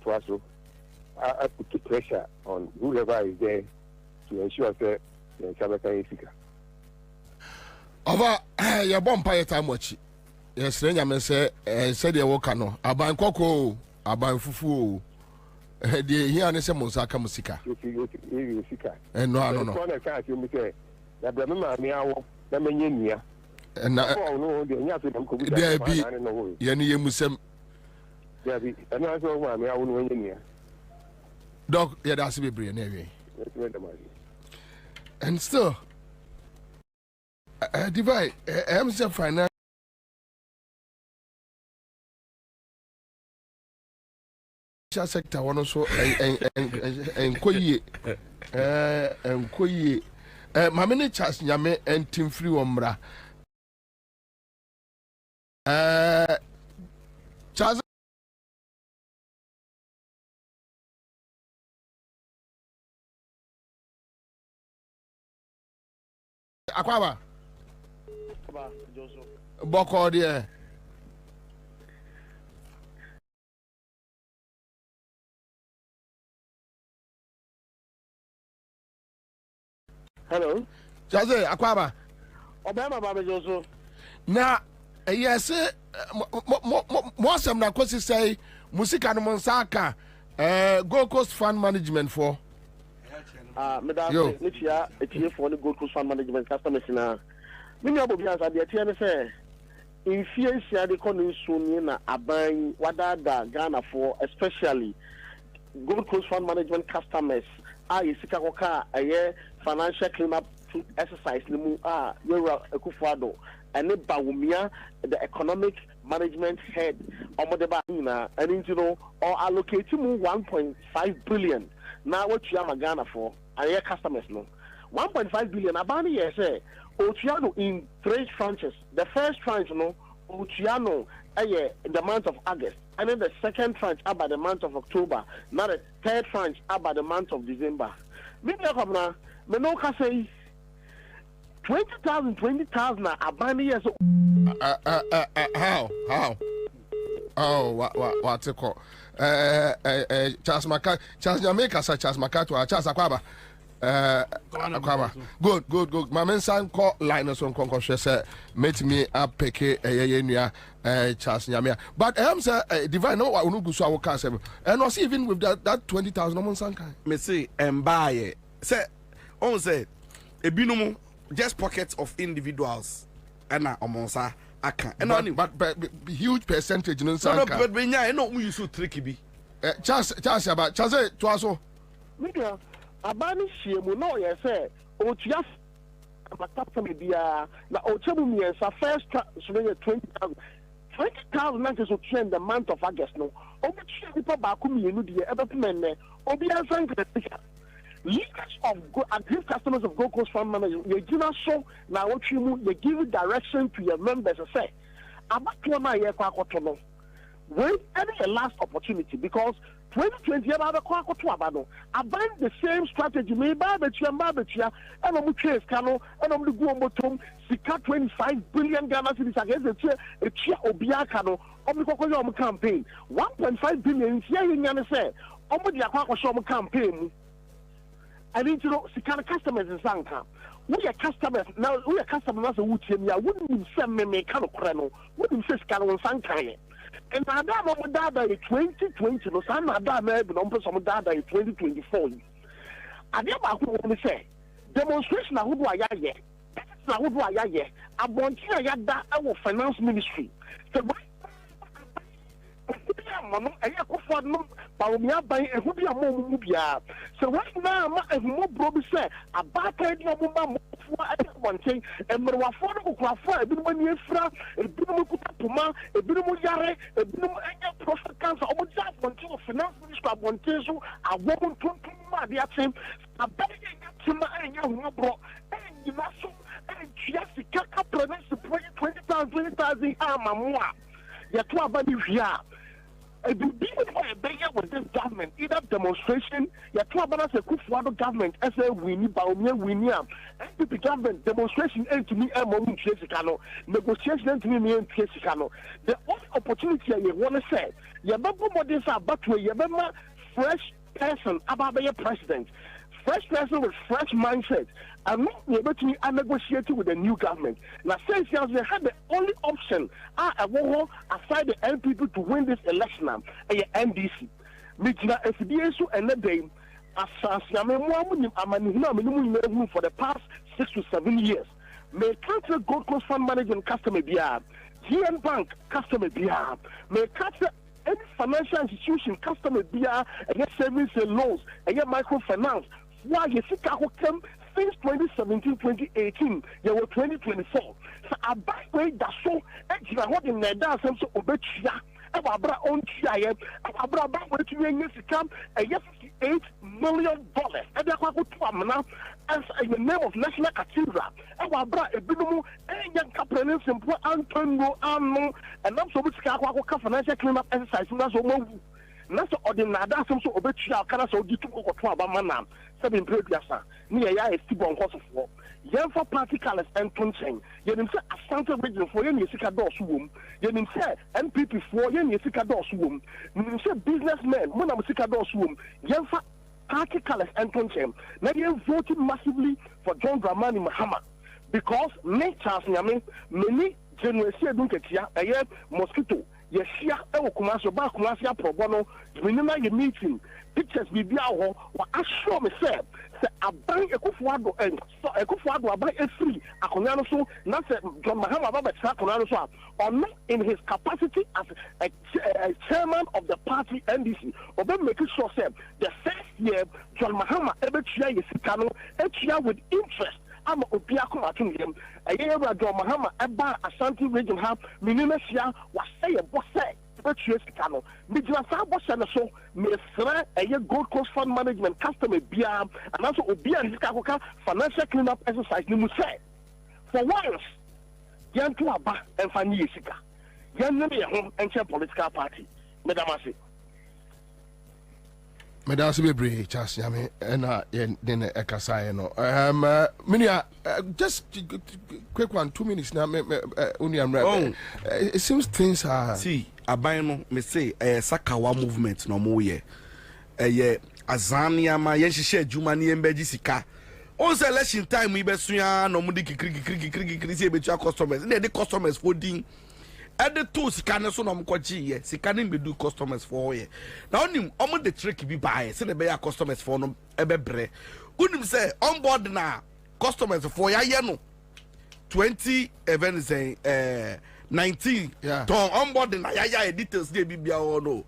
[SPEAKER 10] to I put pressure on whoever is there to ensure that the Sabbath is fika.
[SPEAKER 7] Over your bompa yet how much? Yes, Renya said your work no. Aban koko, aban fufu. The here and say Mosaka Musika.
[SPEAKER 10] You sika.
[SPEAKER 7] And no.
[SPEAKER 10] I can't you say that the mamma meow, the menia.
[SPEAKER 7] And
[SPEAKER 10] no, the Yapi could
[SPEAKER 7] there be Yenny Musem.
[SPEAKER 10] There be another one, I won't win here.
[SPEAKER 7] Dog, yeah, that's be brilliant anyway. And still, divide. I'm still financial sector. One also and koye, Mamene chas nyame and team free omra. Chas. Akwaba. Boko there.
[SPEAKER 5] Hello.
[SPEAKER 7] Jaze Akwaba.
[SPEAKER 5] Obama Baba Joso.
[SPEAKER 7] Na yes mo asem na kosi say musika no monsaka Gold Coast Fund Management for
[SPEAKER 5] Madam Nichia, a tier for the Gold Coast Fund Management customers now. Many of the answer the TN say in fear the economy soon aban wada Ghana for especially Gold Coast Fund Management customers are sikakoka a financial cleanup exercise limu yura ekufuado and bawumia the economic management head omodeba ina and you know or allocating 1.5 billion now what you am Ghana for and your customers no 1.5 billion abani yes Otiano in 3 tranches. The first tranche no Otiano in the month of August, and then the second tranche about the month of October. Now the third tranche about the month of December. Me come me no ka say 20,000 abani yes.
[SPEAKER 7] How? Oh, what's it called? Charles Jamaica, Charles Macato, Charles Akwaba. Good. My men san call Linus on Concourse said, "Met me up peke Charles Nyamia." But say divine no I will go so our castle. And was even with that 20,000 no sanka.
[SPEAKER 9] Me say and buy it. Say on say a binom just pockets of individuals and na omonsa aka. And
[SPEAKER 7] but huge percentage no sanka.
[SPEAKER 9] No, but when you know we so tricky be.
[SPEAKER 7] Charles about Charles to also.
[SPEAKER 5] Media abani shiemu no ye say otua abata media na ochemu miensa first so 20,000 na so trend the month of August no obi tue people ba ko mienu de ebepemenne obi ansan kritika leaders of go and these customers of Gold Coast Fund Management you gina so na wotwe mu you give direction to your members say abato na ye kwa akoto no when any last opportunity because 2020 about the same strategy me ba betua and on trace cano and on the go bottom sika 25 billion Ghana cedis against the chia obia cano on the campaign 1.5 billion here in say on the aqua campaign I need to know sika customers in Sanka. We are customers now, we are customers who wouldn't send me kind of crano, wouldn't say Scan Sanka. And I don't know 2020, no, some are maybe some data in 2024. I never want to say demonstration. I would do a year. I would do a year. I want to get that our finance ministry. So, so right now, I'm more probably say about one thing, and we are for a bit of infra, a bit of Puma, a bit of Yare, a bit of profit cancer, or just one thing of finance minister, one tesu, a woman to my team, a better and young bro, and you know, and just the Kaka province to 20,000 more. Yet, what about if you are? A big with this government, either demonstration, your Kwabena Kufuado government, as a winnie, Baumia, NPP government, demonstration, and to me, a moment, Chesicano, negotiation to me, and Chesicano. The only opportunity I want to say, your Babu Modis are but to your fresh person about your president. Fresh person with fresh mindset. I'm not able to negotiate with the new government. Now, since they had the only option, aside the NPP to win this election, NDC. Mijina FDSU and the day, for the past 6 to 7 years. May country Gold Coast Fund Management customer BR, GN Bank customer BR, may country any financial institution customer BR, and savings and loans, and microfinance. Why you see came since 2017-2018, you were 2024. So I buy way that so you know what in the dance so obetia. Abra on chia, Abra back with you come a $58 million. And I go to Amana as in the name of National Cathedral. Abra a binumu and young captains and poor Antonio Arno and I'm so much financial cleanup exercise. Not so ordinary, that's some sort of betrayal. Can I so do to go to Abamana? 7 previous, near ya is Tibon House of War. Young for party colors and punching. You didn't say a Santa region for any Sicador's womb. You didn't say NPP for any Sicador's womb. You didn't say businessmen, when I'm Sicador's womb. Young for party colors and punching. Now you're voting massively for John Dramani Mahama because Charles Nyame, many generation don't get here, a mosquito. Yes, here, Kumasi, Bakumasia Pro Bono, minima your meeting, pictures be biaho, or assure me, sir, I buy a Kufuado and so a Kufuado, I buy a free, a Konano, not John Mahama Baba Sakonano, or not in his capacity as a chairman of the party NDC, or then making sure, sir, the first year, John Mahama, every year is Sikano, each year with interest. I'm a Opiako at him. A year ago, Mahama, Eba, Ashanti region, have Minimesia was say a boss, but you cano. Midjasa was and so, Miss a year Gold Coast Fund Management customer BR, and also Obia and Kakoka financial cleanup exercise. You must say, for once, Yan to Abba and Fanny Sika, Yan Nami home and chair political party, Madamasi.
[SPEAKER 7] Madam Sibebre, Charles Yame, and then a Casino. Minia, just quick 1, 2 minutes now. Union, it seems things are.
[SPEAKER 9] See, Abino, me say, a Sakawa movement no more ye. A ye, Azania, my Yeshe, Jumani, and Bejisica. On election time, we best no Mudiki, Kriki, between customers. The customers voting. At the 2 Sikana so no mkwachi ye Sikana be do customers for ye. Now nim omo the trick be buy say the be customers for no ebebre. Unim say on board na customers for ya no 20 events say 19 ton on board na ya details dey be bia no.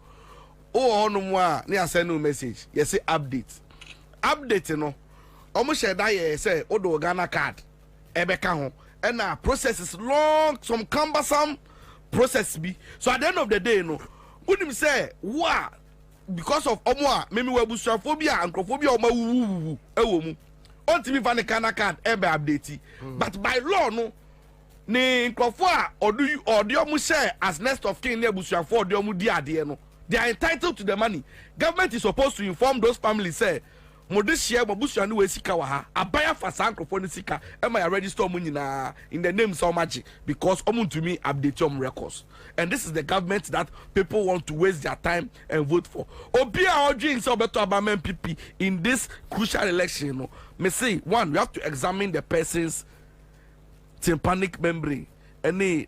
[SPEAKER 9] Oh no mo a na send no message. You say update. update no almost share that year say odo Ghana card ebeka ho and process is long, some cumbersome process be. So at the end of the day no unim say wa because of omo maybe we busuaphobia and crophobia omo wu ewo mu ontimi fa ne Ghana card ebe update but by law no ni nkrofo a odi omo share as next of kin ne busuafo odi omo di ade no they are entitled to the money. Government is supposed to inform those families say modi share babusu anu we sika wa ha abaya fa sankrofo ni sika e ma register omo nyina in the name so much because omo to me update your records. And this is the government that people want to waste their time and vote for. Obi a odwin say obeto abamen PP in this crucial election no me say one we have to examine the person's tympanic membrane and ne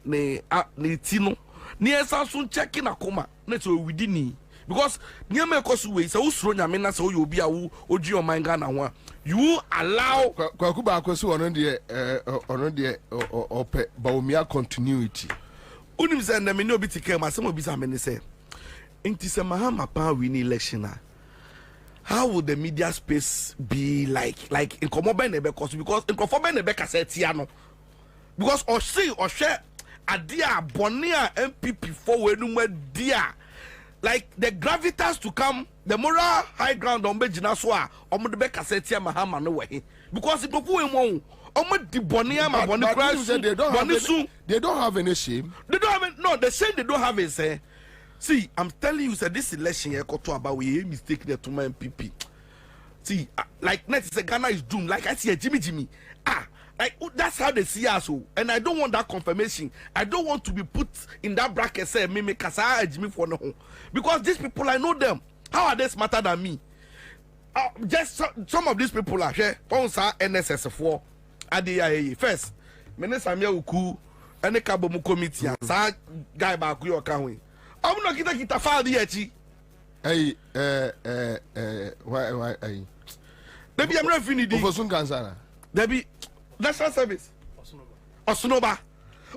[SPEAKER 9] tino ni esanso checking akoma na so within because nyame koso we say usuro nyame na say obi a wo odwi o manga na ho you allow
[SPEAKER 7] kwakuba akoso ono de ope baumia continuity
[SPEAKER 9] unim say na me no bi tike ma some obi say me say enti say Mahama pa win election how would the media space be like in komobe na be koso because in kofobe na be kasetia no because or share adia bonia MPP for we no dia like the gravitas to come the moral high ground on bejina so a omo de be kasetia Mahama no we because it go we won omo di bonia ma boni crash
[SPEAKER 7] they don't have any shame.
[SPEAKER 9] They don't have no the shame they don't have is see I'm telling you say this election here got to about we mistake there to my MPP see like next say Ghana is doomed like I see a Jimmy like that's how they see us and I don't want that confirmation. I don't want to be put in that bracket say me kasa Jimmy for no because these people I know them. How are they smarter than me? Just some of these people are here Ansah NSS4 at the first Minister Uku and the Kabomu committee sa guy back you can we I'm not kita file the
[SPEAKER 7] why
[SPEAKER 9] Debbie I'm not finished
[SPEAKER 7] Ofosun Kansana
[SPEAKER 9] Debbie National Service Osunoba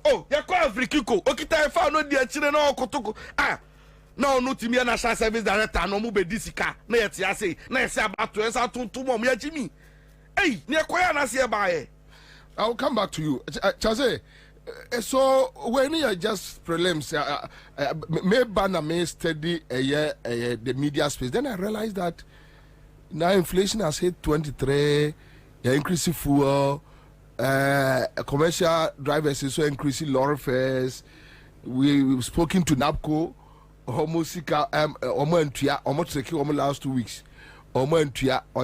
[SPEAKER 9] oh ya kwa Afrikiko okita fa no dia chire na okotoko no timi National Service Director no mu be disika na yeti ase na yesi abato esa tuntum mo ya jimi hey ne koya na se ba e
[SPEAKER 7] I'll come back to you Chaze so when you just prelims me banner me steady the media space then I realized that now inflation has hit 23 you're increasing fuel commercial drivers is so increasing lorry fares. We've spoken to NAPCO almost last 2 weeks or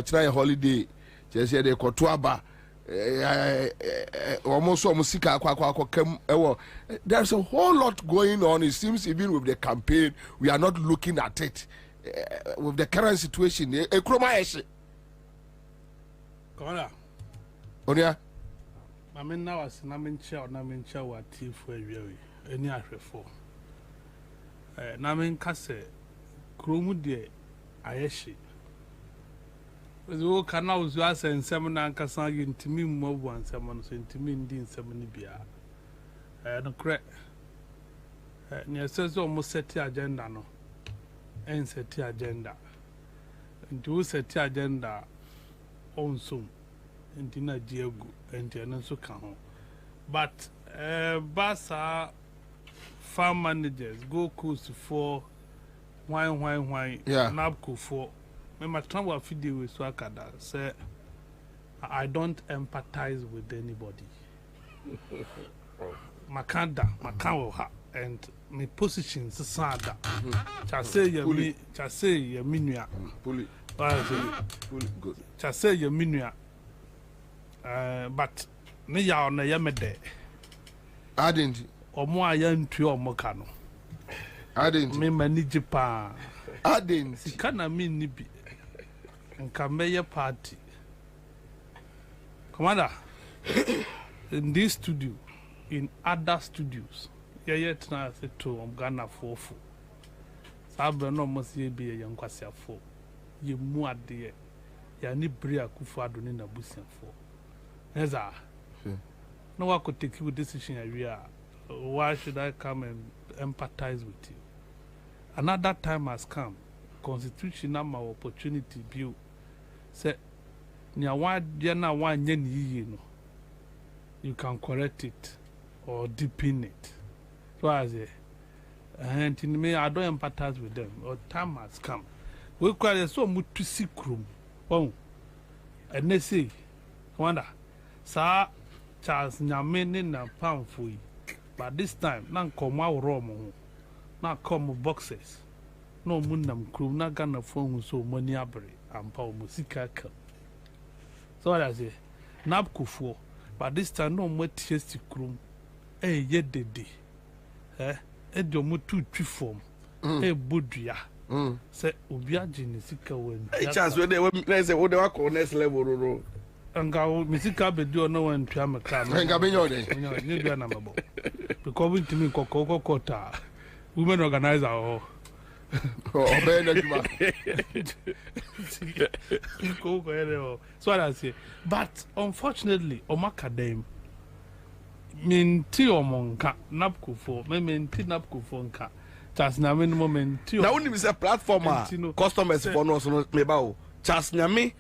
[SPEAKER 7] try a holiday just say they kotuaba there's a whole lot going on. It seems even with the campaign we are not looking at it with the current situation Onia
[SPEAKER 11] Mamen now as Namincha or tea for a year, any after four. Namin Casse, Cromudie, Ayeshi. With all canals, you are saying 7 and Cassagin to me more one, someone sent to me in 70 beer. No crack. Near says almost set the agenda, no, and set the agenda. And to set the agenda on soon. And Tina Diego and Tianaso Cajon. But Bassa farm managers go coast for wine, Nabco for my time will feed you with Swakada. Say, I don't empathize with anybody. Makanda, Makawa, and my position is sada. Chase your minia.
[SPEAKER 7] Pull good.
[SPEAKER 11] Chase your minia. But me ya on a yamede.
[SPEAKER 7] I didn't.
[SPEAKER 11] Or more young to your mocano.
[SPEAKER 7] I didn't.
[SPEAKER 11] Me manage pa.
[SPEAKER 7] I didn't.
[SPEAKER 11] It can't mean nibi. And can be a party. Commander, in this studio, in other studios, yet now I said to Ghana 4. Sabra no must be a young Quasia 4. You more dear. Yani Bria Kufadu in a busian 4. Neza. No one could take you with decision area. Why should I come and empathize with you? Another time has come. Constitutional opportunity bill. Say, near one yana one yen no, you can correct it or deepen it. So I say, and in me, I don't empathize with them. Or time has come. We quite so much to see room. Oh, and they say, wonder, sir, Charles Nyamene na pound for you. But this time, none come out wrong. Now come boxes. No munam crew, not gonna phone so money abre and power musica. So I say, Napku for, but this time no more tasty crew. Eh, yet the day. Eh, Edomu 2 form. Eh, Budia. Say, Ubia Genesika when.
[SPEAKER 9] Hey, chance when they say, what they are called next level.
[SPEAKER 11] And go Missika be do no one to am a car. Because we to me, Coco Cota. Women organizer or. So I say, but unfortunately, Omakadem. Minti omonka napku for me minti napku for nka chas na me no minti
[SPEAKER 9] na woni say platform customers for no so me ba o chas na me e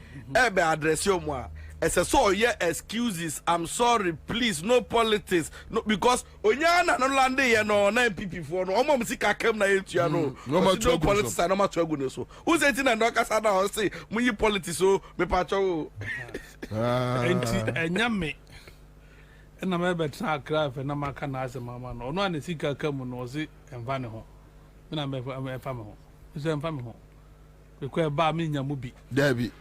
[SPEAKER 9] be address yo mo a ese so ye excuses I'm sorry please no politics no because onya na no lande ye no na MPP for no omo sika kam na yetua no no politics na ma to agu ne so who say tin na do kasa na o say mu yi politics so me pa cho
[SPEAKER 11] enti enya me na me betra craft na maka na ase mama no no na sika kam no se enva ne ho na me fa me ho se enva me ho be ko ba me nya mu bi
[SPEAKER 7] Dabi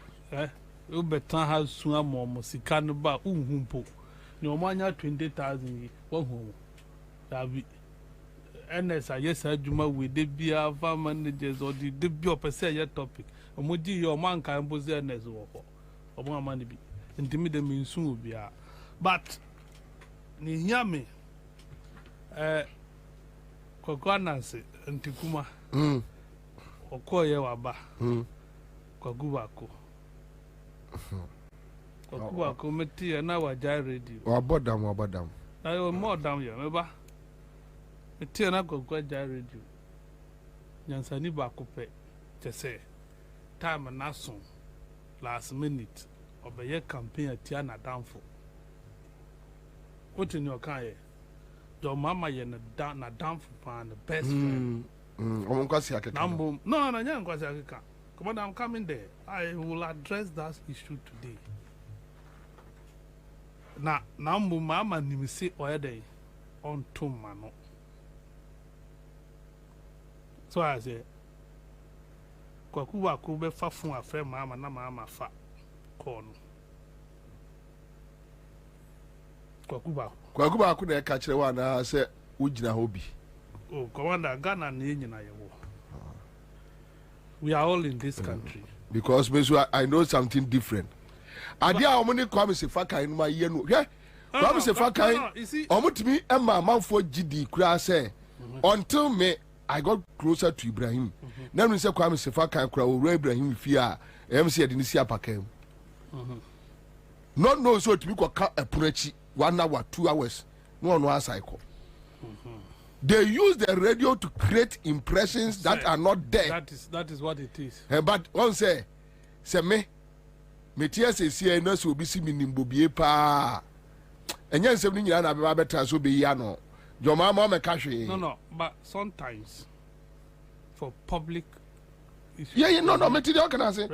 [SPEAKER 11] u betra ha su amo sika no ba unhumpo ni o manya 20,000 wo hu dabi ns yes adwuma we de bia fa managers or de bi opese ye topic o mo di yo man kan bo ze ns wo ho o mo amane bi ntimi de me nsu bia but ni nyame kwakwananse ntikuma okoye waba kwagubako kwagubako meti na waja radio
[SPEAKER 7] wabodam
[SPEAKER 11] ayo more down ya meba meti na kwagwaja radio nyansani ba kope tese time na so last minute obeye campaign atia na downfall. What in your car? Your mama na down for the best friend.
[SPEAKER 7] No,
[SPEAKER 11] come on, I'm coming there. I will address that issue today. Now, mama ni say oya on to mano. So I say, kwakuwa kube fa fun afre mama na mama fa kono.
[SPEAKER 7] Kwakuba ku na ka kire wa na se ugina hobi.
[SPEAKER 11] Oh, Commander, Ghana ni nyina yewo. We are all in this country.
[SPEAKER 7] Because I know something different. Adia omoni kwame se fakai no ma ye no. Hwe. Kwame se fakai. Omutimi emma manfo gidi kura say until me I got closer to Ibrahim. Now we say kwame se fakai kura o Ibrahim fia MC de ni si apakam. Not know so to be kwa epunachi 1 hour 2 hours no cycle. They use the radio to create impressions that are not there.
[SPEAKER 11] That is what it is.
[SPEAKER 7] But one say me tia se si na so obi si minimbo pa enya nsem ni nyina na be betra so be ya no joma ma me ka hwe.
[SPEAKER 11] No, but sometimes for public issues.
[SPEAKER 7] Yeah, no, me ti dey can I say.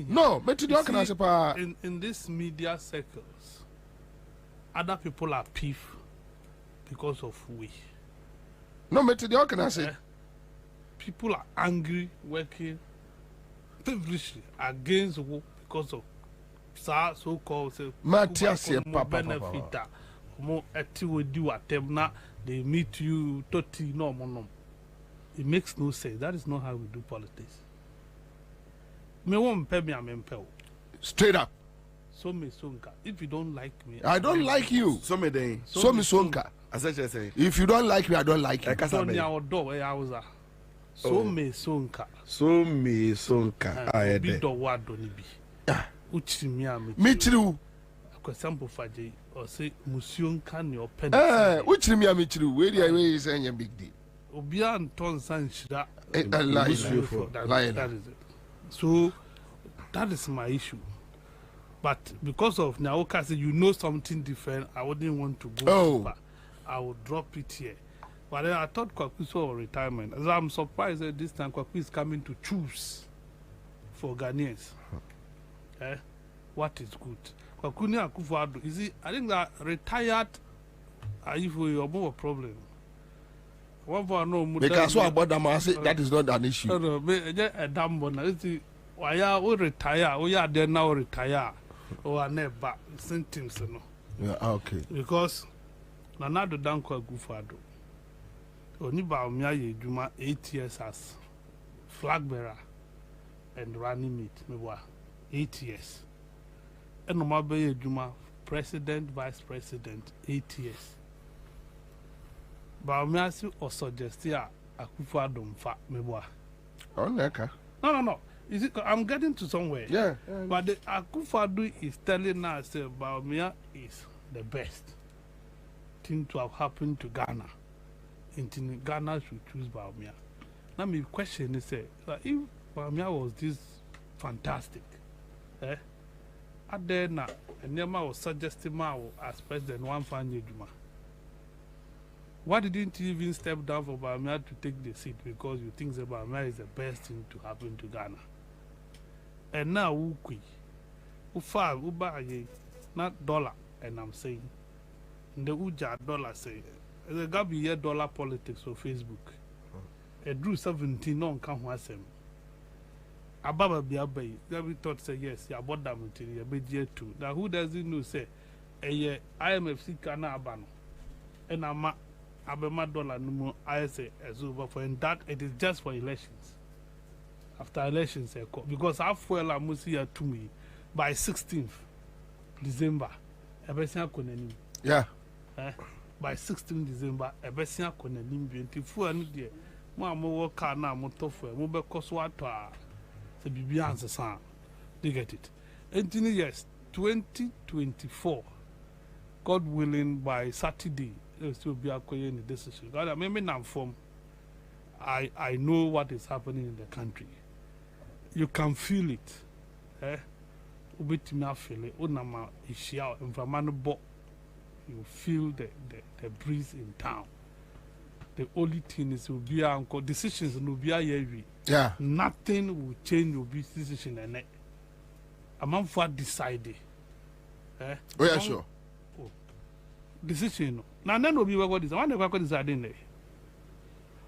[SPEAKER 7] No, me ti dey can I say pa.
[SPEAKER 11] In this media circles, other people are peeved because of we.
[SPEAKER 7] No, me ti dey can I say.
[SPEAKER 11] People are angry, working feverishly against war because of so-called benefit. More they meet you totally no. It makes no sense. That is not how we do politics. Me won't pay me a
[SPEAKER 7] straight up.
[SPEAKER 11] So me sonka. If you don't like me,
[SPEAKER 7] I don't like you.
[SPEAKER 9] So me day.
[SPEAKER 7] So me sonka.
[SPEAKER 9] As I say.
[SPEAKER 7] If you don't like me, I don't like you.
[SPEAKER 11] So me sonka.
[SPEAKER 9] So me sonka.
[SPEAKER 11] I be do what don't be. Uchi me am.
[SPEAKER 7] Me too.
[SPEAKER 11] For example, Faji or say Musion can your pen.
[SPEAKER 7] Uchi me am too. Where the way is a big deal.
[SPEAKER 11] Obian ton san
[SPEAKER 7] that is it.
[SPEAKER 11] So that is my issue. But because of Naoka, you know something different, I wouldn't want to go.
[SPEAKER 7] Oh.
[SPEAKER 11] I would drop it here. But then I thought Kwaku saw retirement. As I'm surprised that this time Kwaku is coming to choose for Ghanaians. What is good? Kwaku ni Akufo-Addo. You see, I think that retired are you for your more problem. One for no
[SPEAKER 7] because so about them, I say that is not an issue.
[SPEAKER 11] No, a damn one. You see, why you retire? We are there now retire. Or never symptoms, no.
[SPEAKER 7] Yeah, okay.
[SPEAKER 11] Because Nanado Danko Akufo-Addo. Only Baumia Juma 8 years as flag bearer and running mate. Me 8 years. And Nomabe Juma president, vice president 8 years. Baumia si or suggest ya Akufo-Addo mfa me
[SPEAKER 7] Oh, neka.
[SPEAKER 11] No. Is it, I'm getting to somewhere.
[SPEAKER 7] Yeah.
[SPEAKER 11] But the Akufo-Addo is telling us that Baumia is the best thing to have happened to Ghana. In Ghana should choose Baumia. Now my question is, if Baumia was this fantastic, are there now, and Nema was suggesting Mao as president one fan Juma. Why didn't you even step down for Baumia to take the seat? Because you think that Baumia is the best thing to happen to Ghana. And now, Ufa, not dollar, and I'm saying, the Uja dollar say, there's got to be a dollar politics for Facebook. A drew 17 non come was him. Ababa Biabe, Gabby thought say yes, ya bought them until you be year two. Now who doesn't know say a year IMFC Kana Abano and I'm Abema dollar no more I say as over for and that it is just for elections. After elections, because I feel I must here to me by 16th December.
[SPEAKER 7] Yeah.
[SPEAKER 11] By 16th December, a Bessia Conanim 24 and dear. Mamma work car now, Motofa, Mobile Coswata, the Bibian's son. They get it. 18 years, 2024. God willing, by Saturday, there will still be a decision. God, I mean, I'm from. I know what is happening in the country. You can feel it. Ubetima feel it. Unama ishia infamano bo. You feel the breeze in town. The only thing is will be uncle decisions will be heavy.
[SPEAKER 7] Yeah.
[SPEAKER 11] Nothing will change your decision and a man for decided.
[SPEAKER 7] Oh yeah, sure.
[SPEAKER 11] Decision. Now then will be what is one of deciding there.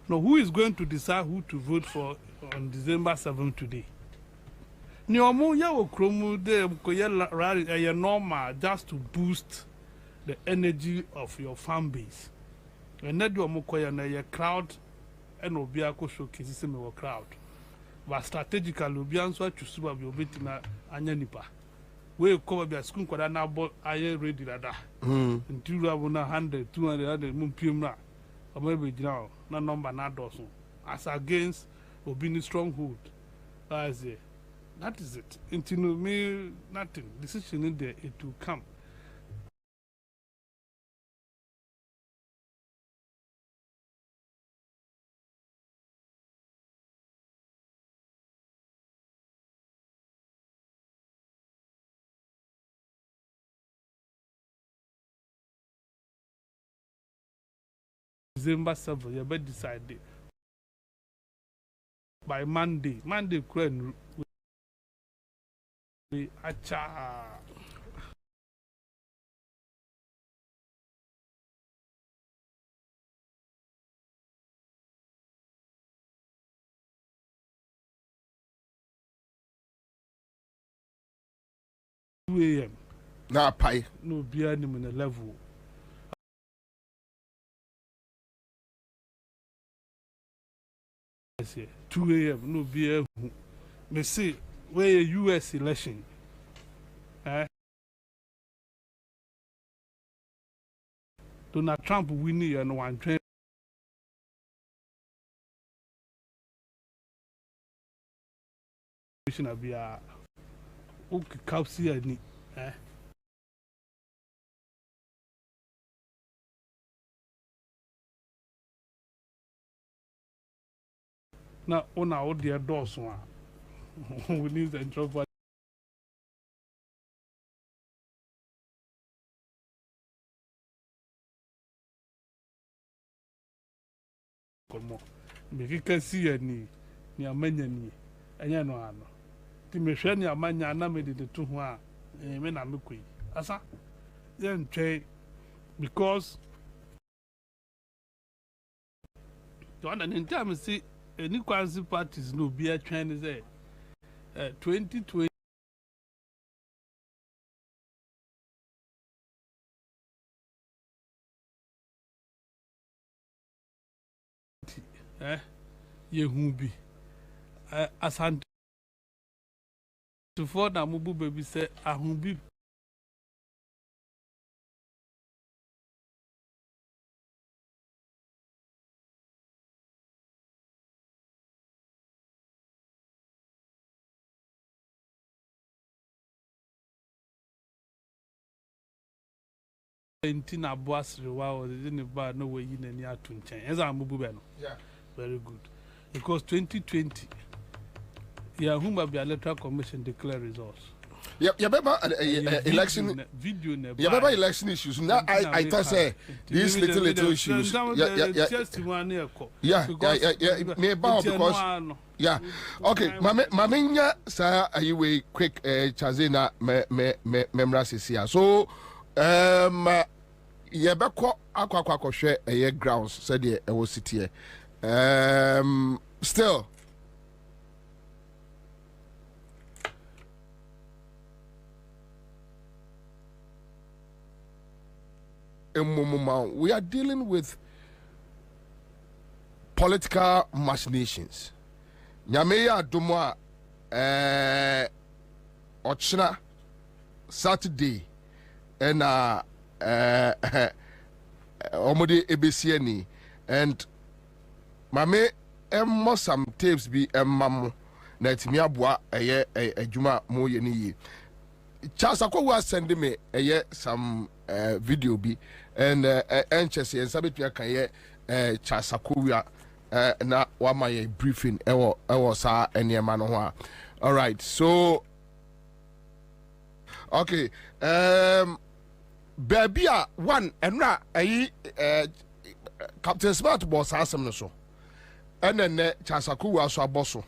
[SPEAKER 11] Now who is going to decide who to vote for on December 7th today? Nyomu ya okromu de koye rally normal just to boost the energy of your fan base. And that do mokoya na your crowd and obi akọ showcase say me crowd. But strategically obi answer to super bi obetima anya nipa. We cover be school kwada na ball aye ready dada. Ntiru abuna 100 200 mumpiem na. Omo be gina na number na doso. As against obi ni stronghold. That is it. Until me nothing. Decision in there, it will come. December 7th, you better decide by Monday. Monday, acha. AM.
[SPEAKER 7] Now pie.
[SPEAKER 11] No beer in the level. 2 AM, no beer. Me say, where US election. Donald Trump winning and one train. Be a okay, Kapsi and now on our dear doors one. We need the introvert. komo me kika si ani ni amanya ni enya no ano ti me hwe ni amanya na me de to ho a me na me koi asa yen twe because to under in time see any quasi parties no be a trend say 2020 yehu bi asante to for na mubu baby say ahun bi na boss rewa or the bar no way in any atun chen as am mubu be no
[SPEAKER 7] yeah
[SPEAKER 11] very good because 2020 yeah whom be electoral commission declare results
[SPEAKER 7] beba election
[SPEAKER 11] video
[SPEAKER 7] beba election issues now I tell say these little issues yeah me about because yeah okay maminya sa ayi quick chazena memra sisia so yebekọ akwa hwe eye grounds said e wo city still we are dealing with political machinations. Nyameya Dumwa Ochna Saturday and Omode Ebesieni and Mame some tapes be mamu na etimi aboa eye adwuma mo ye ni yi Chasako was sending me some video bi and enchese en sabetua kan ye Chasako na wa ma ye briefing ewo sa enema no ho a all right so okay baby one enra ayi Captain Smart boss asem no so enene Chasako wa so aboso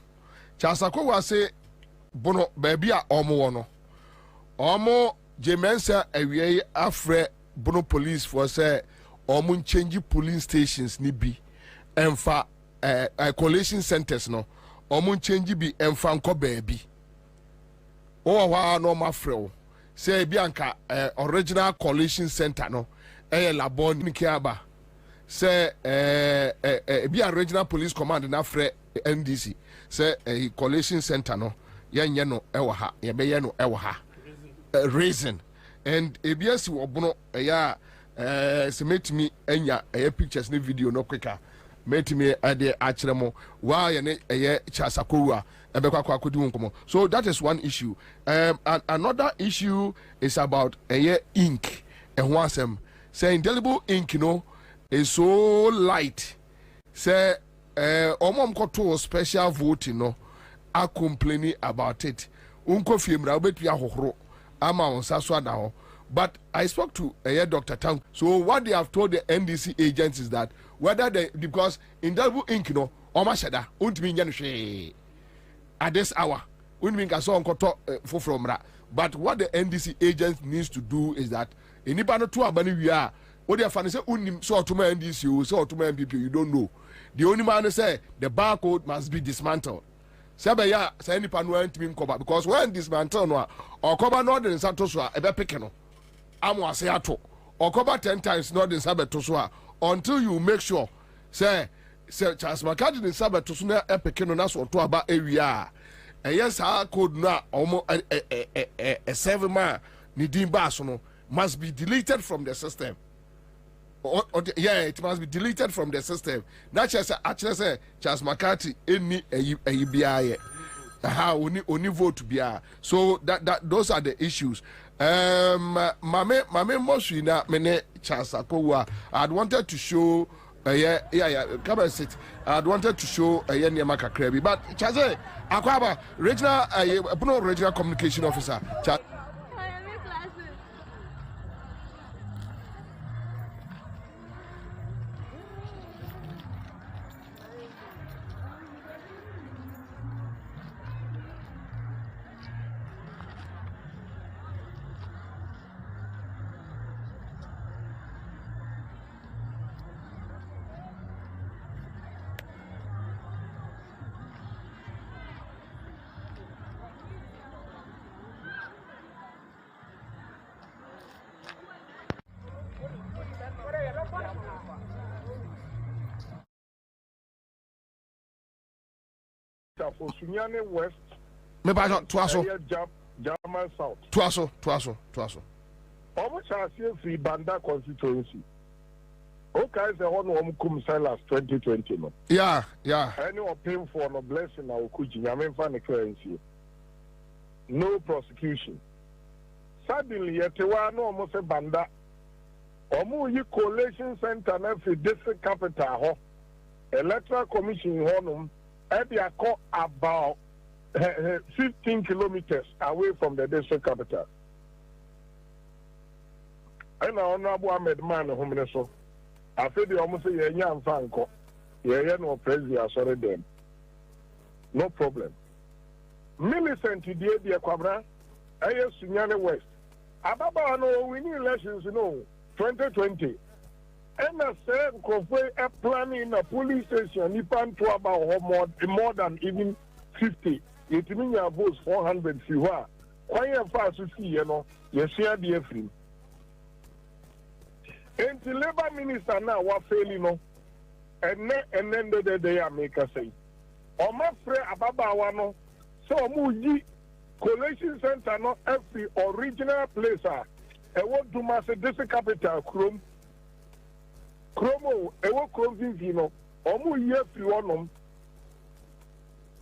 [SPEAKER 7] Chasako wa say bono baby omo wono omo jemensa awie afre bono police for say omo change polling stations ni bi emfa collation centers no omo change bi emfa nko baabi o wa no mafre say bi anka original collation center no labon ni kiaba say bi original police command na afre NDC say collation center no yenye no ewo ha ye be ye no ewo ha reason and ABS obono ya se metimi anya pictures ne video no quicker metimi ade akiremo wa ye ne Chasakowa ebekwa akodi wonkomo so that is one issue and another issue is about ink ehwo asem say indelible ink no is so light say omom koto special voting no are complaining about it unko fiemra obetu ahohoro ama onsa so adaho but I spoke to Dr. Tang. So what they have told the NDC agents is that whether they because indelible ink no omashada untimi nya no hwe at this hour untimi ka so onkoto fofromra but what the NDC agents needs to do is that enipa no to abani wi a what they fan say unnim so otoma NDC o so otoma MPP you don't know the only man say the barcode must be dismantled Sabaya say enipa no antimi nkoba because when dismantle no okoba no de nsato so a ebe peke no amo ase ato okoba 10 times no de sabeto so a until you make sure say Charles McCarthy de sabeto so na epeke no na so to aba ewia yes ha code na omo 7 man ni din ba so no must be deleted from the system. Yeah, it must be deleted from the system. That's just actually say Charles McCarthy any biaye. Only vote biya. So that those are the issues. Mame Moswina mene Chasakowa. I'd wanted to show come and sit. I'd wanted to show Nyamaka Krebi, but Chaze Akwaba regional communication officer.
[SPEAKER 12] sector for Sunyane West.
[SPEAKER 7] Me ba Tuaso.
[SPEAKER 12] German South.
[SPEAKER 7] Tuaso.
[SPEAKER 12] Almost as free Banda constituency. Okay, the one who come Silas 2020 no.
[SPEAKER 7] Yeah.
[SPEAKER 12] Any paying for no blessing our kuji. I mean, funny currency. No prosecution. Suddenly, yet no almost a Banda. Omu yi collation center na fi district capital ho. Electoral commission honum. Ebia ko about 15 kilometers away from the district capital. And Honorable Ahmed Man home so. I feel the almost a year and fanko. Yeah, no president, sorry them. No problem. Millicent today, dear Kwabena, I Sunyane West. Ababa no, we need elections, 2020. And I said, a planning a police station, you can to about more than even 50. It means your votes 400 fewer. Quite fast to see, you share the free. And the labor minister now was failing, and then the day I make a say. Or my friend Ababa Wano, so Muji Collation Center, not every original place. I want to master this capital, Chromo, I want Chrome, or Muye Fionum.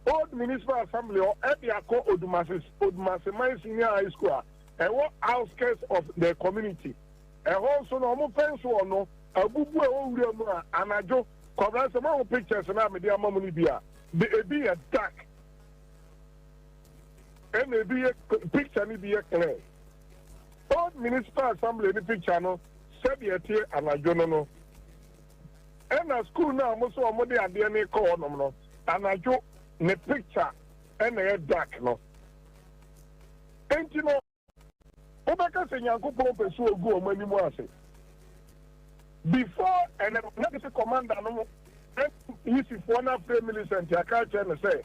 [SPEAKER 12] Old Municipal Assembly or Ediako Odumase Senior High School, and what outskirts of the community. And also, no fence or no, a bubu and I joke, cover some more pictures and I'm a dear mommy beer. Be a duck. And maybe a picture may be a clear. Old Municipal Assembly, the picture, no, said yet here and I don't know. And a school now, most of money at the DNA call, no, and I joke. The picture and a duck no. And you know, Obaka say Yanko Pompe so go many more say. Before and the commander no, he's for na Prime Minister Akacha and say,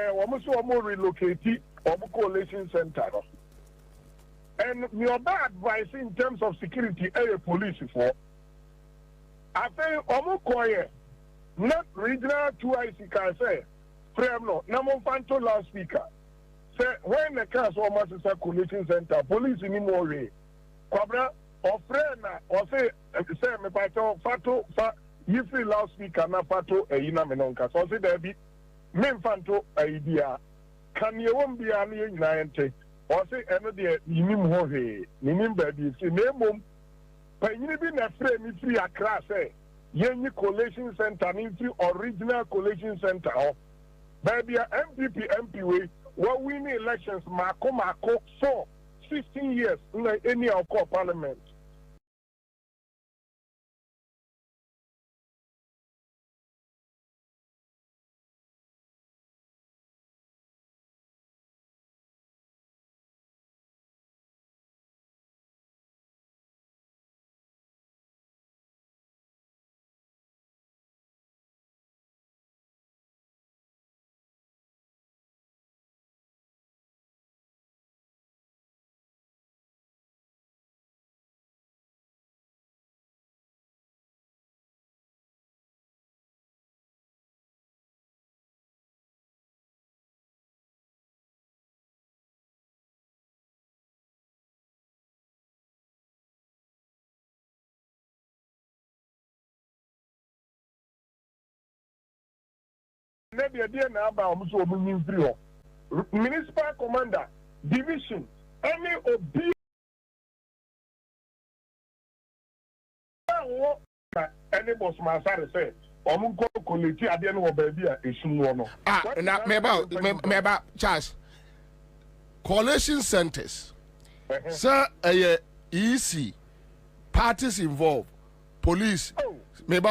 [SPEAKER 12] almost more relocate or coalition center. And your bad advice in terms of security, police for. I think Omokoye, not regional 2IC can say. No, Namon Fanto loudspeaker. Say when the cars almost is a coalition center, police in more way. Kwabena or friend or say me pato fato you free loudspeaker na fato ina menonka. So say there be men fanto idea. Can you won't be any united or say another minim ho he minim baby see name but you be na frame me free a class say yenny coalition center ni original coalition center. Baby, MP way, what winning elections, Mako, so 16 years in any of our parliament. Maybe a dear number of municipal commander, division, any obedience. Any boss Masari said, Omunko Colletti at the end of baby is no.
[SPEAKER 7] Now, maybe Charles. Coalition centers. Sir, EC, parties involved, police, maybe.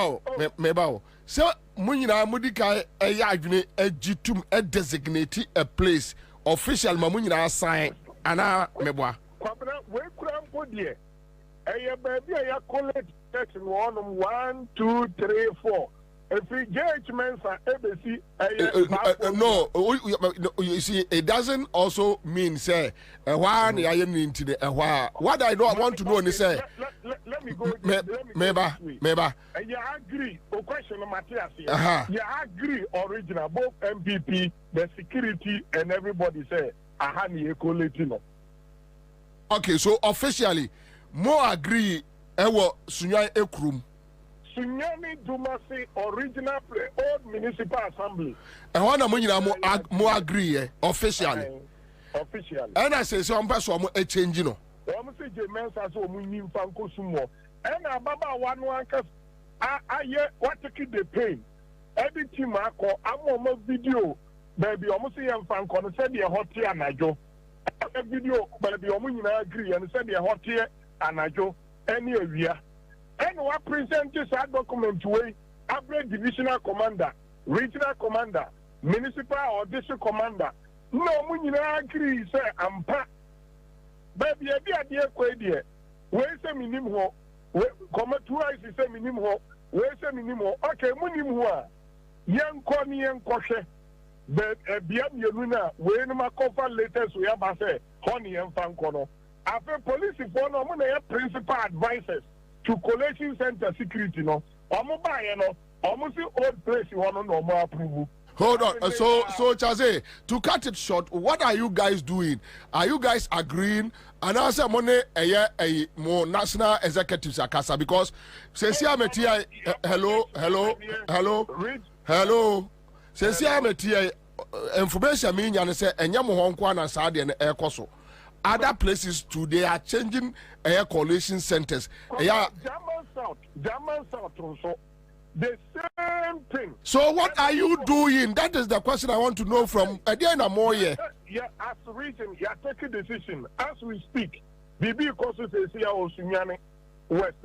[SPEAKER 7] So, Munina Mudika Ejitum designate a place official Mamunina sign Anna Meboa.
[SPEAKER 12] Where could I put here? A baby, I college section 1, 2, 3, 4. If we judgments are ABC,
[SPEAKER 7] no, you see, it doesn't also mean say one I am into the what I don't want to know is say.
[SPEAKER 12] Let let me go.
[SPEAKER 7] Meba.
[SPEAKER 12] You agree? O question of Matthias here. You agree? Original, both MPP, the security, and everybody say, "Ahani ekoletino."
[SPEAKER 7] Okay, so officially, more agree. Ewo Sunyani Ekrum.
[SPEAKER 12] Sunyani Dumasi original old municipal assembly.
[SPEAKER 7] And one of more agree officially.
[SPEAKER 12] Officially.
[SPEAKER 7] And I say some person a change, you know.
[SPEAKER 12] Say James as a munim fanko sumo. And a baba one cause what take the pain. Every team I call I'm on video. Baby, almost say I'm fan con said the hot here and I jo. Every video, baby, almost agree and said the hot here and I jo. Any area. And what present this document to a divisional commander, regional commander, municipal or district commander. No, when you agree, say, I'm pa. Baby, I be a dear quadia. Where's the minimum? Come twice, is a minimum. Where's the minimum? Okay, minimum. Young Connie and Koshe. But beyond your luna, when my cover latest we have say, honey and fancono. After police, if one of the principal advisors to collation center security, no, almost old place you want no more approval.
[SPEAKER 7] Hold on. So Chaze, to cut it short, what are you guys doing? Are you guys agreeing? And answer money a more national executives akasa because Sesia Metia hello. Sesia Metia information mean and say enyamu honkwa na saade and air koso. Other places too, they are changing air coalition centers.
[SPEAKER 12] German South also. The same thing.
[SPEAKER 7] So what are you doing? That is the question I want to know from again a more year.
[SPEAKER 12] Yeah, as a region, you are taking decision. As we speak, BB Koso says here Sunyani West.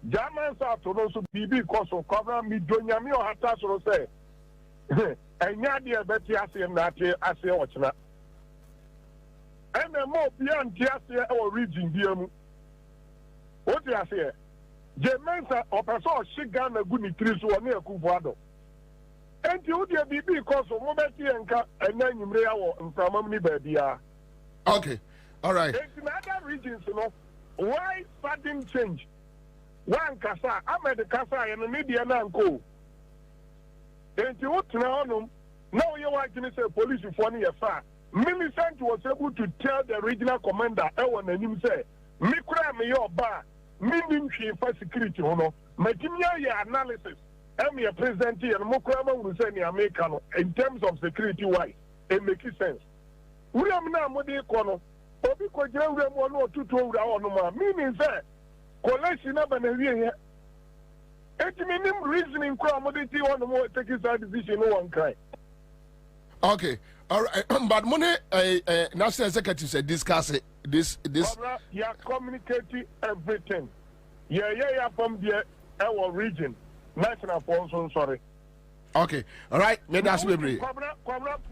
[SPEAKER 12] German South also BB Koso cover me Donyami or Hatas or say. And Yadia Betty Asian that I say what's not. And the more beyond Tiasia or region, dear. What do you say? Jemensa or person Shigan a good trees or near Kubuado. And you dear be because of Mobeti and then you may have from me, baby.
[SPEAKER 7] Okay, all right.
[SPEAKER 12] In other regions, you know, why sudden change? One Casa, I'm at the Casa and the media now go. And you want to know, now you are going to say police for me afar. Millicent was able to tell the regional commander, Ewan and him say, Mikra me your bar, meaning she for security, hono. My analysis, and me a president and Mokrama will say American in terms of security wise, it makes sense. We are now Modi Kono, or because you have 1 or 2 hours, meaning that collection up and here. It means reasoning commodity on the more taking side decision, no one cry.
[SPEAKER 7] Okay. All right, but money, national executive said discuss it. This.
[SPEAKER 12] You are communicating everything. Yeah, from the our region, national sponsor. Sorry.
[SPEAKER 7] Okay, all right. Let us be brief.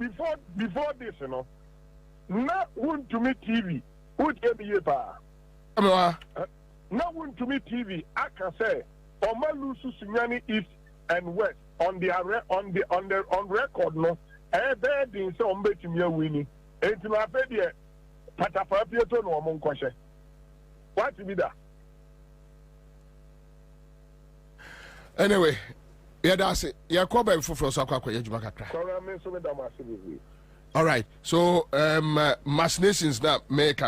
[SPEAKER 12] Before this, you know, not want to meet TV. Who tell me about? Not want to meet TV. I can say, Omalusu Sunyani East and West on record, no. There didn't say on betting your winning. It's my baby. Patapapieto no among question. What to be that?
[SPEAKER 7] Anyway, yeah, that's it. Yeah, Kwabena for all right. So, machinations that make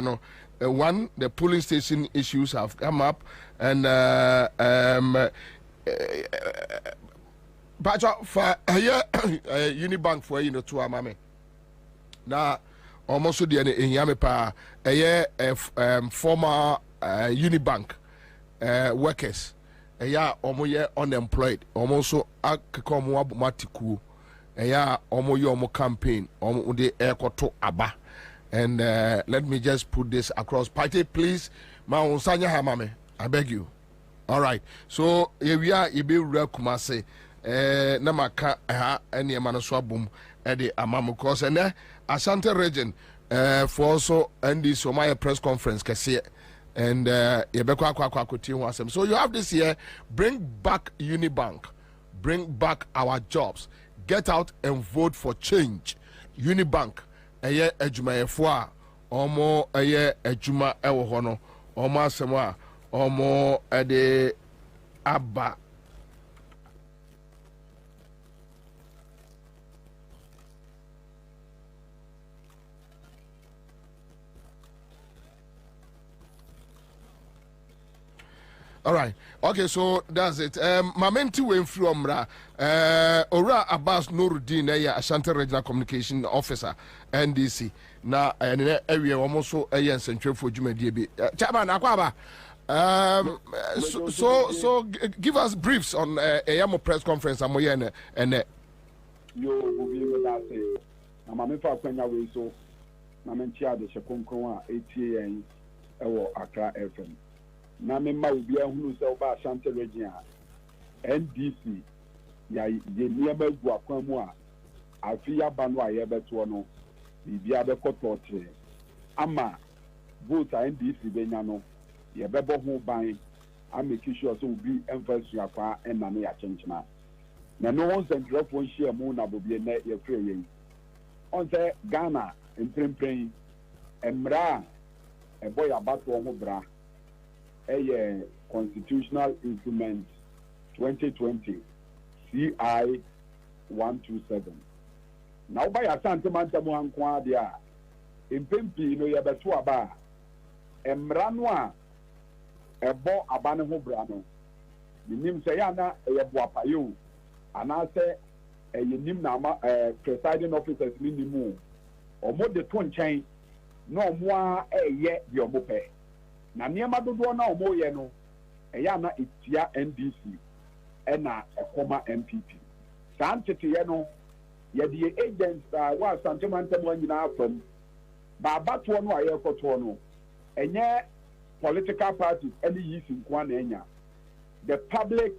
[SPEAKER 7] one, the polling station issues have come up, and but for Unibank for to our mammy. Now, almost the Yamipa, former Unibank workers, almost unemployed, almost a matiku, almost campaign, almost the air to Abba. And let me just put this across. Party, please, Sanya Hamame, I beg you. All right. So here we are, Ibe Kumase. Namaka any manaswabum the amamu course and Asante region for also and this Somaya press conference kasi and so you have this year, bring back Unibank, bring back our jobs, get out and vote for change. Unibank eye ejuma efo a omo eye ejuma ewo ho no omo asemo a omo ede aba all right. Okay, so that's it. Mamenti went from Ora Abbas Nuruddin, Ashanti Regional Communication Officer, NDC. Now, and area almost so a central for Juma DB. Chairman Akwaba. So give us briefs on a Yamo press conference. And
[SPEAKER 8] yo will be with us. I'm a member of Kenya, so I'm in charge of Shakunko 8 Accra FM. Na memma obi ahunu se oba Ashanti region NDC ya ye niaba gu akwan mu a afi ya ba no a ye beto no bibia be kototre ama vote NDC benya no ye bebo ho ban a make sure so obi emphasis akwa na ne ya chenchena na no one central phone share mu na Bobie na ye free yen on say Ghana emprempren emra boy abato ho bra a constitutional instrument 2020 CI 127. Now by a Santamanta Muanqua dia in Pimpi no Yabatua ba Emranwa a bo abanaho brano. The name Sayana a Yabuapayu and I say a Yanim Nama presiding officers minimum or more the twin chain no more a yet your mope. Na niema dodo na omo ye no eya na etia NDC na ekoma MPP santete ye no ye the agents wa santemantam anyina afam ba abato no aye koto no enye political parties any yisi nkwa na enya the public